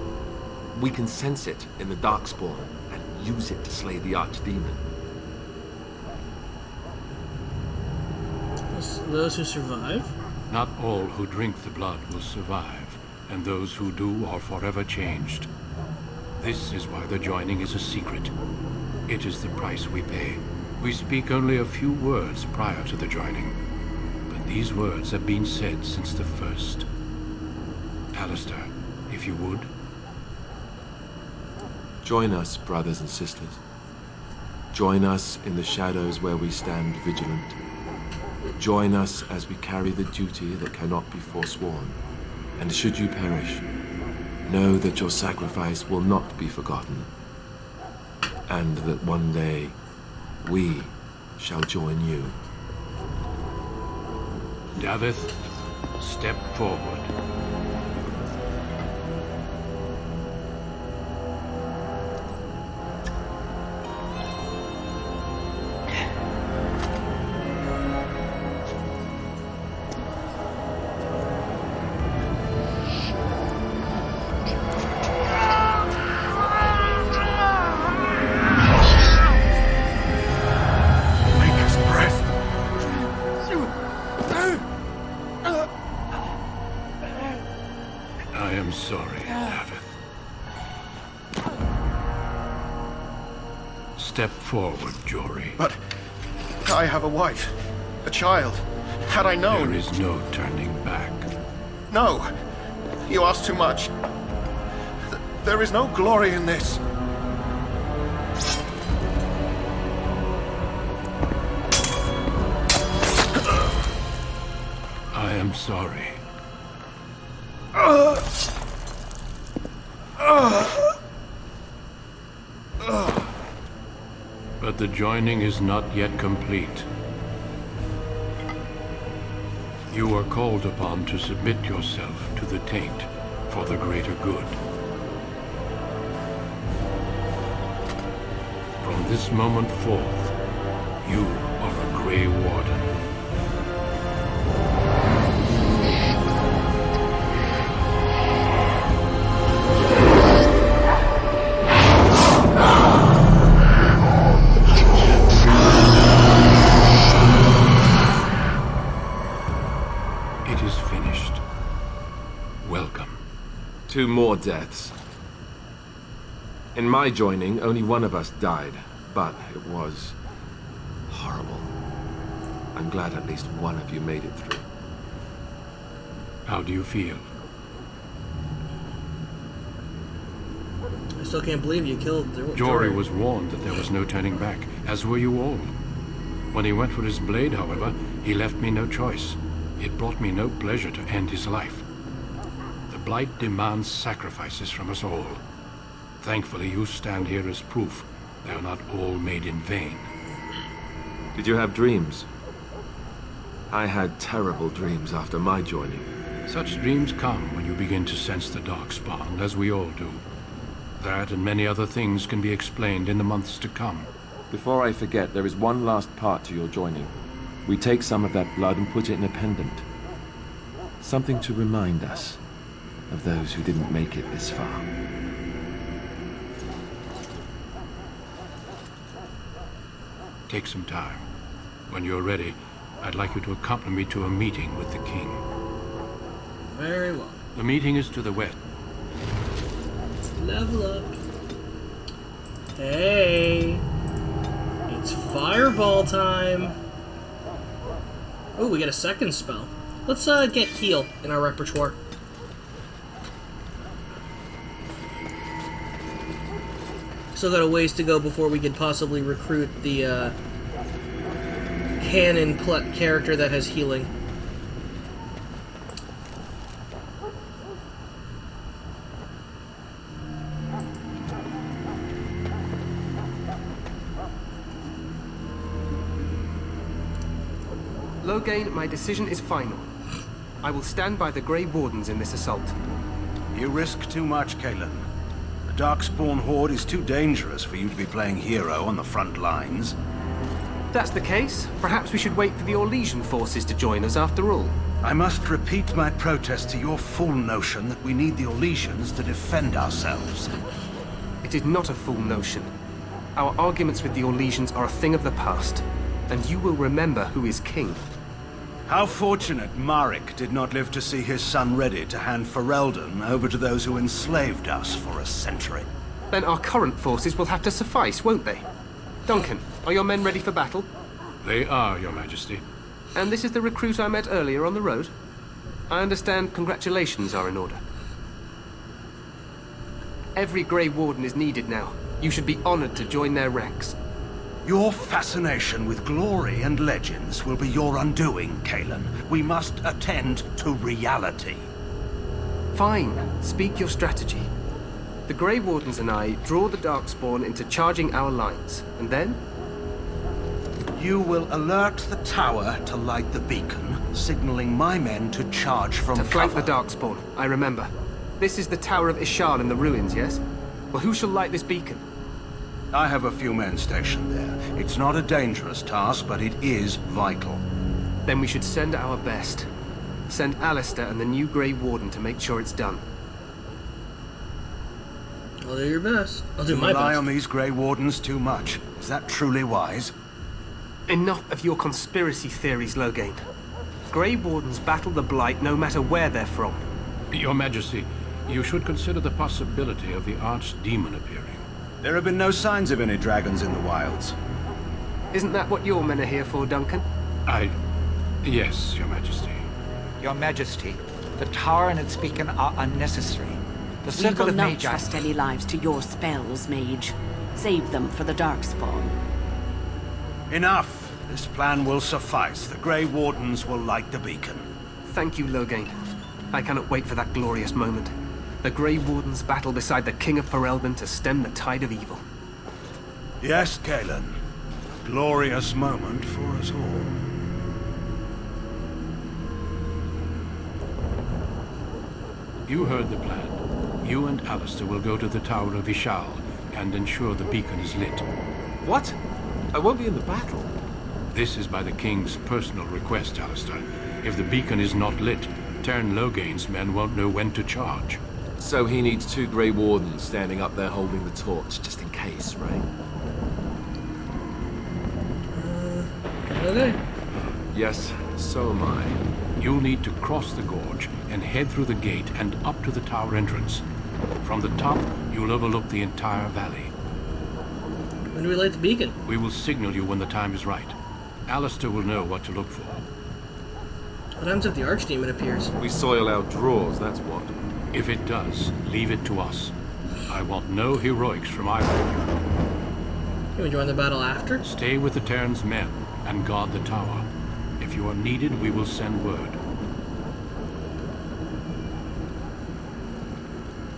We can sense it in the Darkspawn and use it to slay the Archdemon. Those who survive? Not all who drink the blood will survive, and those who do are forever changed. This is why the joining is a secret. It is the price we pay. We speak only a few words prior to the joining, but these words have been said since the first. Alistair, if you would. Join us, brothers and sisters. Join us in the shadows where we stand vigilant. Join us as we carry the duty that cannot be forsworn. And should you perish, know that your sacrifice will not be forgotten, and that one day we shall join you. Davith, step forward. I am sorry, Davith. Step forward, Jory. But I have a wife, a child. Had I known... There is no turning back. No! You ask too much. There is no glory in this. I am sorry. But the joining is not yet complete. You are called upon to submit yourself to the taint for the greater good. From this moment forth, you are a Grey Warden. It is finished. Welcome. 2 more deaths. In my joining, only one of us died, but it was horrible. I'm glad at least one of you made it through. How do you feel? I still can't believe you killed Jory was warned that there was no turning back, as were you all. When he went for his blade, however, he left me no choice. It brought me no pleasure to end his life. The Blight demands sacrifices from us all. Thankfully, you stand here as proof they are not all made in vain. Did you have dreams? I had terrible dreams after my joining. Such dreams come when you begin to sense the Darkspawn, as we all do. That and many other things can be explained in the months to come. Before I forget, there is one last part to your joining. We take some of that blood and put it in a pendant. Something to remind us of those who didn't make it this far. Take some time. When you're ready, I'd like you to accompany me to a meeting with the king. Very well. The meeting is to the west. Level up. Hey. It's fireball time. Oh, we get a second spell. Let's get heal in our repertoire. Still got a ways to go before we could possibly recruit the canon character that has healing. Loghain, my decision is final. I will stand by the Grey Wardens in this assault. You risk too much, Cailan. The Darkspawn Horde is too dangerous for you to be playing hero on the front lines. If that's the case, perhaps we should wait for the Orlesian forces to join us after all. I must repeat my protest to your fool notion that we need the Orlesians to defend ourselves. It is not a fool notion. Our arguments with the Orlesians are a thing of the past, and you will remember who is king. How fortunate Marek did not live to see his son ready to hand Ferelden over to those who enslaved us for a century. Then our current forces will have to suffice, won't they? Duncan, are your men ready for battle? They are, Your Majesty. And this is the recruit I met earlier on the road? I understand congratulations are in order. Every Grey Warden is needed now. You should be honored to join their ranks. Your fascination with glory and legends will be your undoing, Cailan. We must attend to reality. Fine. Speak your strategy. The Grey Wardens and I draw the Darkspawn into charging our lines, and then? You will alert the tower to light the beacon, signaling my men to charge from cover. To flank cover. the Darkspawn, I remember. This is the Tower of Ishal in the ruins, yes? Well, who shall light this beacon? I have a few men stationed there. It's not a dangerous task, but it is vital. Then we should send our best. Send Alistair and the new Grey Warden to make sure it's done. I'll do your best. I'll do my best. You rely on these Grey Wardens too much. Is that truly wise? Enough of your conspiracy theories, Loghain. Grey Wardens battle the Blight no matter where they're from. Your Majesty, you should consider the possibility of the Archdemon appearing. There have been no signs of any dragons in the wilds. Isn't that what your men are here for, Duncan? Yes, Your Majesty. Your Majesty, the tower and its beacon are unnecessary. The We Circle will of not Magi... trust any lives to your spells, Mage. Save them for the Darkspawn. Enough! This plan will suffice. The Grey Wardens will light the beacon. Thank you, Loghain. I cannot wait for that glorious moment. The Grey Wardens battle beside the King of Ferelden to stem the tide of evil. Yes, Cailan. Glorious moment for us all. You heard the plan. You and Alistair will go to the Tower of Ishal and ensure the beacon is lit. What? I won't be in the battle. This is by the King's personal request, Alistair. If the beacon is not lit, Tern Loghain's men won't know when to charge. So he needs 2 Grey Wardens standing up there holding the torch, just in case, right? Okay. Yes, so am I. You'll need to cross the gorge and head through the gate and up to the tower entrance. From the top, you'll overlook the entire valley. When do we light the beacon? We will signal you when the time is right. Alistair will know what to look for. What happens if the Archdemon appears? We soil our drawers, that's what. If it does, leave it to us. I want no heroics from either of you. Can we join the battle after? Stay with the Terran's men and guard the tower. If you are needed, we will send word.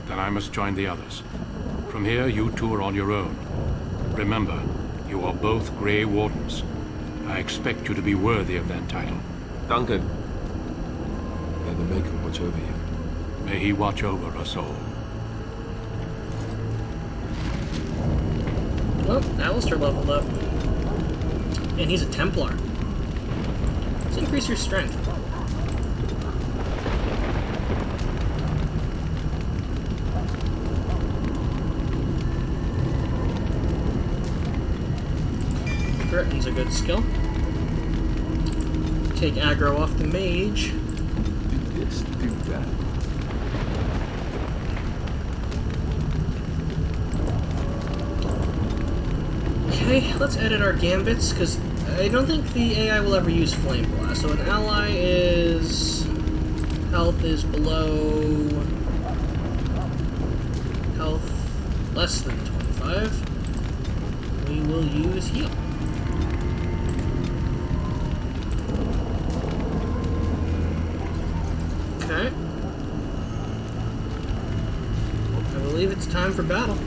Then I must join the others. From here, you two are on your own. Remember, you are both Grey Wardens. I expect you to be worthy of that title. Duncan, may the Maker watch over you. May he watch over us all. Well, Alistair leveled up. And he's a Templar. Let's increase your strength. Threaten's a good skill. Take aggro off the mage. Do this, do that. Okay, let's edit our gambits, because I don't think the AI will ever use Flame Blast. So an ally is... health is below... health less than 25. We will use heal. Okay. I believe it's time for battle.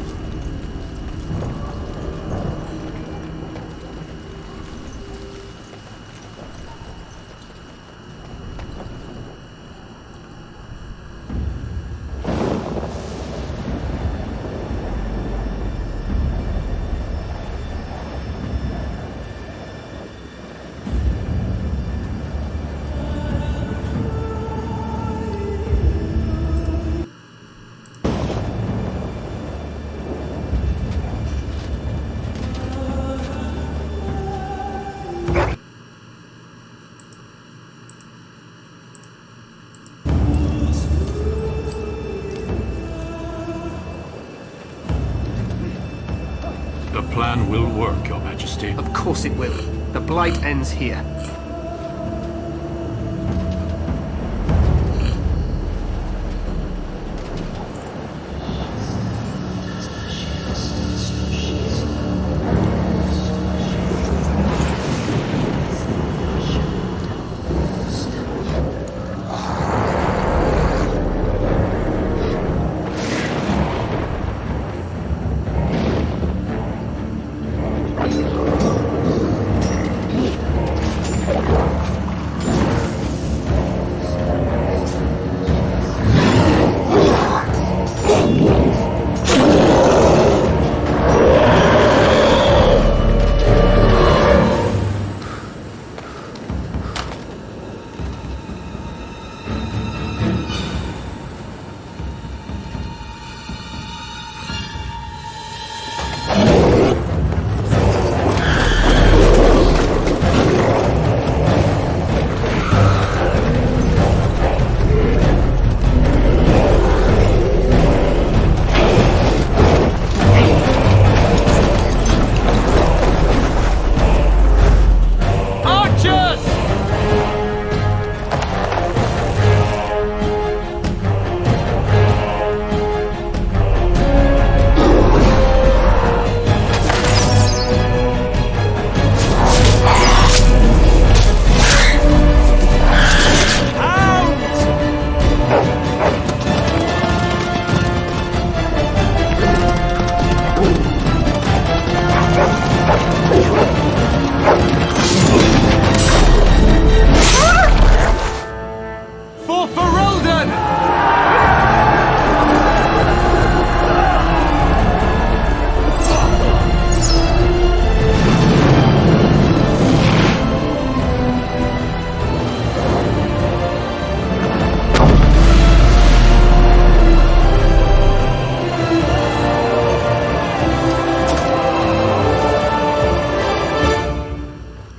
The plan will work, Your Majesty. Of course it will. The Blight ends here.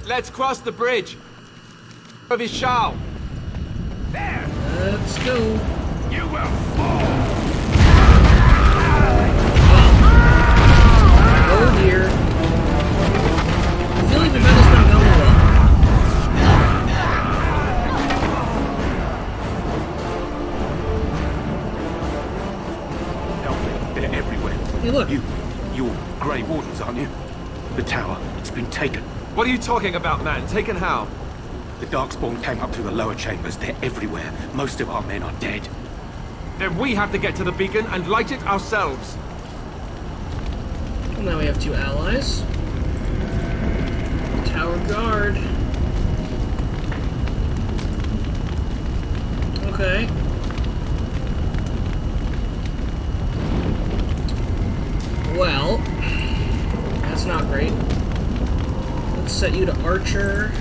Let's cross the bridge. Of his shell. There. Let's go. You will fall. Oh dear. I feel like the battle's not going well. They're everywhere. Hey, look. You're Grey Wardens, aren't you? The tower, it's been taken. What are you talking about, man? Taken how? The Darkspawn came up through the lower chambers. They're everywhere. Most of our men are dead. Then we have to get to the beacon and light it ourselves. Well, now we have two allies. Tower guard. Okay. Well, that's not great. Let's set you to archer.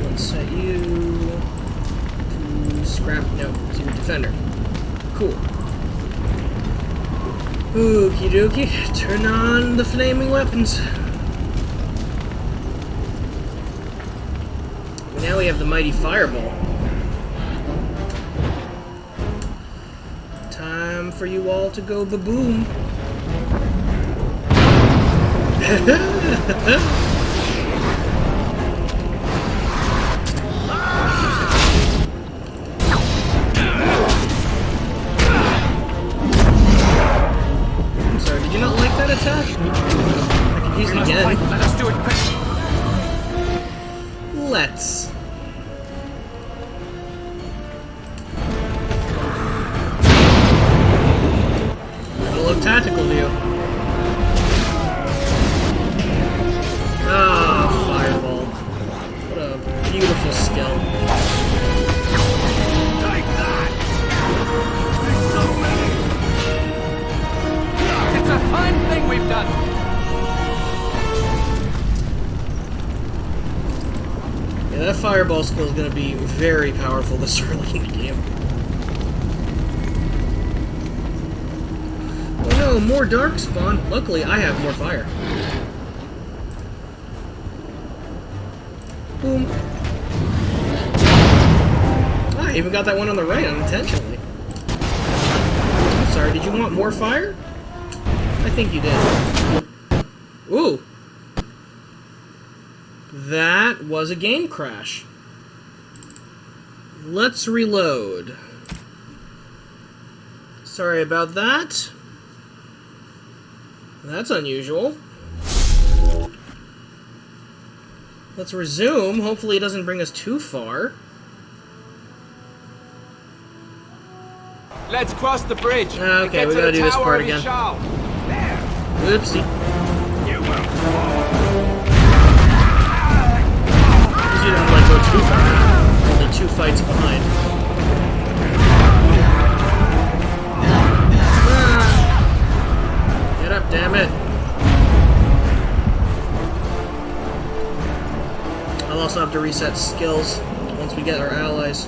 Let's set you to scrap. No, to defender. Cool. Okie dokie. Turn on the flaming weapons. Now we have the mighty fireball. Time for you all to go ba-boom. I'm sorry, did you not like that attack? I can use it again. Let us do it quick. Let's. Gotta look tactical view. Ah, fireball. What a beautiful skill. Take that! So many! It's a fine thing we've done. Yeah, that fireball skill is going to be very powerful this early in the game. Oh no, more darkspawn. Luckily, I have more fire. Boom. I even got that one on the right unintentionally. I'm sorry, did you want more fire? I think you did. Ooh. That was a game crash. Let's reload. Sorry about that. That's unusual. Let's resume. Hopefully it doesn't bring us too far. Let's cross the bridge. Okay, we gotta do this part again. Oopsie. You will. You don't like go too far. Only 2 fights behind. Get up, damn it. I'll also have to reset skills once we get our allies.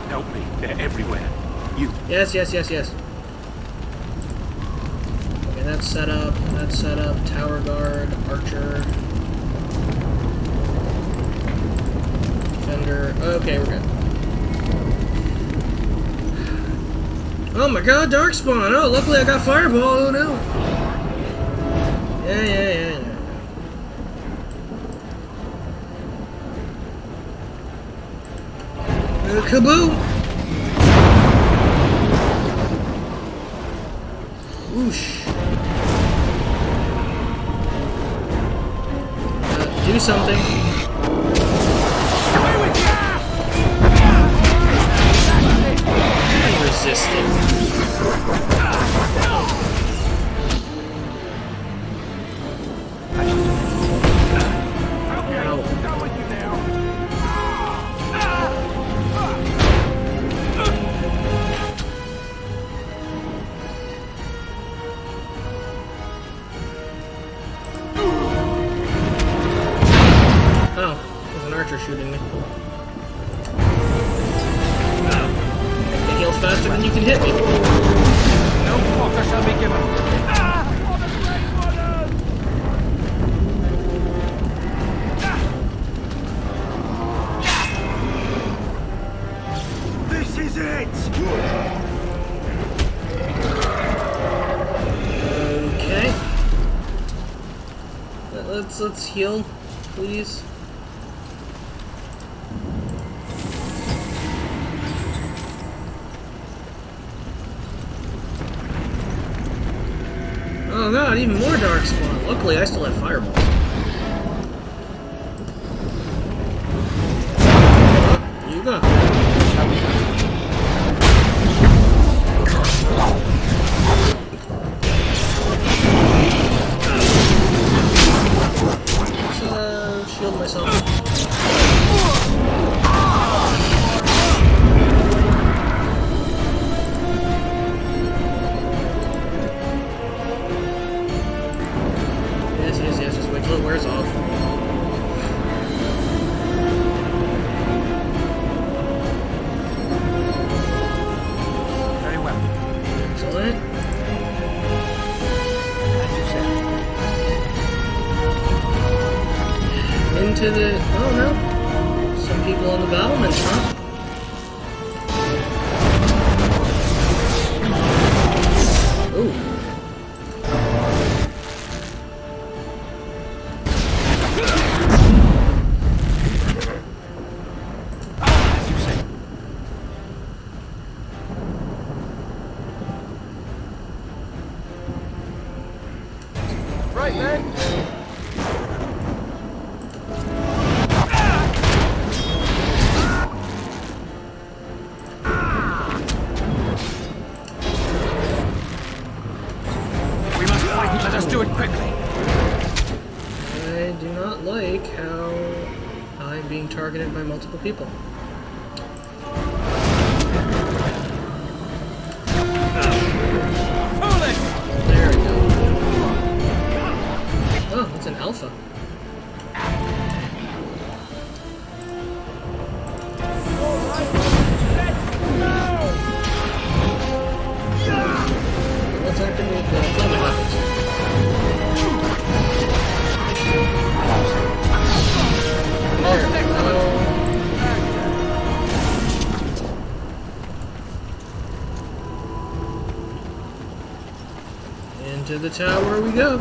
Help me. They're everywhere. You. Yes. Okay, that's set up. Tower guard, archer. Defender. Okay, we're good. Oh my god, darkspawn! Oh, luckily I got fireball. Oh no. Yeah. Kaboom! Whoosh. Do something. Resisting. Oh, there's an archer shooting me. Heal faster than you can hit me. No quarter shall be given. This is it! Okay. Let's heal, please. Oh god, even more darkspawn. Luckily, I still have fireball. Oh, you got that. Let's shield myself. Yes, just wait till it wears off. Very well. Excellent. As you said. Into the... oh no. Some people on the battlements, huh? multiple people. There we go. Oh, it's an alpha. Let's activate the flaming weapons. There we go. Into the tower we go.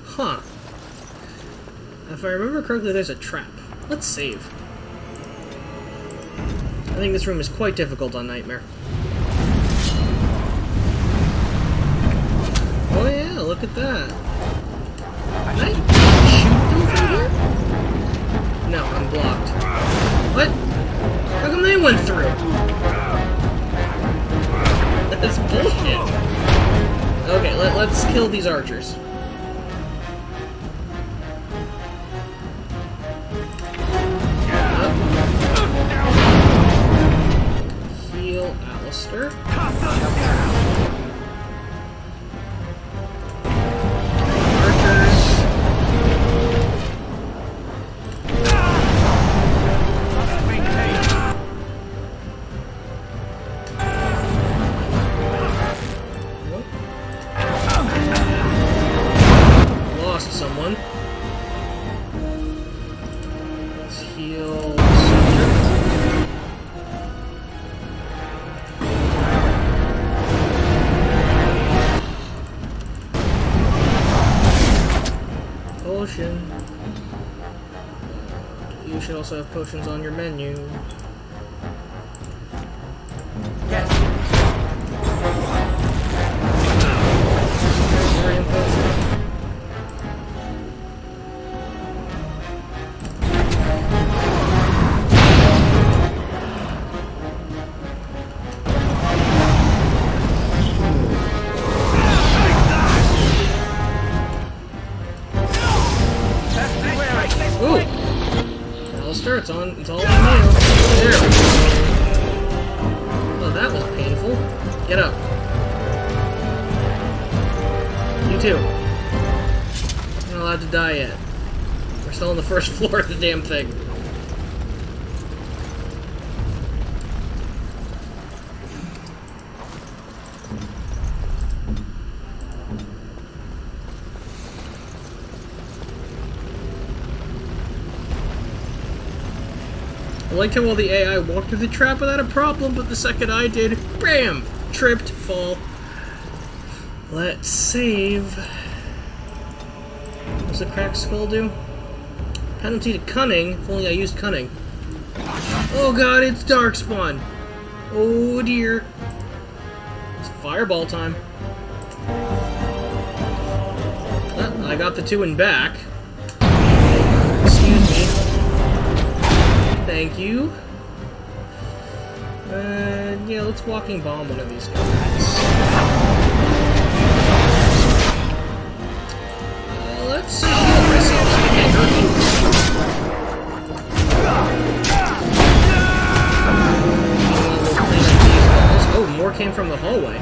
Huh. If I remember correctly, there's a trap. Let's save. I think this room is quite difficult on Nightmare. Oh yeah, look at that. Can I shoot them from here? No, I'm blocked. What? How come they went through? That's bullshit. Okay, let's kill these archers. Heal Alistair. Lost someone. Let's heal Soldier. Potion. You should also have potions on your menu. Variant potion. Ooh! Alistair, it's all on you. There we go. Oh, that was painful. Get up. You too. You're not allowed to die yet. We're still on the first floor of the damn thing. I liked how all the AI walked through the trap without a problem, but the second I did, BAM! Tripped, fall. Let's save. What's the cracked skull do? Penalty to cunning, if only I used cunning. Oh god, it's Darkspawn! Oh dear. It's fireball time. Oh, I got the two in back. Excuse me. Thank you. Yeah, let's walking bomb one of these guys. Let's heal myself so they can't hurt me. Oh, more came from the hallway.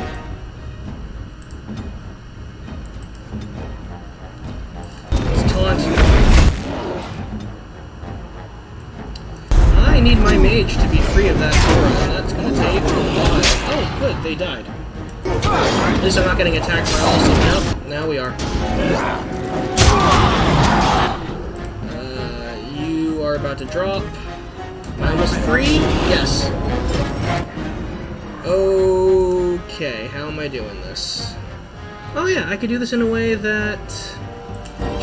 Let's taunt. I need my mage to be free of that door, and that's gonna take a while. Oh, good, they died. At least I'm not getting attacked by all of them. Nope, now we are. You are about to drop. Am I almost free? Yes. Okay, how am I doing this? Oh yeah, I could do this in a way that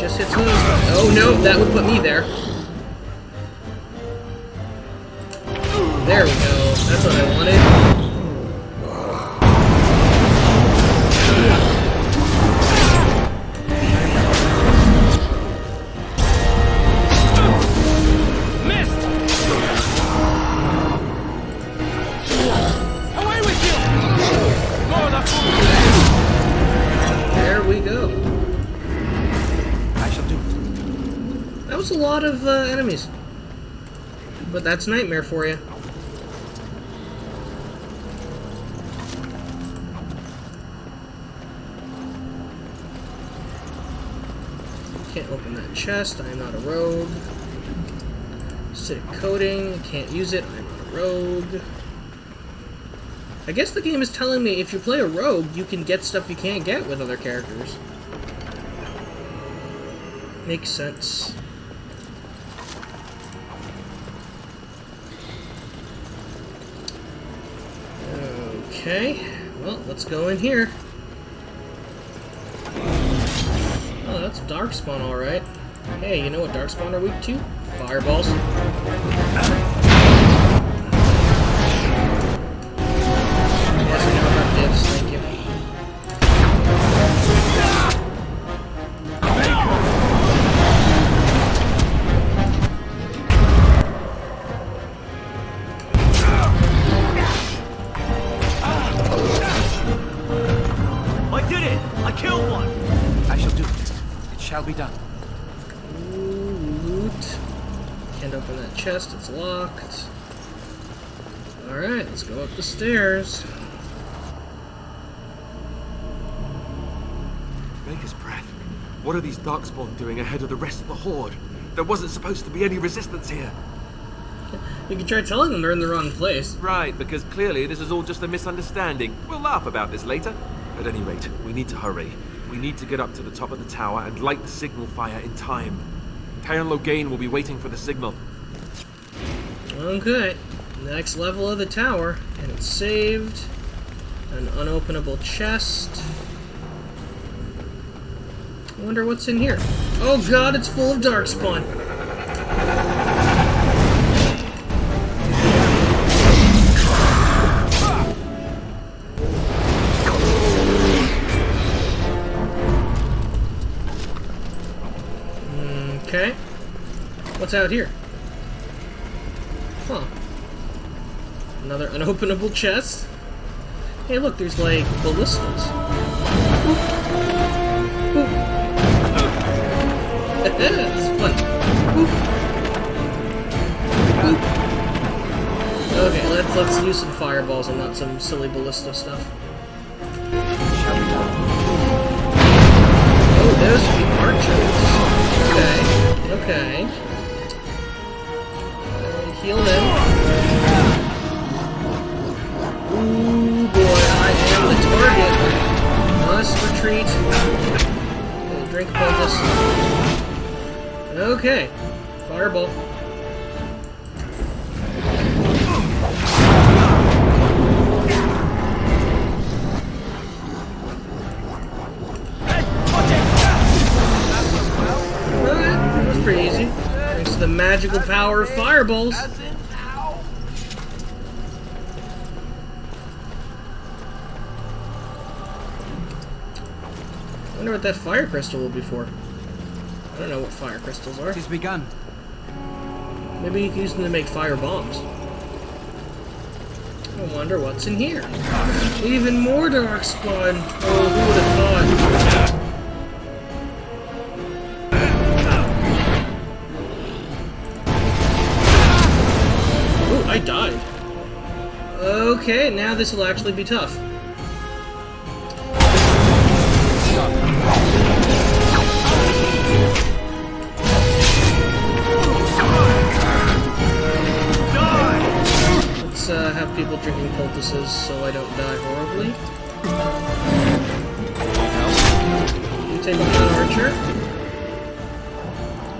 just hits those. Oh no, that would put me there. There we go. That's what I wanted. Missed! Away with you! More That was a lot of enemies. But that's Nightmare for you. Can't open that chest. I am not a rogue. Acidic coating. Can't use it. I'm not a rogue. I guess the game is telling me if you play a rogue, you can get stuff you can't get with other characters. Makes sense. Okay, well, let's go in here. Oh, that's Darkspawn, alright. Hey, you know what Darkspawn are weak to? Fireballs. Yes, we know about divs, thank you. I did it! I killed one! I shall do it. It shall be done. Loot. Can't open that chest, it's locked. Alright, let's go up the stairs. Maker's breath. What are these Darkspawn doing ahead of the rest of the Horde? There wasn't supposed to be any resistance here. You can try telling them they're in the wrong place. Right, because clearly this is all just a misunderstanding. We'll laugh about this later. At any rate, we need to hurry. We need to get up to the top of the tower and light the signal fire in time. Taron Logain will be waiting for the signal. Okay. Next level of the tower, and it's saved. An unopenable chest. I wonder what's in here. Oh god, it's full of Darkspawn. Okay. What's out here? Huh. Another unopenable chest. Hey, look, there's like ballistas. This is fun. Okay, let's use some fireballs and not some silly ballista stuff. Oh, those should be archers. Okay. Heal them. Ooh boy, I am the target. Must retreat. Drink poultice. Okay. Fireball. That was pretty easy. Thanks to the magical power of fireballs. I wonder what that fire crystal will be for. I don't know what fire crystals are. It has begun. Maybe you can use them to make fire bombs. I wonder what's in here. Even more Darkspawn. Oh, who would have thought? Oh, I died. Okay, now this will actually be tough. Have people drinking poultices so I don't die horribly. You take on that archer.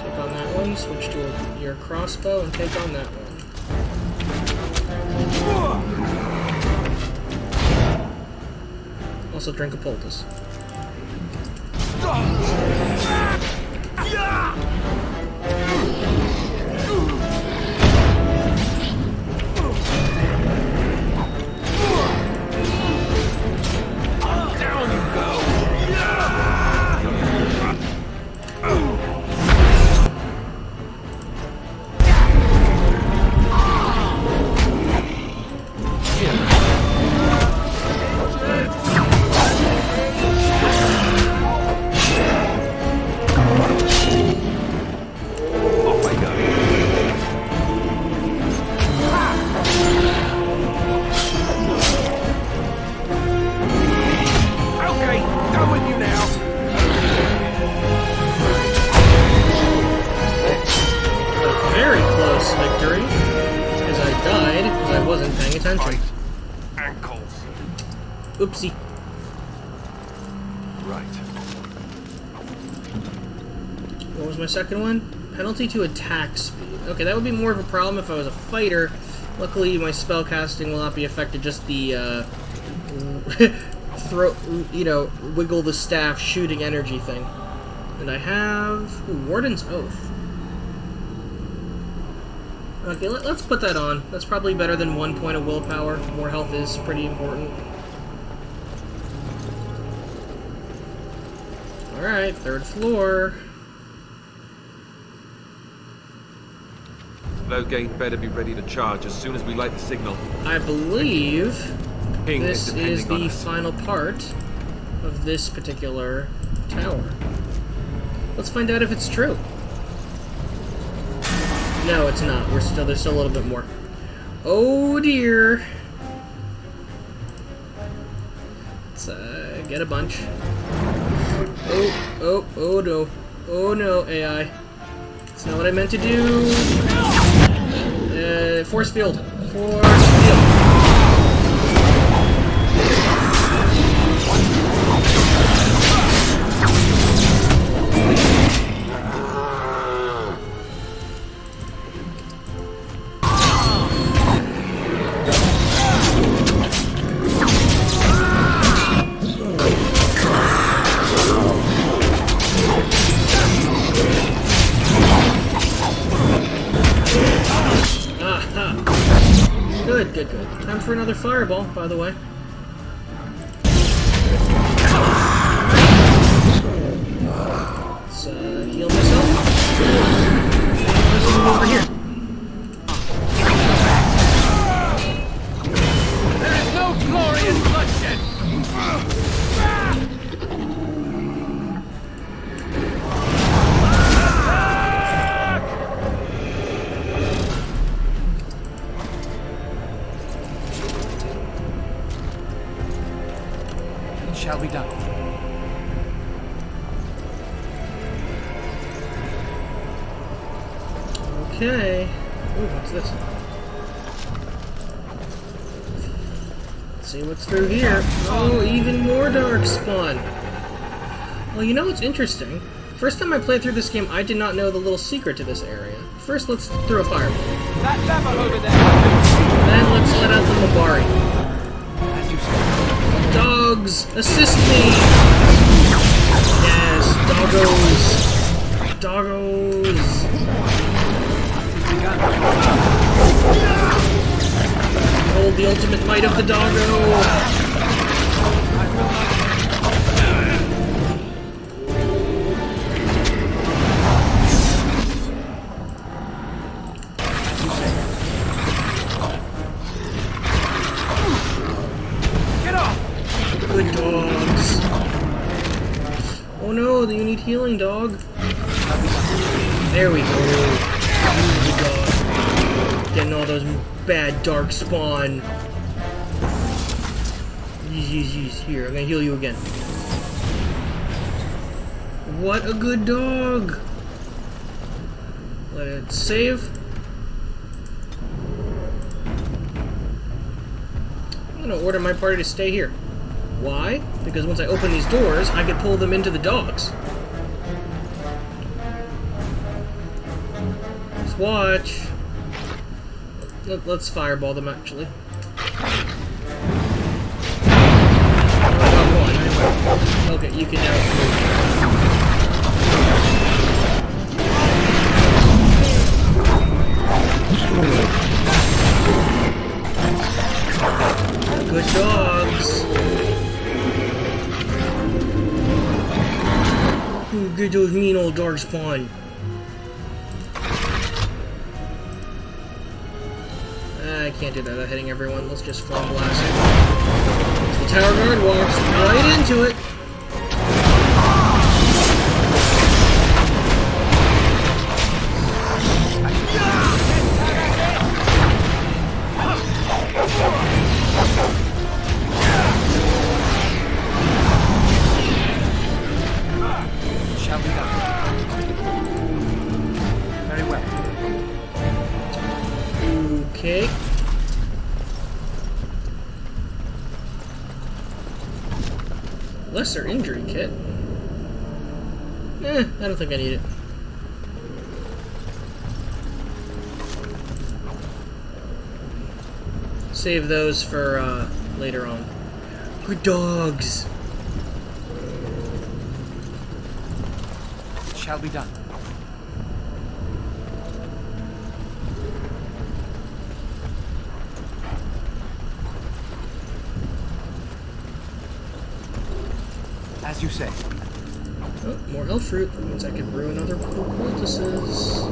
Take on that one, switch to your crossbow, and take on that one. Also drink a poultice. Oopsie. Right. What was my second one? Penalty to attack speed. Okay, that would be more of a problem if I was a fighter. Luckily, my spell casting will not be affected. Just the wiggle the staff, shooting energy thing. And I have Warden's Oath. Okay, let's put that on. That's probably better than 1 point of willpower. More health is pretty important. Alright, 3rd floor. Logate better be ready to charge as soon as we light the signal. I believe Ping this is depending on the us. final part of this particular tower. Let's find out if it's true. No, it's not. There's still a little bit more. Oh dear. Let's get a bunch. Oh no. Oh no, AI. That's not what I meant to do. Force field. Force field. Good. Time for another fireball, by the way. Let's heal myself. Let's move over here. There is no glory in bloodshed! Shall be done. Okay. Ooh, what's this? Let's see what's through here. Oh, even more Darkspawn. Well, you know what's interesting? First time I played through this game, I did not know the little secret to this area. First, let's throw a fireball. That lever over there! Then let's let out the Mabari. Dogs, assist me! Yes, doggos. Doggos. Hold the ultimate might of the doggo. Good dogs. Oh no, you need healing, dog. There we go. Good dog. Getting all those bad dark spawn. Here, I'm gonna heal you again. What a good dog. Let it save. I'm gonna order my party to stay here. Why? Because once I open these doors, I can pull them into the dogs. Let's watch. Let's fireball them, actually. Okay, you can now. Good dogs. Get those mean old Darkspawn. I can't do that without hitting everyone. Let's just flame blast it. The tower guard walks right into it. Shall be done. Very well. Okay. Lesser injury kit. I don't think I need it. Save those for later on. Good dogs. It shall be done. As you say. Oh, more elf fruit. That means I can brew another poultices.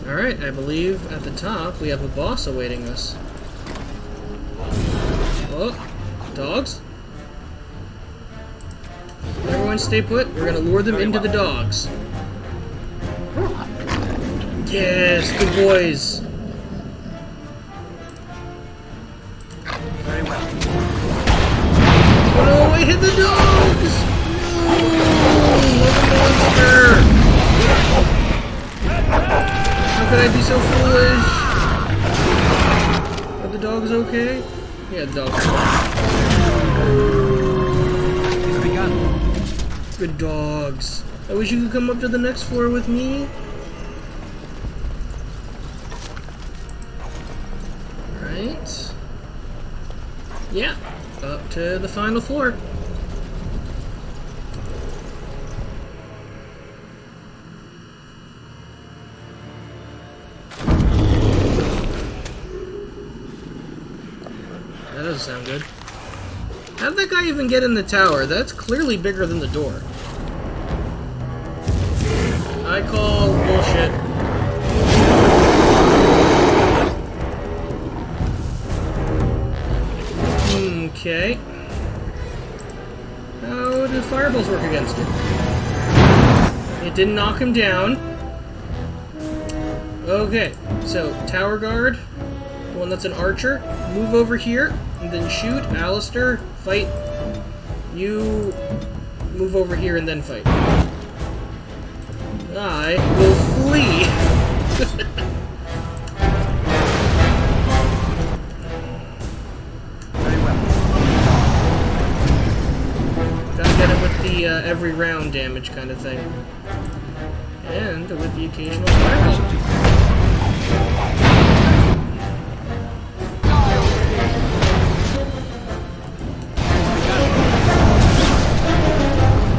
Alright, I believe at the top we have a boss awaiting us. Oh, dogs? Everyone stay put. We're gonna lure them into the dogs. Yes, good boys. Very well. Oh no, I hit the dogs! No! What a monster! How could I be so foolish? Are the dogs okay? Yeah, the dogs are okay. It's begun. Good dogs. I wish you could come up to the next floor with me. Right. Yeah, up to the final floor. That doesn't sound good. How did that guy even get in the tower? That's clearly bigger than the door. I call bullshit. Okay. How do fireballs work against it? It didn't knock him down. Okay, so tower guard, the one that's an archer, move over here and then shoot. Alistair, fight. You move over here and then fight. I will flee. Get it with the every round damage kind of thing. And with the occasional fireball.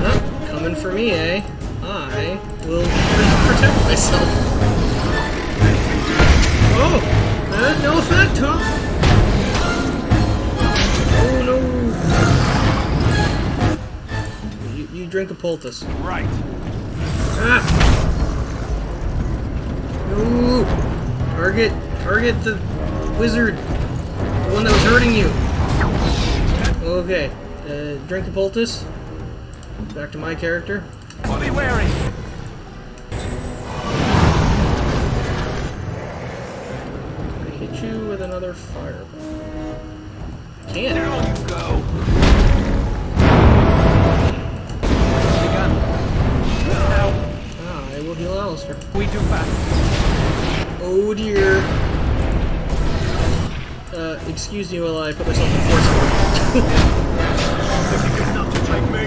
Oh, coming for me, eh? I will protect myself. Oh! No effect, huh? Oh no! You drink a poultice. Right. Ah! No! Target the wizard. The one that was hurting you. Okay. Drink a poultice. Back to my character. Be wary. I hit you with another fireball. I can't. Down you go. I will heal Alistair. We do fast. Oh dear. Excuse me while I put myself in force mode. Enough to take me.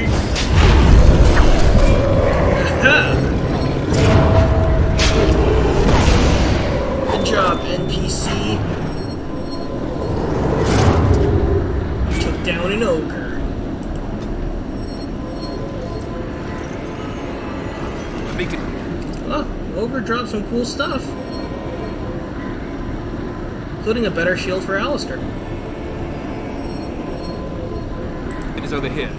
Good job, NPC. Took down an ogre. Oh, ogre dropped some cool stuff. Including a better shield for Alistair. It is over here.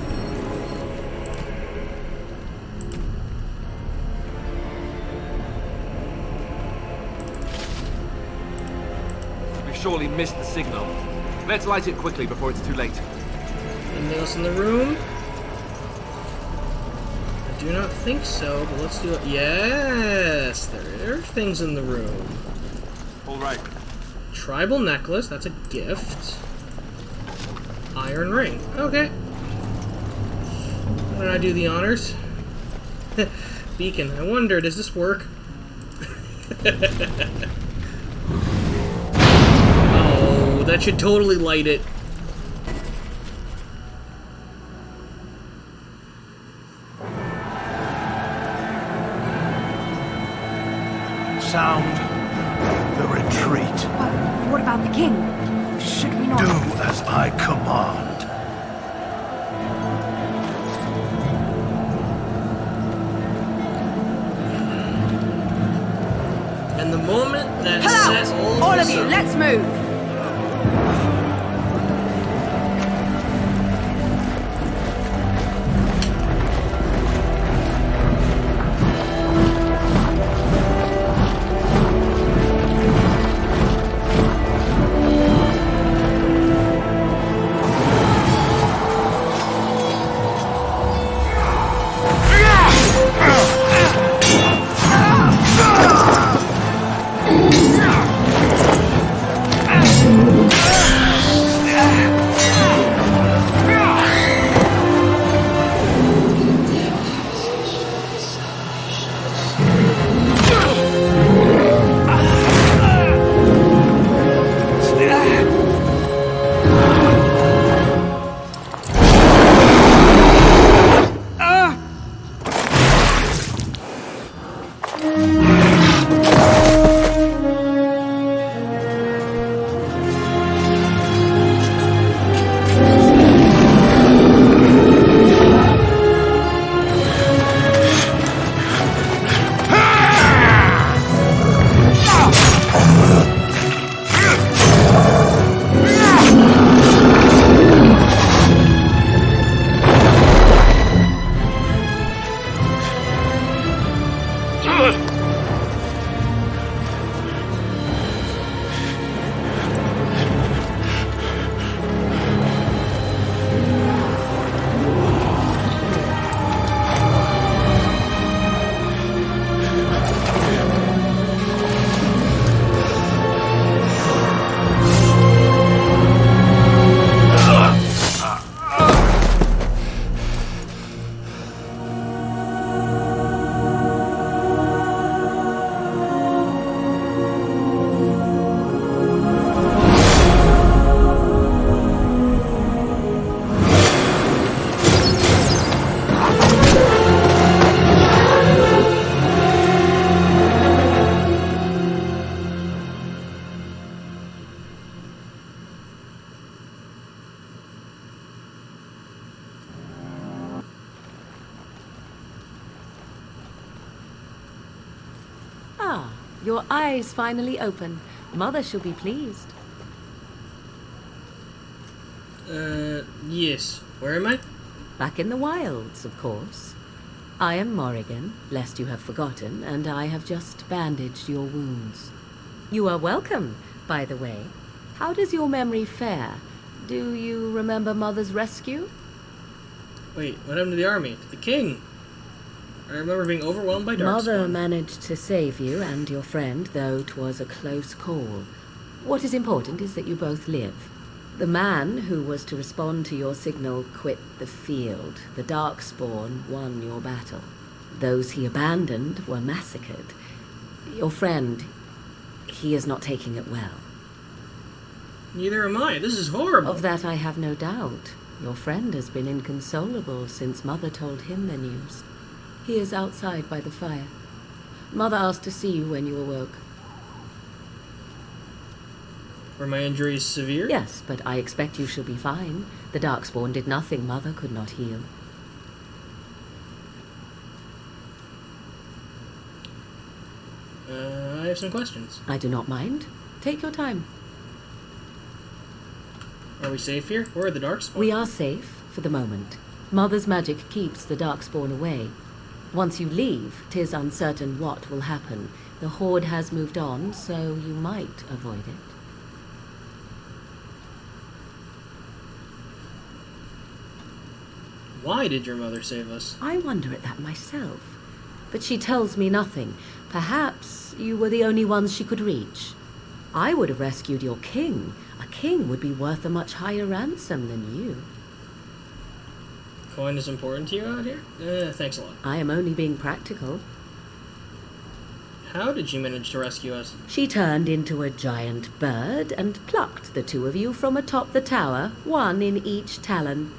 We've surely missed the signal. Let's light it quickly before it's too late. Anything else in the room? I do not think so, but let's do it. Yes! There are things in the room. All right. Tribal necklace, that's a gift. Iron ring, okay. Why don't I do the honors? Beacon, I wonder, does this work? that should totally light it. Sound the retreat. What about the king? Should we not... Do as I command. And the moment that Pull set out! All of you, let's move! Your eyes finally open. Mother shall be pleased. Yes. Where am I? Back in the wilds, of course. I am Morrigan, lest you have forgotten, and I have just bandaged your wounds. You are welcome, by the way. How does your memory fare? Do you remember Mother's rescue? Wait, what happened to the army? To the king? I remember being overwhelmed by Darkspawn. Mother managed to save you and your friend, though 'twas a close call. What is important is that you both live. The man who was to respond to your signal quit the field. The Darkspawn won your battle. Those he abandoned were massacred. Your friend, he is not taking it well. Neither am I. This is horrible. Of that I have no doubt. Your friend has been inconsolable since Mother told him the news. He is outside by the fire. Mother asked to see you when you awoke. Were my injuries severe? Yes, but I expect you shall be fine. The Darkspawn did nothing Mother could not heal. I have some questions. I do not mind. Take your time. Are we safe here? Where are the Darkspawn? We are safe, for the moment. Mother's magic keeps the Darkspawn away. Once you leave, 'tis uncertain what will happen. The Horde has moved on, so you might avoid it. Why did your mother save us? I wonder at that myself. But she tells me nothing. Perhaps you were the only ones she could reach. I would have rescued your king. A king would be worth a much higher ransom than you. Coin is important to you out here? Thanks a lot. I am only being practical. How did you manage to rescue us? She turned into a giant bird and plucked the two of you from atop the tower, one in each talon.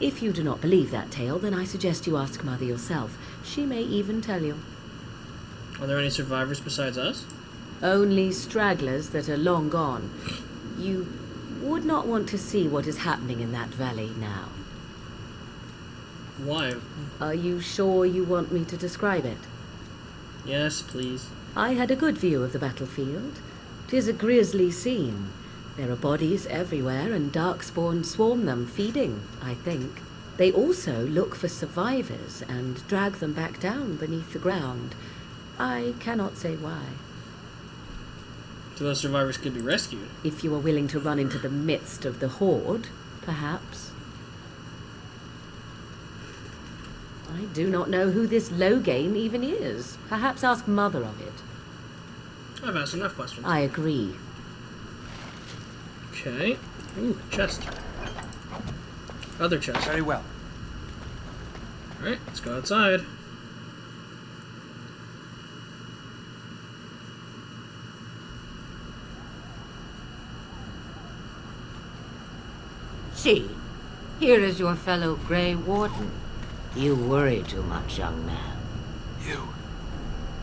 If you do not believe that tale, then I suggest you ask Mother yourself. She may even tell you. Are there any survivors besides us? Only stragglers that are long gone. You would not want to see what is happening in that valley now. Why? Are you sure you want me to describe it? Yes, please. I had a good view of the battlefield. 'Tis a grisly scene. There are bodies everywhere, and darkspawn swarm them, feeding, I think. They also look for survivors and drag them back down beneath the ground. I cannot say why. So those survivors could be rescued? If you are willing to run into the midst of the horde, perhaps. I do not know who this Loghain even is. Perhaps ask Mother of it. I've asked enough questions. I agree. Okay. Ooh, chest. Other chest. Very well. Alright, let's go outside. See, here is your fellow Grey Warden. You worry too much, young man.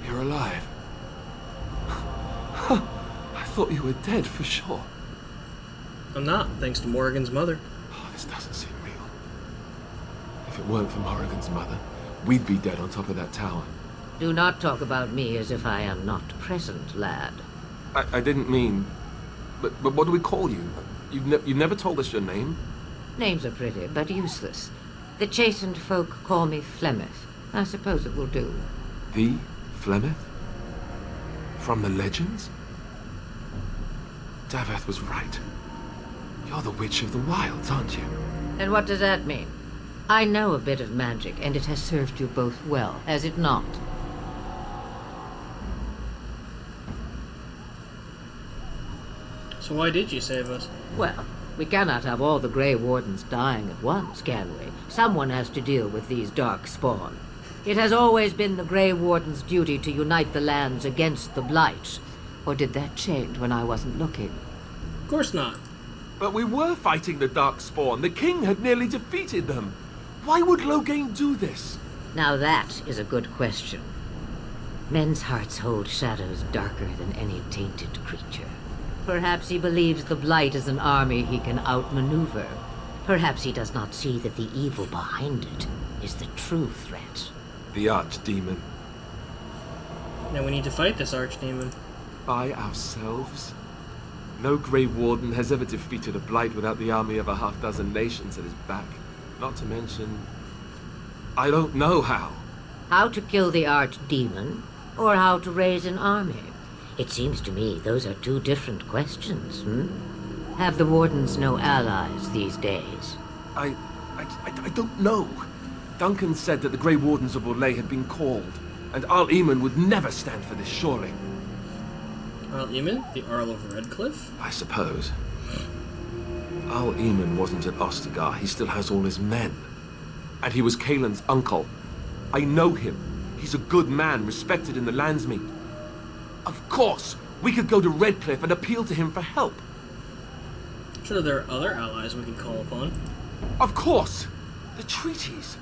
You're alive. I thought you were dead for sure. I'm not, thanks to Morrigan's mother. Oh, this doesn't seem real. If it weren't for Morrigan's mother, we'd be dead on top of that tower. Do not talk about me as if I am not present, lad. I didn't mean... But what do we call you? You've never told us your name? Names are pretty, but useless. The chastened folk call me Flemeth. I suppose it will do. The Flemeth? From the legends? Daveth was right. You're the Witch of the Wilds, aren't you? And what does that mean? I know a bit of magic, and it has served you both well, has it not? So why did you save us? Well, we cannot have all the Grey Wardens dying at once, can we? Someone has to deal with these dark spawn. It has always been the Grey Warden's duty to unite the lands against the Blight. Or did that change when I wasn't looking? Of course not. But we were fighting the dark spawn. The king had nearly defeated them. Why would Loghain do this? Now that is a good question. Men's hearts hold shadows darker than any tainted creature. Perhaps he believes the Blight is an army he can outmaneuver. Perhaps he does not see that the evil behind it is the true threat. The Archdemon. Now we need to fight this Archdemon. By ourselves? No Grey Warden has ever defeated a Blight without the army of a half-dozen nations at his back. Not to mention... I don't know how. How to kill the Archdemon, or how to raise an army? It seems to me those are two different questions, Have the Wardens no allies these days? I don't know. Duncan said that the Grey Wardens of Orlais had been called, and Arl Eamon would never stand for this, surely. Arl Eamon? The Earl of Redcliffe? I suppose. Arl Eamon wasn't at Ostagar. He still has all his men. And he was Kaelin's uncle. I know him. He's a good man, respected in the Landsmeet. Of course, we could go to Redcliffe and appeal to him for help. Sure, there are other allies we can call upon. Of course! The treaties.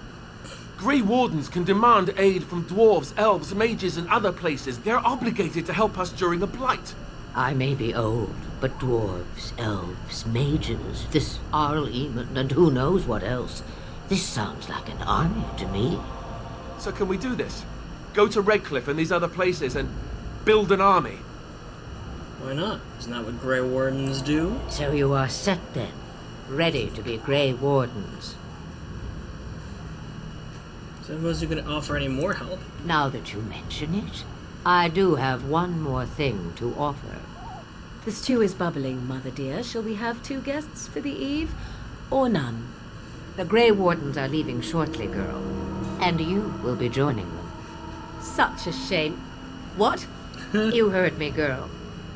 Grey Wardens can demand aid from dwarves, elves, mages, and other places. They're obligated to help us during a blight. I may be old, but dwarves, elves, mages, this Arl Eamon, and who knows what else. This sounds like an army to me. So can we do this? Go to Redcliffe and these other places and build an army? Why not? Isn't that what Grey Wardens do? So you are set then, ready to be Grey Wardens. Suppose you can offer any more help. Now that you mention it, I do have one more thing to offer. The stew is bubbling, Mother dear. Shall we have 2 guests for the eve, or none? The Grey Wardens are leaving shortly, girl. And you will be joining them. Such a shame. What? You heard me, girl.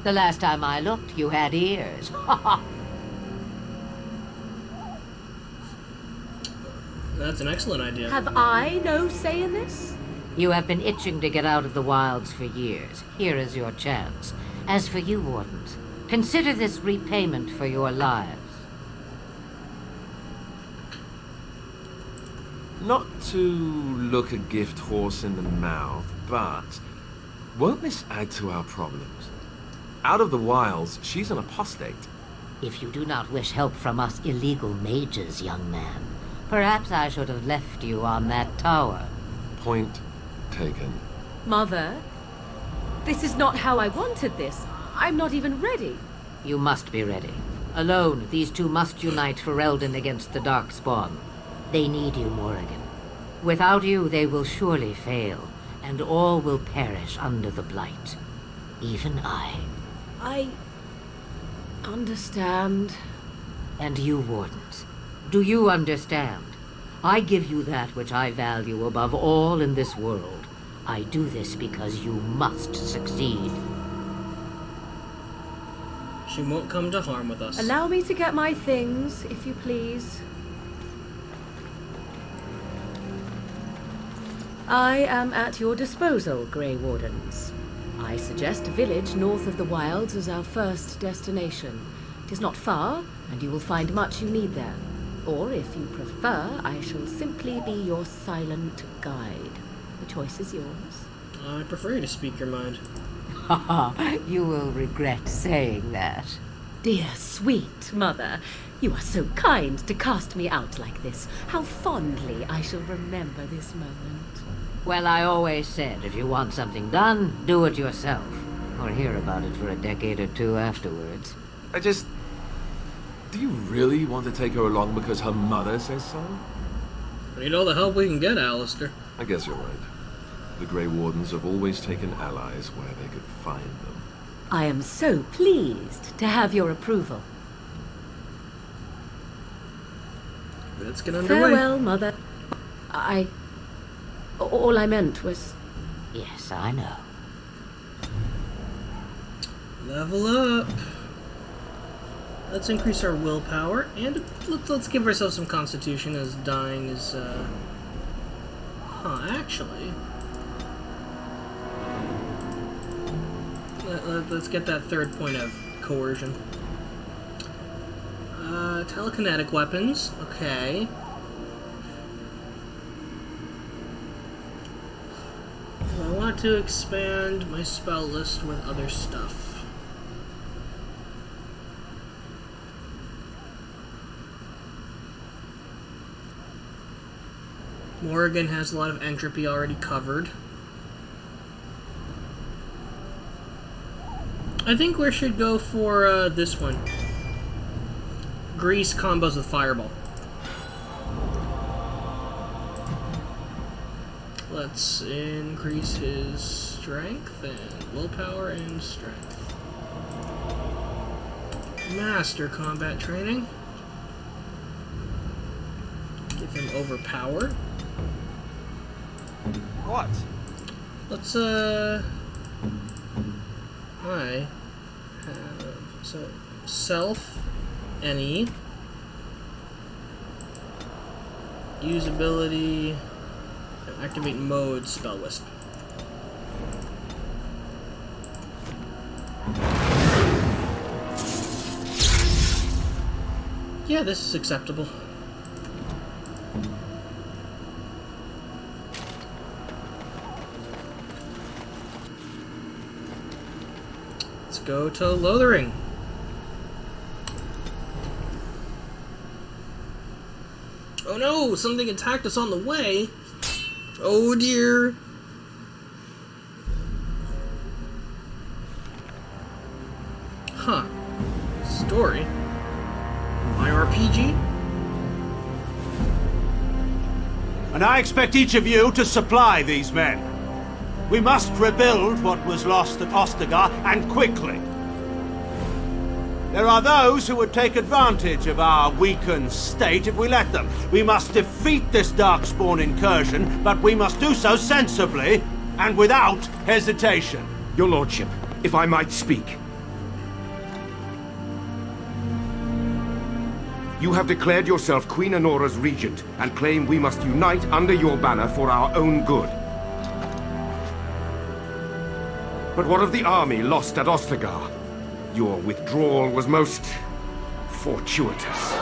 The last time I looked, you had ears. That's an excellent idea. Have I no say in this? You have been itching to get out of the wilds for years. Here is your chance. As for you, Wardens, consider this repayment for your lives. Not to look a gift horse in the mouth, but won't this add to our problems? Out of the wilds, she's an apostate. If you do not wish help from us illegal mages, young man, perhaps I should have left you on that tower. Point taken. Mother, this is not how I wanted this. I'm not even ready. You must be ready. Alone, these two must unite Ferelden against the Darkspawn. They need you, Morrigan. Without you, they will surely fail, and all will perish under the Blight. Even I. I understand. And you, Wardens, do you understand? I give you that which I value above all in this world. I do this because you must succeed. She won't come to harm with us. Allow me to get my things, if you please. I am at your disposal, Grey Wardens. I suggest a village north of the wilds as our first destination. It is not far, and you will find much you need there. Or, if you prefer, I shall simply be your silent guide. The choice is yours. I prefer you to speak your mind. You will regret saying that. Dear, sweet mother, you are so kind to cast me out like this. How fondly I shall remember this moment. Well, I always said, if you want something done, do it yourself. Or hear about it for a decade or two afterwards. Do you really want to take her along because her mother says so? We need all the help we can get, Alistair. I guess you're right. The Grey Wardens have always taken allies where they could find them. I am so pleased to have your approval. Let's get underway. Farewell, Mother. All I meant was... Yes, I know. Level up. Let's increase our willpower, and let's give ourselves some constitution, as dying is, actually... Let's get that third point of coercion. Telekinetic weapons, okay. I want to expand my spell list with other stuff. Morrigan has a lot of entropy already covered. I think we should go for this one. Grease combos with Fireball. Let's increase his strength and willpower and strength. Master combat training. Give him overpower. What? Let's I have so self any usability activate mode spell wisp. Yeah, this is acceptable. Let's go to Lothering. Oh no! Something attacked us on the way! Oh dear! Huh. Story? My RPG? And I expect each of you to supply these men. We must rebuild what was lost at Ostagar, and quickly. There are those who would take advantage of our weakened state if we let them. We must defeat this Darkspawn incursion, but we must do so sensibly and without hesitation. Your Lordship, if I might speak. You have declared yourself Queen Anora's regent and claim we must unite under your banner for our own good. But what of the army lost at Ostagar? Your withdrawal was most fortuitous.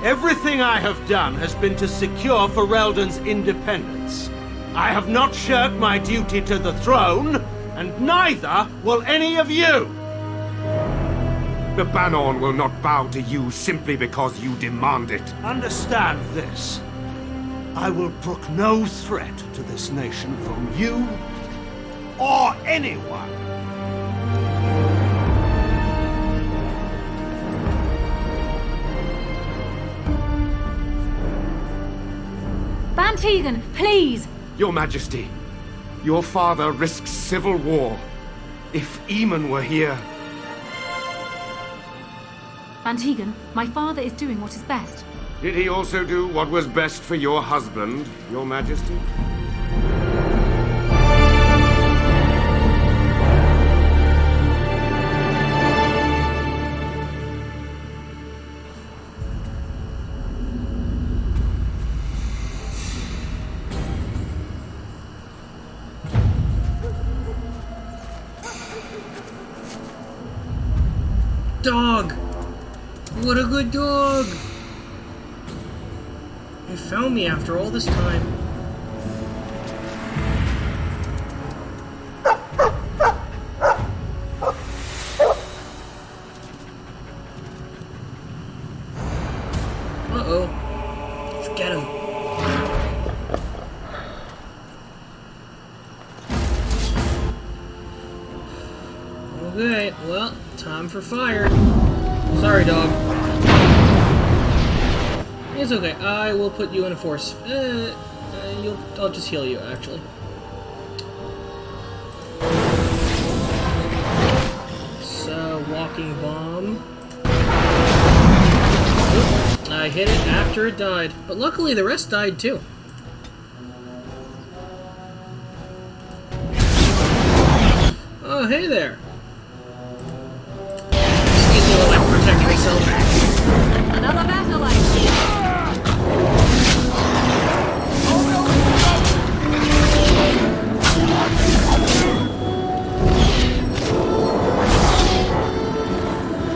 Everything I have done has been to secure Ferelden's independence. I have not shirked my duty to the throne, and neither will any of you! The Banorn will not bow to you simply because you demand it. Understand this. I will brook no threat to this nation from you or anyone. Bann Teagan, please! Your Majesty, your father risks civil war. If Eamon were here... Bann Teagan, my father is doing what is best. Did he also do what was best for your husband, Your Majesty? Dog! What a good dog! You found me after all this time. Uh-oh. Let's get him. Okay, well, time for fire. Sorry, dog. It's okay. I will put you in a force. I'll just heal you, actually. So, walking bomb. Oop, I hit it after it died, but luckily the rest died too. Oh, hey there. Excuse me while I protect myself. Another battle, I see.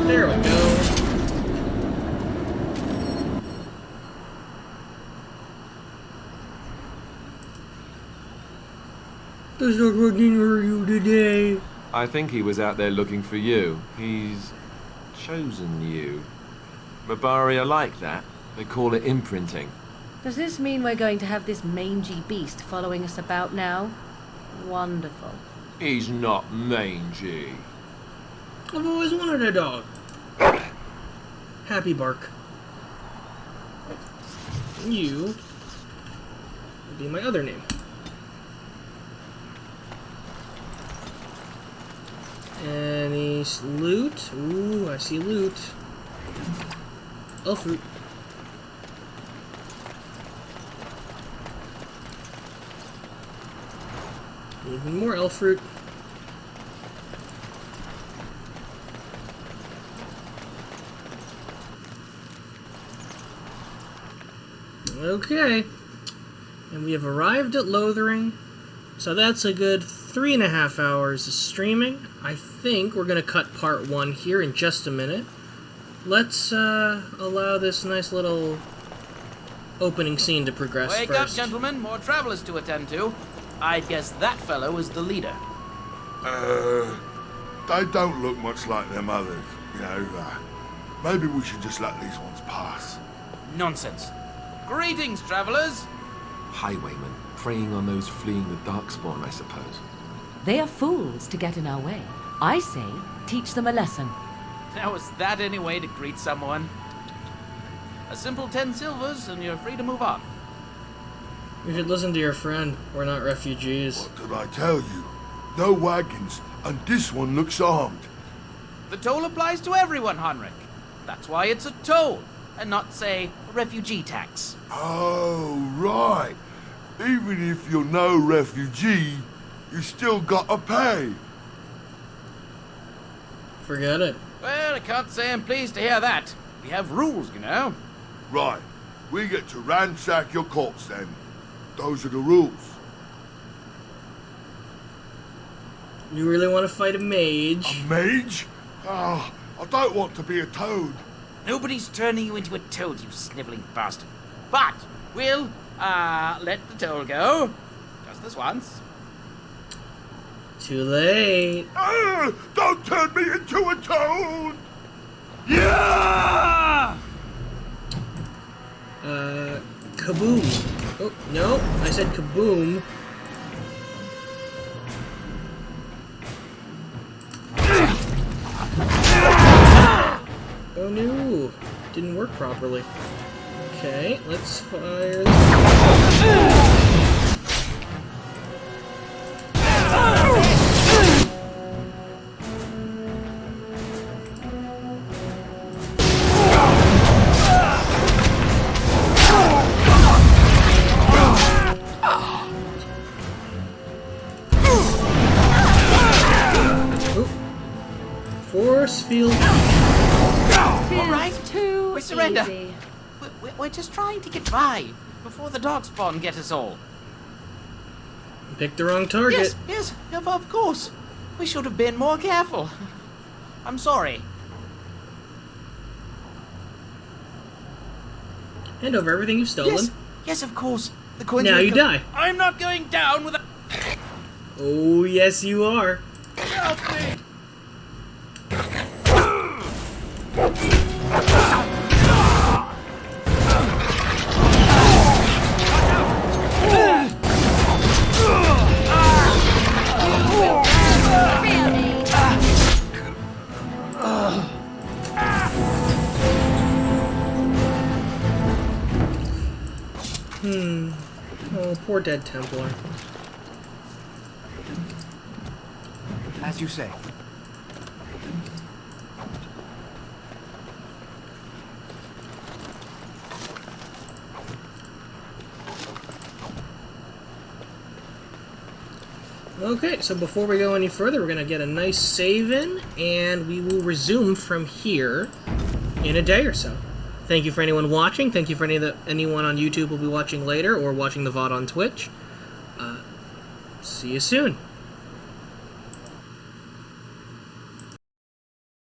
There we go. There's no looking for you today. I think he was out there looking for you. He's chosen you. Mabari are like that. They call it imprinting. Does this mean we're going to have this mangy beast following us about now? Wonderful. He's not mangy. I've always wanted a dog. Happy Bark. You would be my other name. Any loot? Ooh, I see loot. Elf fruit. Even more elf fruit. Okay. And we have arrived at Lothering. So that's a good 3.5 hours of streaming. I think we're going to cut part 1 here in just a minute. Let's allow this nice little opening scene to progress Wake first. up, gentlemen. More travelers to attend to. I guess that fellow is the leader. They don't look much like them others, you know. Maybe we should just let these ones pass. Nonsense. Greetings, travelers. Highwaymen, preying on those fleeing the Darkspawn, I suppose. They are fools to get in our way. I say, teach them a lesson. Now, is that any way to greet someone? A simple 10 silvers, and you're free to move on. You should listen to your friend. We're not refugees. What did I tell you? No wagons, and this one looks armed. The toll applies to everyone, Henrik. That's why it's a toll, and not, say, a refugee tax. Oh, right. Even if you're no refugee, you still gotta pay. Forget it. Well, I can't say I'm pleased to hear that. We have rules, you know. Right. we get to ransack your corpse then. Those are the rules. You really want to fight a mage? A mage? Ah, I don't want to be a toad. Nobody's turning you into a toad, you sniveling bastard. But we'll, let the toll go. Just this once. Too late. Don't turn me into a toad! Yeah! Kaboom. Oh, no, I said kaboom. Oh no, didn't work properly. Okay, let's fire this. Force field. All right, we surrender. Easy. We're just trying to get by before the darkspawn get us all. Picked the wrong target. Yes, of course. We should have been more careful. I'm sorry. Hand over everything you've stolen. Yes, of course. The coins. Now you die. I'm not going down with a. Oh yes, you are. Help me! Oh, poor dead Templar. As you say. Okay, so before we go any further, we're going to get a nice save in, and we will resume from here in a day or so. Thank you for anyone watching. Thank you for anyone on YouTube who will be watching later or watching the VOD on Twitch. See you soon.